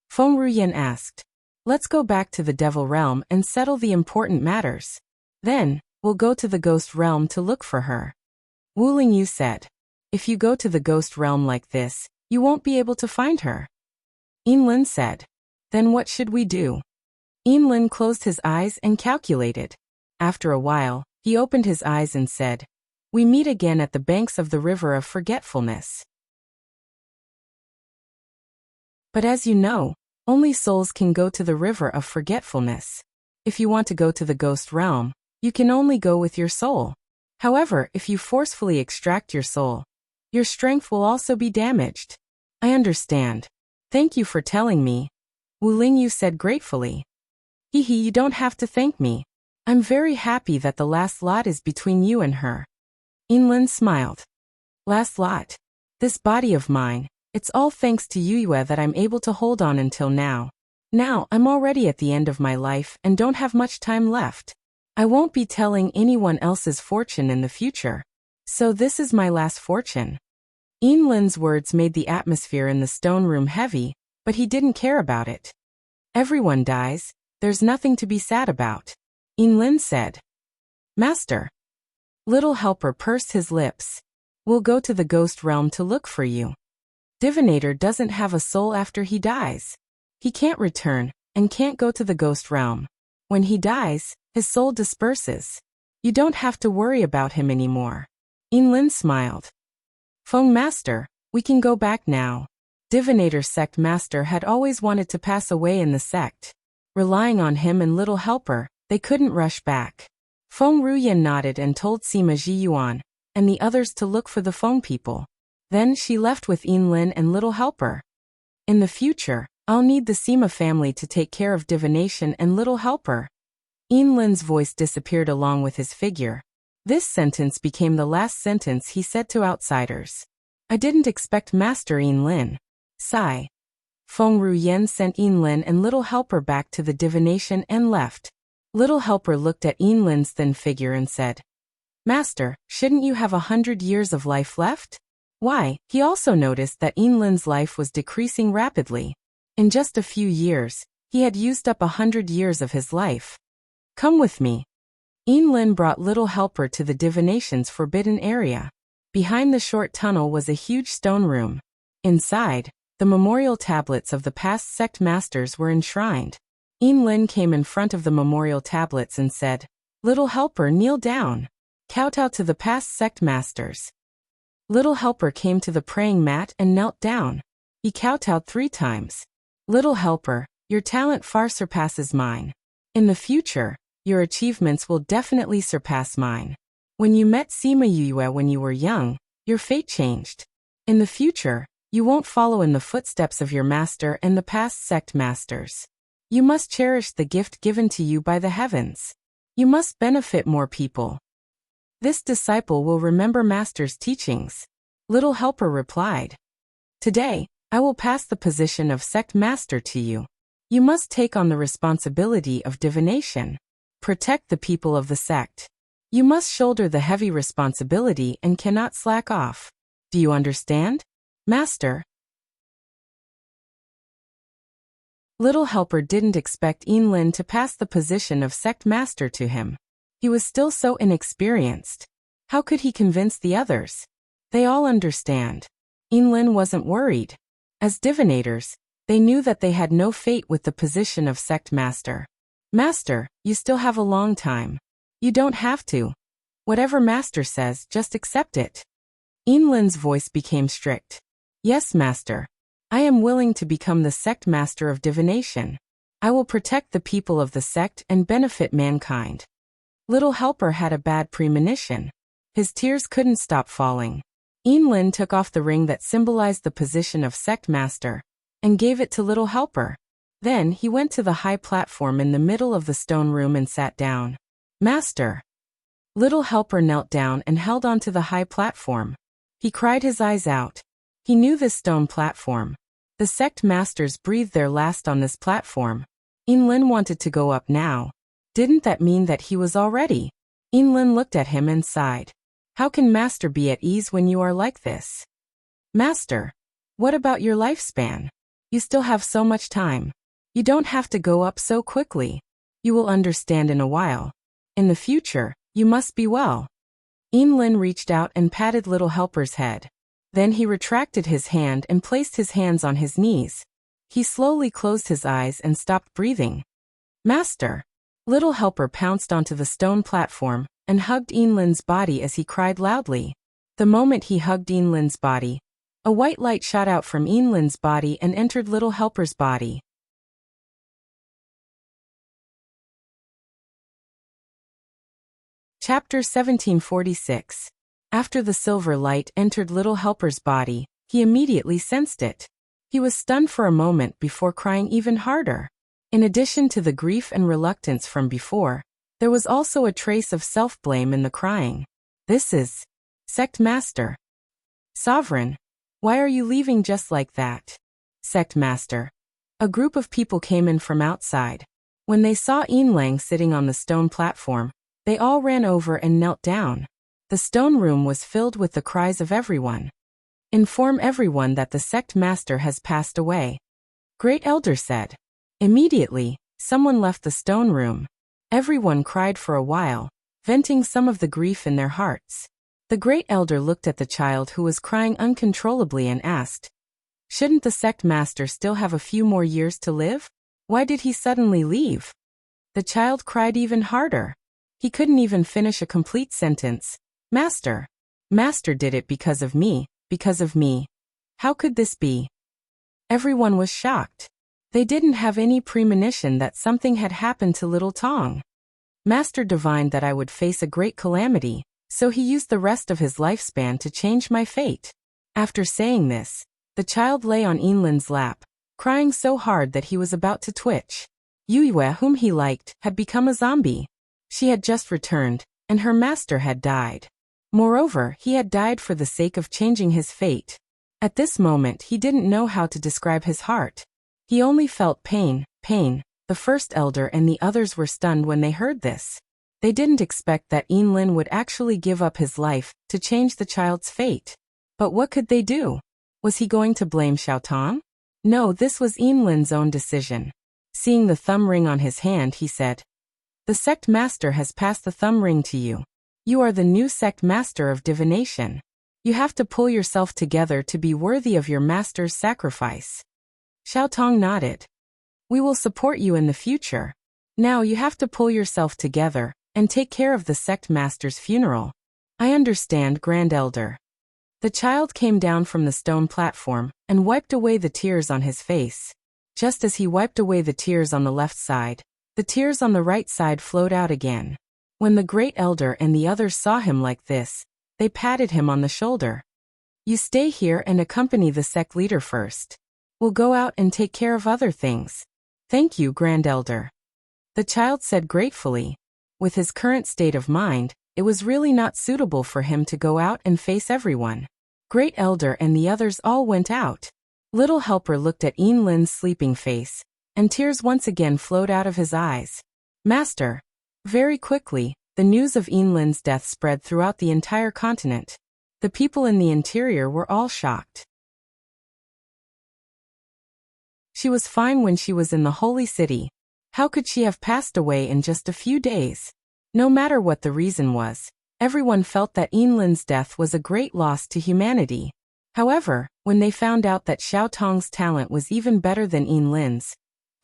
[SPEAKER 1] Feng Ruyan asked. Let's go back to the Devil Realm and settle the important matters. Then, we'll go to the Ghost Realm to look for her. Wu Lingyu said. If you go to the Ghost Realm like this, you won't be able to find her. Yinlin said. Then what should we do? Yinlin closed his eyes and calculated. After a while, he opened his eyes and said, We meet again at the banks of the River of Forgetfulness. But as you know, only souls can go to the River of Forgetfulness. If you want to go to the Ghost Realm, you can only go with your soul. However, if you forcefully extract your soul, your strength will also be damaged. I understand. Thank you for telling me, Wu Lingyu said gratefully. You don't have to thank me. I'm very happy that the last lot is between you and her. Yinlin smiled. Last lot. This body of mine, it's all thanks to Yue that I'm able to hold on until now. Now, I'm already at the end of my life and don't have much time left. I won't be telling anyone else's fortune in the future. So this is my last fortune. Yinlin's words made the atmosphere in the stone room heavy, but he didn't care about it. Everyone dies, there's nothing to be sad about. Yinlin said. Master. Little Helper pursed his lips. We'll go to the Ghost Realm to look for you. Divinator doesn't have a soul after he dies. He can't return, and can't go to the Ghost Realm. When he dies, his soul disperses. You don't have to worry about him anymore. Yinlin smiled. Feng Master, we can go back now. Divinator Sect Master had always wanted to pass away in the sect. Relying on him and Little Helper, they couldn't rush back. Feng Ruyan nodded and told Sima Zhiyuan and the others to look for the Feng people. Then she left with Yinlin and Little Helper. In the future, I'll need the Sima family to take care of divination and Little Helper. Yinlin's voice disappeared along with his figure. This sentence became the last sentence he said to outsiders. I didn't expect Master Yinlin. Sigh. Feng Ruyan sent Yinlin and Little Helper back to the divination and left. Little Helper looked at Yinlin's thin figure and said, Master, shouldn't you have 100 years of life left? Why? He also noticed that Yinlin's life was decreasing rapidly. In just a few years, he had used up 100 years of his life. Come with me. Yinlin brought Little Helper to the divination's forbidden area. Behind the short tunnel was a huge stone room. Inside, the memorial tablets of the past sect masters were enshrined. Yinlin came in front of the memorial tablets and said, Little Helper, kneel down. Kowtow to the past sect masters. Little Helper came to the praying mat and knelt down. He kowtowed 3 times. Little Helper, your talent far surpasses mine. In the future, your achievements will definitely surpass mine. When you met Sima Yue when you were young, your fate changed. In the future, you won't follow in the footsteps of your master and the past sect masters. You must cherish the gift given to you by the heavens. You must benefit more people. This disciple will remember Master's teachings. Little Helper replied. Today, I will pass the position of sect master to you. You must take on the responsibility of divination. Protect the people of the sect. You must shoulder the heavy responsibility and cannot slack off. Do you understand, Master? Little Helper didn't expect Yinlin to pass the position of sect master to him. He was still so inexperienced. How could he convince the others? They all understand. Yinlin wasn't worried. As divinators, they knew that they had no fate with the position of sect master. Master, you still have a long time. You don't have to. Whatever Master says, just accept it. Yinlin's voice became strict. Yes, Master. I am willing to become the sect master of divination. I will protect the people of the sect and benefit mankind. Little Helper had a bad premonition. His tears couldn't stop falling. Yinlin took off the ring that symbolized the position of sect master and gave it to Little Helper. Then he went to the high platform in the middle of the stone room and sat down. Master! Little helper knelt down and held onto the high platform. He cried his eyes out. He knew this stone platform. The sect masters breathed their last on this platform. Inlin wanted to go up now. Didn't that mean that he was already? Inlin looked at him and sighed. How can Master be at ease when you are like this? Master, what about your lifespan? You still have so much time. You don't have to go up so quickly. You will understand in a while. In the future, you must be well. Inlin reached out and patted little helper's head. Then he retracted his hand and placed his hands on his knees. He slowly closed his eyes and stopped breathing. Master! Little helper pounced onto the stone platform and hugged Inlin's body as he cried loudly. The moment he hugged Inlin's body, a white light shot out from Inlin's body and entered little helper's body. Chapter 1746. After the silver light entered little helper's body, he immediately sensed it. He was stunned for a moment before crying even harder. In addition to the grief and reluctance from before, there was also a trace of self-blame in the crying. This is Sect Master. Sovereign, why are you leaving just like that? Sect Master. A group of people came in from outside. When they saw Inlang sitting on the stone platform, they all ran over and knelt down. The stone room was filled with the cries of everyone. Inform everyone that the sect master has passed away. Great Elder said. Immediately, someone left the stone room. Everyone cried for a while, venting some of the grief in their hearts. The Great Elder looked at the child who was crying uncontrollably and asked, shouldn't the sect master still have a few more years to live? Why did he suddenly leave? The child cried even harder. He couldn't even finish a complete sentence. Master. Master did it because of me, because of me. How could this be? Everyone was shocked. They didn't have any premonition that something had happened to little Tong. Master divined that I would face a great calamity, so he used the rest of his lifespan to change my fate. After saying this, the child lay on Inlin's lap, crying so hard that he was about to twitch. Yue, whom he liked, had become a zombie. She had just returned, and her master had died. Moreover, he had died for the sake of changing his fate. At this moment he didn't know how to describe his heart. He only felt pain, pain. The first elder and the others were stunned when they heard this. They didn't expect that Inlin would actually give up his life to change the child's fate. But what could they do? Was he going to blame Xiaotong? No, this was Inlin's own decision. Seeing the thumb ring on his hand, he said, the sect master has passed the thumb ring to you. You are the new sect master of divination. You have to pull yourself together to be worthy of your master's sacrifice. Xiaotong nodded. We will support you in the future. Now you have to pull yourself together and take care of the sect master's funeral. I understand, Grand Elder. The child came down from the stone platform and wiped away the tears on his face. Just as he wiped away the tears on the left side, the tears on the right side flowed out again. When the Great Elder and the others saw him like this, they patted him on the shoulder. You stay here and accompany the sect leader first. We'll go out and take care of other things. Thank you, Grand Elder. The child said gratefully. With his current state of mind, it was really not suitable for him to go out and face everyone. Great Elder and the others all went out. Little Helper looked at Inlin's sleeping face, and tears once again flowed out of his eyes. Master. Very quickly, the news of Inlin's death spread throughout the entire continent. The people in the interior were all shocked. She was fine when she was in the holy city. How could she have passed away in just a few days? No matter what the reason was, everyone felt that Inlin's death was a great loss to humanity. However, when they found out that Xiaotong's talent was even better than Inlin's,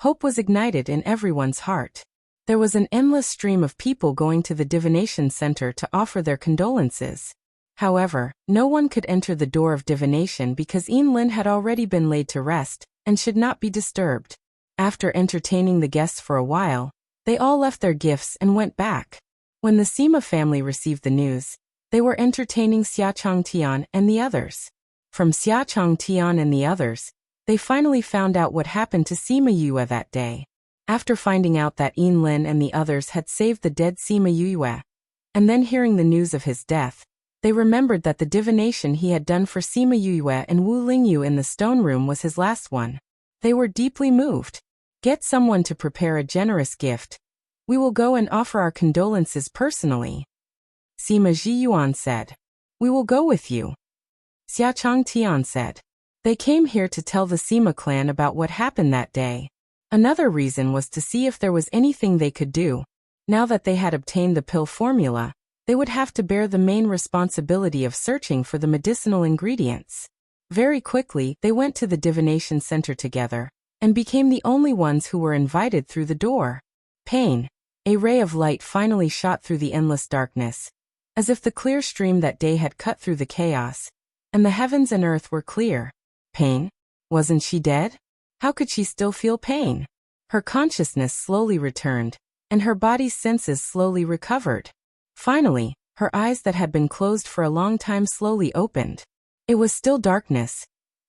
[SPEAKER 1] hope was ignited in everyone's heart. There was an endless stream of people going to the divination center to offer their condolences. However, no one could enter the door of divination because Inlin had already been laid to rest and should not be disturbed. After entertaining the guests for a while, they all left their gifts and went back. When the Sima family received the news, they were entertaining Xia Changtian and the others. From Xia Changtian and the others, they They finally found out what happened to Sima Yue that day. After finding out that Yin Lin and the others had saved the dead Sima Yue, and then hearing the news of his death, they remembered that the divination he had done for Sima Yue and Wu Lingyu in the stone room was his last one. They were deeply moved. Get someone to prepare a generous gift. We will go and offer our condolences personally. Sima Zhiyuan said. We will go with you. Xia Changtian said. They came here to tell the Sima clan about what happened that day. Another reason was to see if there was anything they could do. Now that they had obtained the pill formula, they would have to bear the main responsibility of searching for the medicinal ingredients. Very quickly, they went to the divination center together, and became the only ones who were invited through the door. Pain. A ray of light finally shot through the endless darkness, as if the clear stream that day had cut through the chaos, and the heavens and earth were clear. Pain? Wasn't she dead? How could she still feel pain? Her consciousness slowly returned, and her body's senses slowly recovered. Finally, her eyes that had been closed for a long time slowly opened. It was still darkness.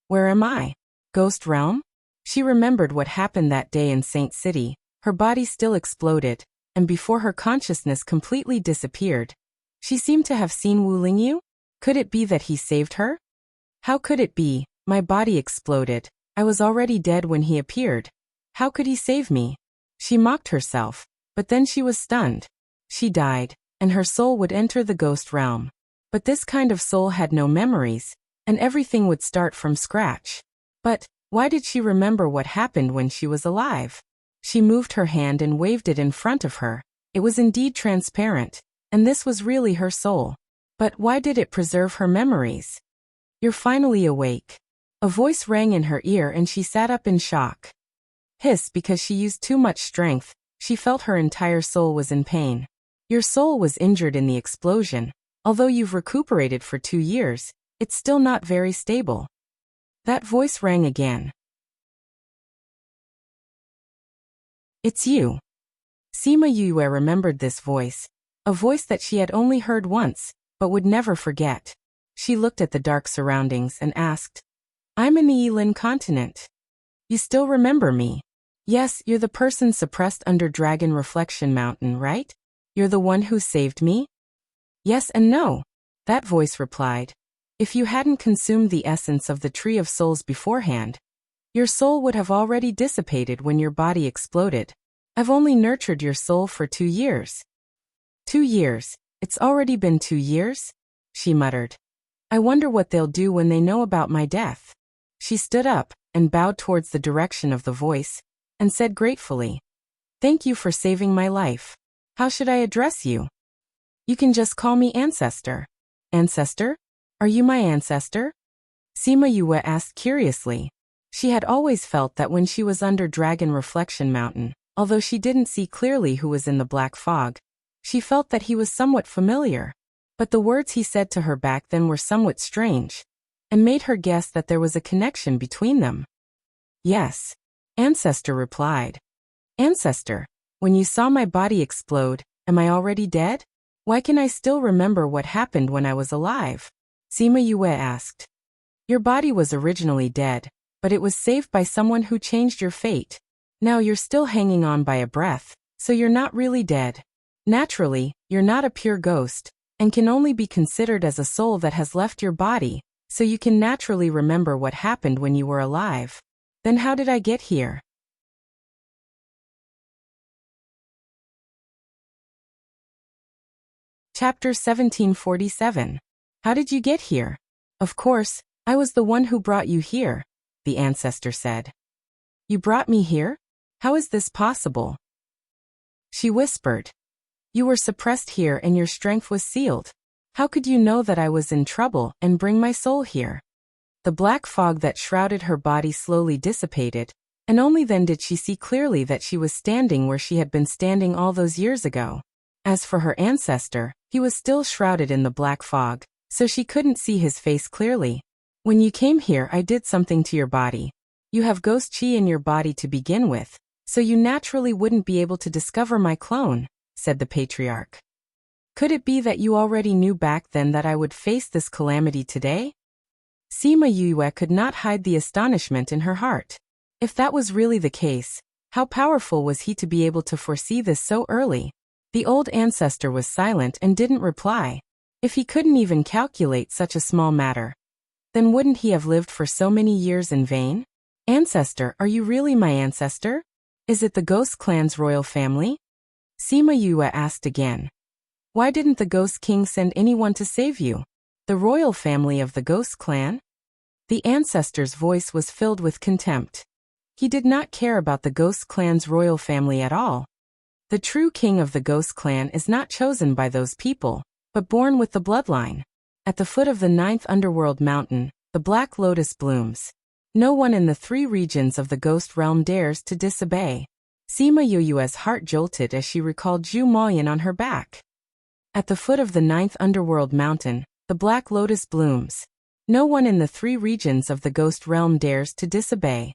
[SPEAKER 1] Where am I? Ghost realm? She remembered what happened that day in Saint City. Her body still exploded, and before her consciousness completely disappeared, she seemed to have seen Wu Lingyu. Could it be that he saved her? How could it be? My body exploded. I was already dead when he appeared. How could he save me? She mocked herself, but then she was stunned. She died, and her soul would enter the ghost realm. But this kind of soul had no memories, and everything would start from scratch. But why did she remember what happened when she was alive? She moved her hand and waved it in front of her. It was indeed transparent, and this was really her soul. But why did it preserve her memories? You're finally awake. A voice rang in her ear and she sat up in shock. Hiss, because she used too much strength, she felt her entire soul was in pain. Your soul was injured in the explosion. Although you've recuperated for 2 years, it's still not very stable. That voice rang again. It's you. Sima Yue remembered this voice, a voice that she had only heard once, but would never forget. She looked at the dark surroundings and asked, I'm in the Yilin continent. You still remember me? Yes, you're the person suppressed under Dragon Reflection Mountain, right? You're the one who saved me? Yes and no, that voice replied. If you hadn't consumed the essence of the Tree of Souls beforehand, your soul would have already dissipated when your body exploded. I've only nurtured your soul for 2 years. 2 years? It's already been 2 years? She muttered. I wonder what they'll do when they know about my death. She stood up and bowed towards the direction of the voice and said gratefully, Thank you for saving my life. How should I address you? You can just call me Ancestor. Ancestor? Are you my ancestor? Sima Yue asked curiously. She had always felt that when she was under Dragon Reflection Mountain, although she didn't see clearly who was in the black fog, she felt that he was somewhat familiar. But the words he said to her back then were somewhat strange, and made her guess that there was a connection between them. Yes, Ancestor replied. Ancestor, when you saw my body explode, am I already dead? Why can I still remember what happened when I was alive? Sima Yue asked. Your body was originally dead, but it was saved by someone who changed your fate. Now you're still hanging on by a breath, so you're not really dead. Naturally, you're not a pure ghost, and can only be considered as a soul that has left your body, so you can naturally remember what happened when you were alive. Then how did I get here? Chapter 1747. How did you get here? Of course, I was the one who brought you here, the ancestor said. You brought me here? How is this possible? She whispered. You were suppressed here and your strength was sealed. How could you know that I was in trouble and bring my soul here? The black fog that shrouded her body slowly dissipated, and only then did she see clearly that she was standing where she had been standing all those years ago. As for her ancestor, he was still shrouded in the black fog, so she couldn't see his face clearly. When you came here, I did something to your body. You have ghost chi in your body to begin with, so you naturally wouldn't be able to discover my clone, said the patriarch. Could it be that you already knew back then that I would face this calamity today? Sima Yue could not hide the astonishment in her heart. If that was really the case, how powerful was he to be able to foresee this so early? The old ancestor was silent and didn't reply. If he couldn't even calculate such a small matter, then wouldn't he have lived for so many years in vain? Ancestor, are you really my ancestor? Is it the Ghost Clan's royal family? Sima Yue asked again. Why didn't the Ghost King send anyone to save you? The royal family of the Ghost Clan? The ancestor's voice was filled with contempt. He did not care about the Ghost Clan's royal family at all. The true king of the Ghost Clan is not chosen by those people, but born with the bloodline. At the foot of the 9th underworld mountain, the black lotus blooms. No one in the 3 regions of the ghost realm dares to disobey. Sima Yue's heart jolted as she recalled Zhu Maoyan on her back. At the foot of the 9th underworld mountain, the black lotus blooms. No one in the 3 regions of the ghost realm dares to disobey.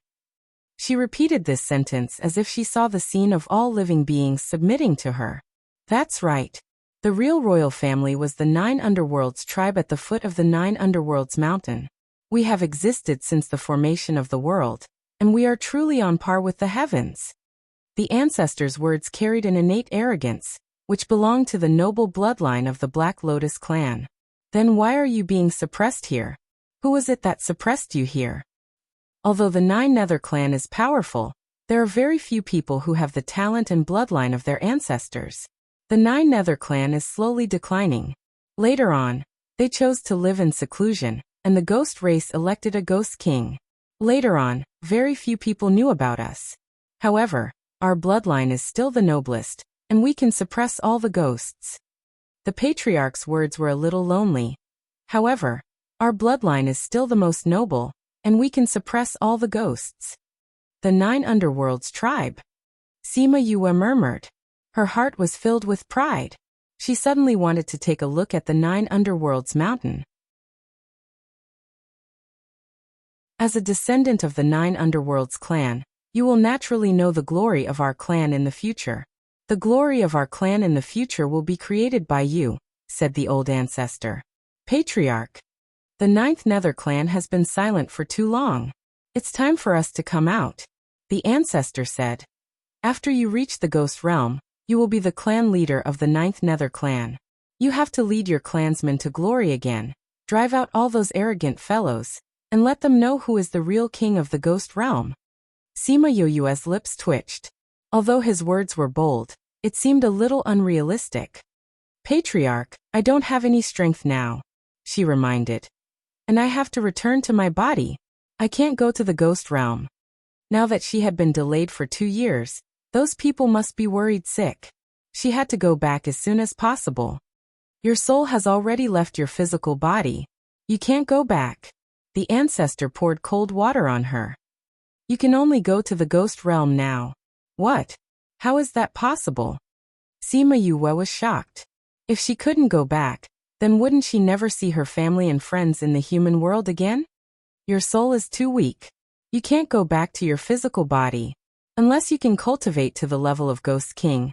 [SPEAKER 1] She repeated this sentence as if she saw the scene of all living beings submitting to her. That's right. The real royal family was the 9 underworlds tribe at the foot of the 9 underworlds mountain. We have existed since the formation of the world, and we are truly on par with the heavens. The ancestors' words carried an innate arrogance, which belonged to the noble bloodline of the Black Lotus clan. Then why are you being suppressed here? Who was it that suppressed you here? Although the 9 Nether clan is powerful, there are very few people who have the talent and bloodline of their ancestors. The 9 Nether clan is slowly declining. Later on, they chose to live in seclusion, and the ghost race elected a ghost king. Later on, very few people knew about us. However, our bloodline is still the noblest, and we can suppress all the ghosts. The patriarch's words were a little lonely. However, our bloodline is still the most noble, and we can suppress all the ghosts. The 9 underworlds tribe. Sima Yue murmured. Her heart was filled with pride. She suddenly wanted to take a look at the 9 underworlds mountain. As a descendant of the 9 underworlds clan, you will naturally know the glory of our clan in the future. The glory of our clan in the future will be created by you, said the old ancestor. Patriarch. The 9th Nether clan has been silent for too long. It's time for us to come out, the ancestor said. After you reach the ghost realm, you will be the clan leader of the 9th Nether clan. You have to lead your clansmen to glory again, drive out all those arrogant fellows, and let them know who is the real king of the ghost realm. Sima Yue's lips twitched. Although his words were bold, it seemed a little unrealistic. Patriarch, I don't have any strength now, she reminded. And I have to return to my body. I can't go to the ghost realm. Now that she had been delayed for 2 years, those people must be worried sick. She had to go back as soon as possible. Your soul has already left your physical body. You can't go back. The ancestor poured cold water on her. You can only go to the ghost realm now. What? How is that possible? Sima Yue was shocked. If she couldn't go back, then wouldn't she never see her family and friends in the human world again? Your soul is too weak. You can't go back to your physical body. Unless you can cultivate to the level of Ghost King.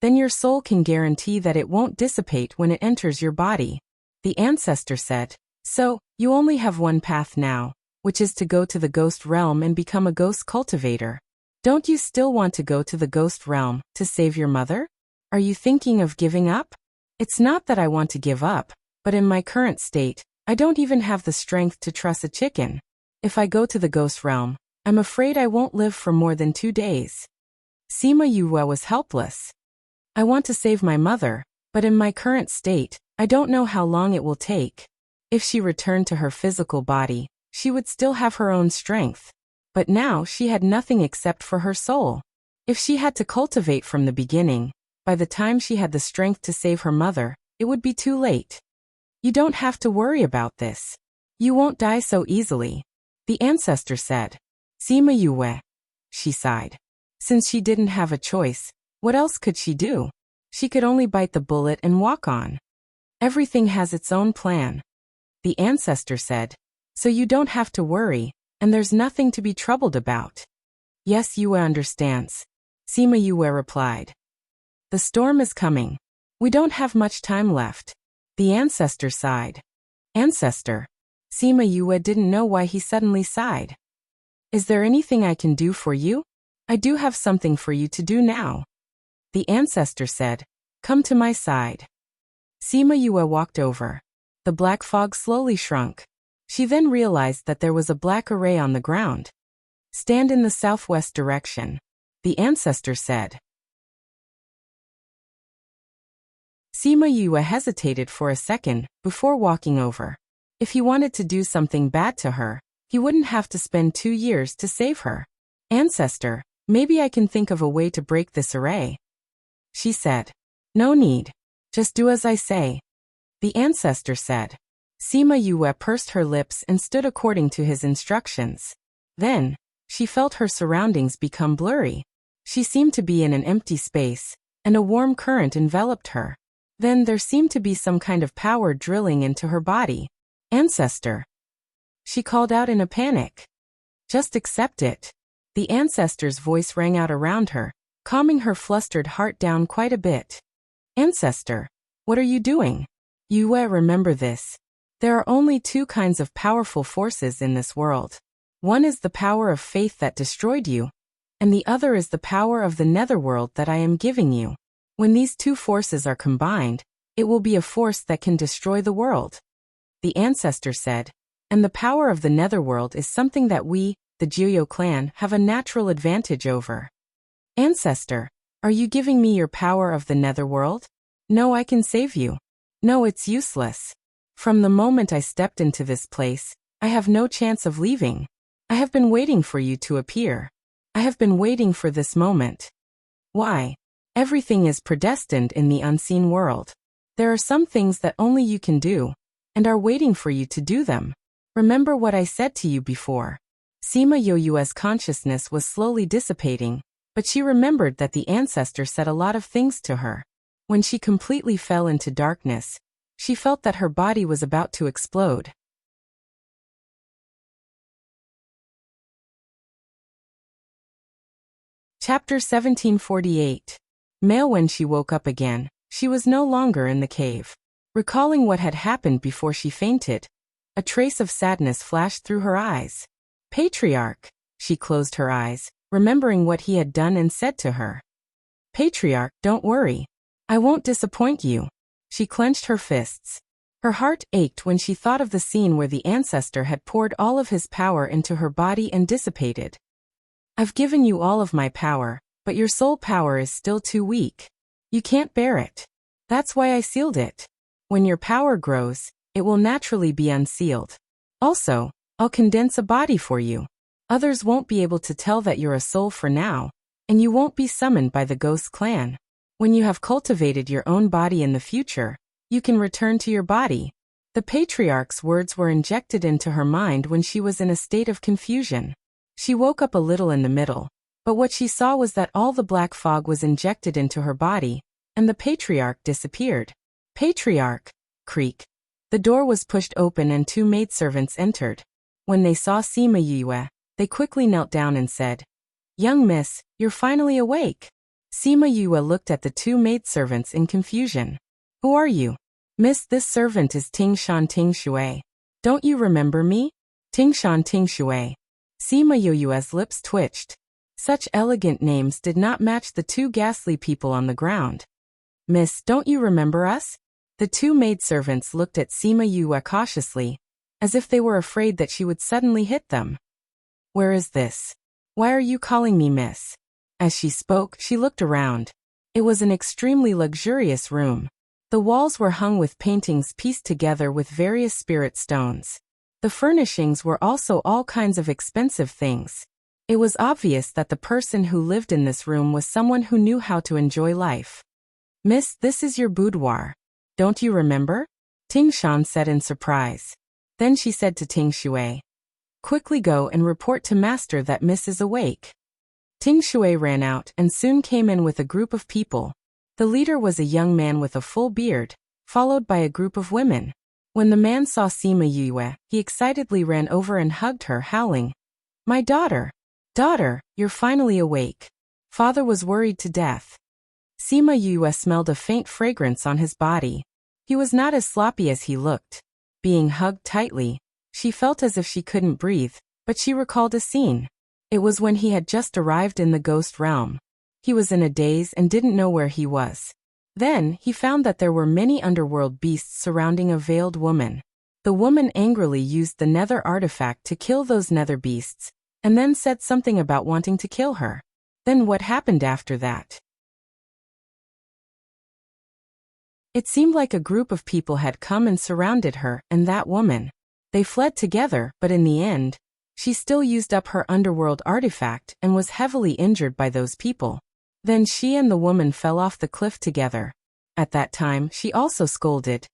[SPEAKER 1] Then your soul can guarantee that it won't dissipate when it enters your body. The ancestor said. So, you only have one path now, which is to go to the ghost realm and become a ghost cultivator. Don't you still want to go to the ghost realm to save your mother? Are you thinking of giving up? It's not that I want to give up, but in my current state, I don't even have the strength to truss a chicken. If I go to the ghost realm, I'm afraid I won't live for more than 2 days. Sima Yue was helpless. I want to save my mother, but in my current state, I don't know how long it will take. If she returned to her physical body, she would still have her own strength. But now she had nothing except for her soul. If she had to cultivate from the beginning, by the time she had the strength to save her mother, it would be too late. You don't have to worry about this. You won't die so easily, the ancestor said. Sima Yue. She sighed. Since she didn't have a choice, what else could she do? She could only bite the bullet and walk on. Everything has its own plan, the ancestor said. So you don't have to worry, and there's nothing to be troubled about. Yes, Yue understands, Sima Yue replied. The storm is coming. We don't have much time left. The ancestor sighed. Ancestor. Sima Yue didn't know why he suddenly sighed. Is there anything I can do for you? I do have something for you to do now. The ancestor said, come to my side. Sima Yue walked over. The black fog slowly shrunk. She then realized that there was a black array on the ground. Stand in the southwest direction, the ancestor said. Sima Yue hesitated for a second before walking over. If he wanted to do something bad to her, he wouldn't have to spend 2 years to save her. Ancestor, maybe I can think of a way to break this array. She said. No need. Just do as I say. The ancestor said. Sima Yue pursed her lips and stood according to his instructions. Then, she felt her surroundings become blurry. She seemed to be in an empty space, and a warm current enveloped her. Then there seemed to be some kind of power drilling into her body. Ancestor. She called out in a panic. Just accept it. The ancestor's voice rang out around her, calming her flustered heart down quite a bit. Ancestor, what are you doing? Yue, remember this. There are only 2 kinds of powerful forces in this world. One is the power of faith that destroyed you, and the other is the power of the netherworld that I am giving you. When these 2 forces are combined, it will be a force that can destroy the world. The ancestor said, and the power of the netherworld is something that we, the Jiuyou clan, have a natural advantage over. Ancestor, are you giving me your power of the netherworld? No, I can save you. No, it's useless. From the moment I stepped into this place, I have no chance of leaving. I have been waiting for you to appear. I have been waiting for this moment. Why? Everything is predestined in the unseen world. There are some things that only you can do, and are waiting for you to do them. Remember what I said to you before. Sima Yue's consciousness was slowly dissipating, but she remembered that the ancestor said a lot of things to her. When she completely fell into darkness, she felt that her body was about to explode. Chapter 1748. Male. When she woke up again, she was no longer in the cave. Recalling what had happened before she fainted, a trace of sadness flashed through her eyes. Patriarch. She closed her eyes, remembering what he had done and said to her. Patriarch, don't worry. I won't disappoint you. She clenched her fists. Her heart ached when she thought of the scene where the ancestor had poured all of his power into her body and dissipated. I've given you all of my power, but your soul power is still too weak. You can't bear it. That's why I sealed it. When your power grows, it will naturally be unsealed. Also, I'll condense a body for you. Others won't be able to tell that you're a soul for now, and you won't be summoned by the ghost clan. When you have cultivated your own body in the future, you can return to your body. The patriarch's words were injected into her mind when she was in a state of confusion. She woke up a little in the middle, but what she saw was that all the black fog was injected into her body, and the patriarch disappeared. Patriarch! Creak. The door was pushed open and 2 maidservants entered. When they saw Sima Yue, they quickly knelt down and said, Young miss, you're finally awake. Sima Yue looked at the 2 maidservants in confusion. Who are you? Miss, this servant is Tingshan Tingshui. Don't you remember me? Tingshan Tingshui. Sima Yue's lips twitched. Such elegant names did not match the 2 ghastly people on the ground. Miss, don't you remember us? The 2 maidservants looked at Sima Yue cautiously, as if they were afraid that she would suddenly hit them. Where is this? Why are you calling me miss? As she spoke, she looked around. It was an extremely luxurious room. The walls were hung with paintings pieced together with various spirit stones. The furnishings were also all kinds of expensive things. It was obvious that the person who lived in this room was someone who knew how to enjoy life. Miss, this is your boudoir. Don't you remember? Tingshan said in surprise. Then she said to Tingshui, Quickly go and report to master that Miss is awake. Tingshui ran out and soon came in with a group of people. The leader was a young man with a full beard, followed by a group of women. When the man saw Sima Yue, he excitedly ran over and hugged her, howling, My daughter! Daughter, you're finally awake. Father was worried to death. Sima Yue smelled a faint fragrance on his body. He was not as sloppy as he looked. Being hugged tightly, She felt as if she couldn't breathe, but she recalled a scene. It was when he had just arrived in the ghost realm. He was in a daze and didn't know where he was. Then, he found that there were many underworld beasts surrounding a veiled woman. The woman angrily used the nether artifact to kill those nether beasts, and then said something about wanting to kill her. Then what happened after that? It seemed like a group of people had come and surrounded her and that woman. They fled together, but in the end, she still used up her underworld artifact and was heavily injured by those people. Then she and the woman fell off the cliff together. At that time, she also scolded.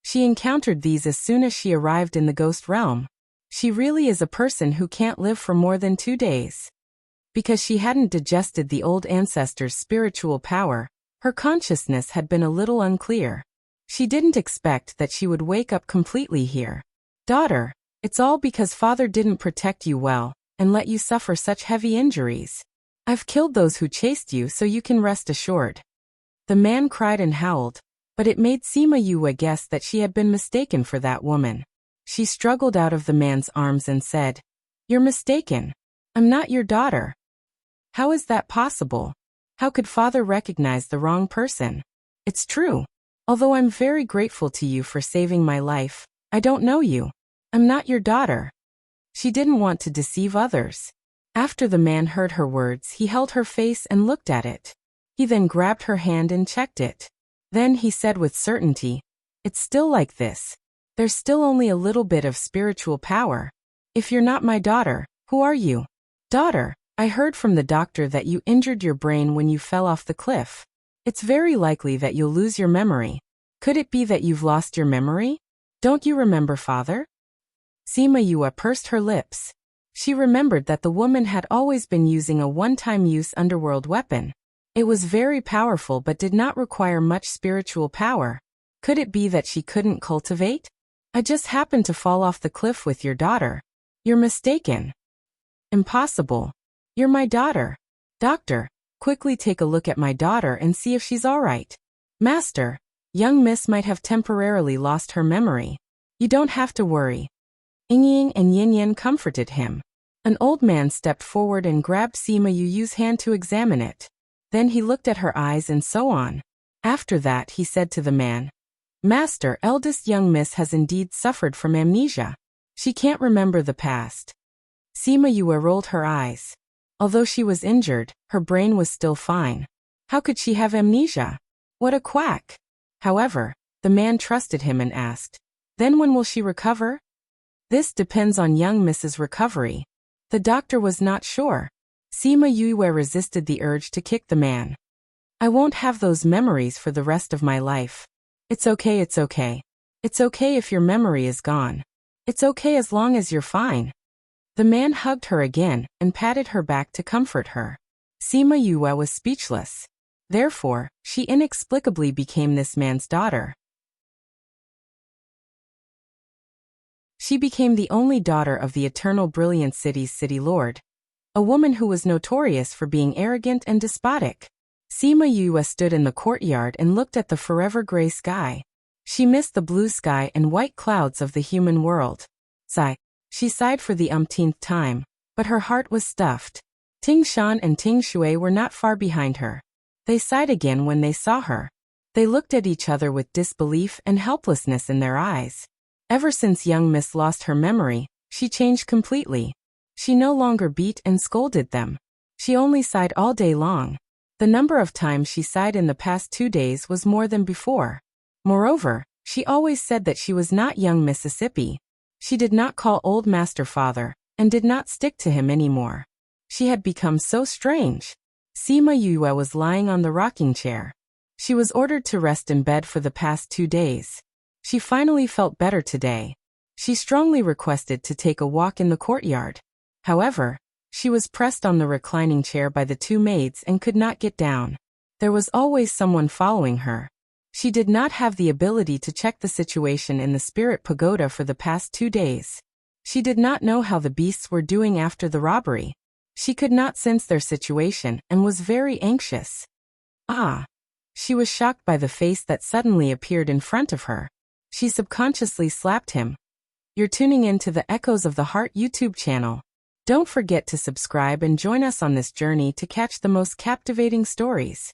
[SPEAKER 1] She encountered these as soon as she arrived in the ghost realm. She really is a person who can't live for more than 2 days. Because she hadn't digested the old ancestors' spiritual power, her consciousness had been a little unclear. She didn't expect that she would wake up completely here. Daughter, it's all because father didn't protect you well, and let you suffer such heavy injuries. I've killed those who chased you so you can rest assured. The man cried and howled, but it made Sima Yue guess that she had been mistaken for that woman. She struggled out of the man's arms and said, "You're mistaken. I'm not your daughter." "How is that possible? How could father recognize the wrong person?" "It's true. Although I'm very grateful to you for saving my life, I don't know you. I'm not your daughter." She didn't want to deceive others. After the man heard her words, he held her face and looked at it. He then grabbed her hand and checked it. Then he said with certainty, "It's still like this. There's still only a little bit of spiritual power. If you're not my daughter, who are you?" "Daughter, I heard from the doctor that you injured your brain when you fell off the cliff. It's very likely that you'll lose your memory. Could it be that you've lost your memory? Don't you remember father?" Sima Yue pursed her lips. She remembered that the woman had always been using a one-time use underworld weapon. It was very powerful but did not require much spiritual power. Could it be that she couldn't cultivate? "I just happened to fall off the cliff with your daughter." "You're mistaken." "Impossible. You're my daughter." "Doctor, quickly take a look at my daughter and see if she's all right." "Master, young miss might have temporarily lost her memory. You don't have to worry." Ying and Yin Yin comforted him. An old man stepped forward and grabbed Sima Yu's hand to examine it. Then he looked at her eyes and so on. After that he said to the man, "Master, eldest young miss has indeed suffered from amnesia. She can't remember the past." Sima Yue rolled her eyes. Although she was injured, her brain was still fine. How could she have amnesia? What a quack! However, the man trusted him and asked, "Then when will she recover?" "This depends on young Mrs. recovery." The doctor was not sure. Sima Yue resisted the urge to kick the man. "I won't have those memories for the rest of my life." "It's okay, it's okay. It's okay if your memory is gone. It's okay as long as you're fine." The man hugged her again and patted her back to comfort her. Sima Yue was speechless. Therefore, she inexplicably became this man's daughter. She became the only daughter of the Eternal Brilliant City's city lord, a woman who was notorious for being arrogant and despotic. Sima Yue stood in the courtyard and looked at the forever gray sky. She missed the blue sky and white clouds of the human world. Sigh. She sighed for the umpteenth time, but her heart was stuffed. Ting Shan and Ting Shui were not far behind her. They sighed again when they saw her. They looked at each other with disbelief and helplessness in their eyes. Ever since young miss lost her memory, she changed completely. She no longer beat and scolded them. She only sighed all day long. The number of times she sighed in the past 2 days was more than before. Moreover, she always said that she was not young Mississippi. She did not call old master father, and did not stick to him anymore. She had become so strange. Sima Yue was lying on the rocking chair. She was ordered to rest in bed for the past 2 days. She finally felt better today. She strongly requested to take a walk in the courtyard. However, she was pressed on the reclining chair by the 2 maids and could not get down. There was always someone following her. She did not have the ability to check the situation in the spirit pagoda for the past 2 days. She did not know how the beasts were doing after the robbery. She could not sense their situation and was very anxious. Ah! She was shocked by the face that suddenly appeared in front of her. She subconsciously slapped him. You're tuning in to the Echoes of the Heart YouTube channel. Don't forget to subscribe and join us on this journey to catch the most captivating stories.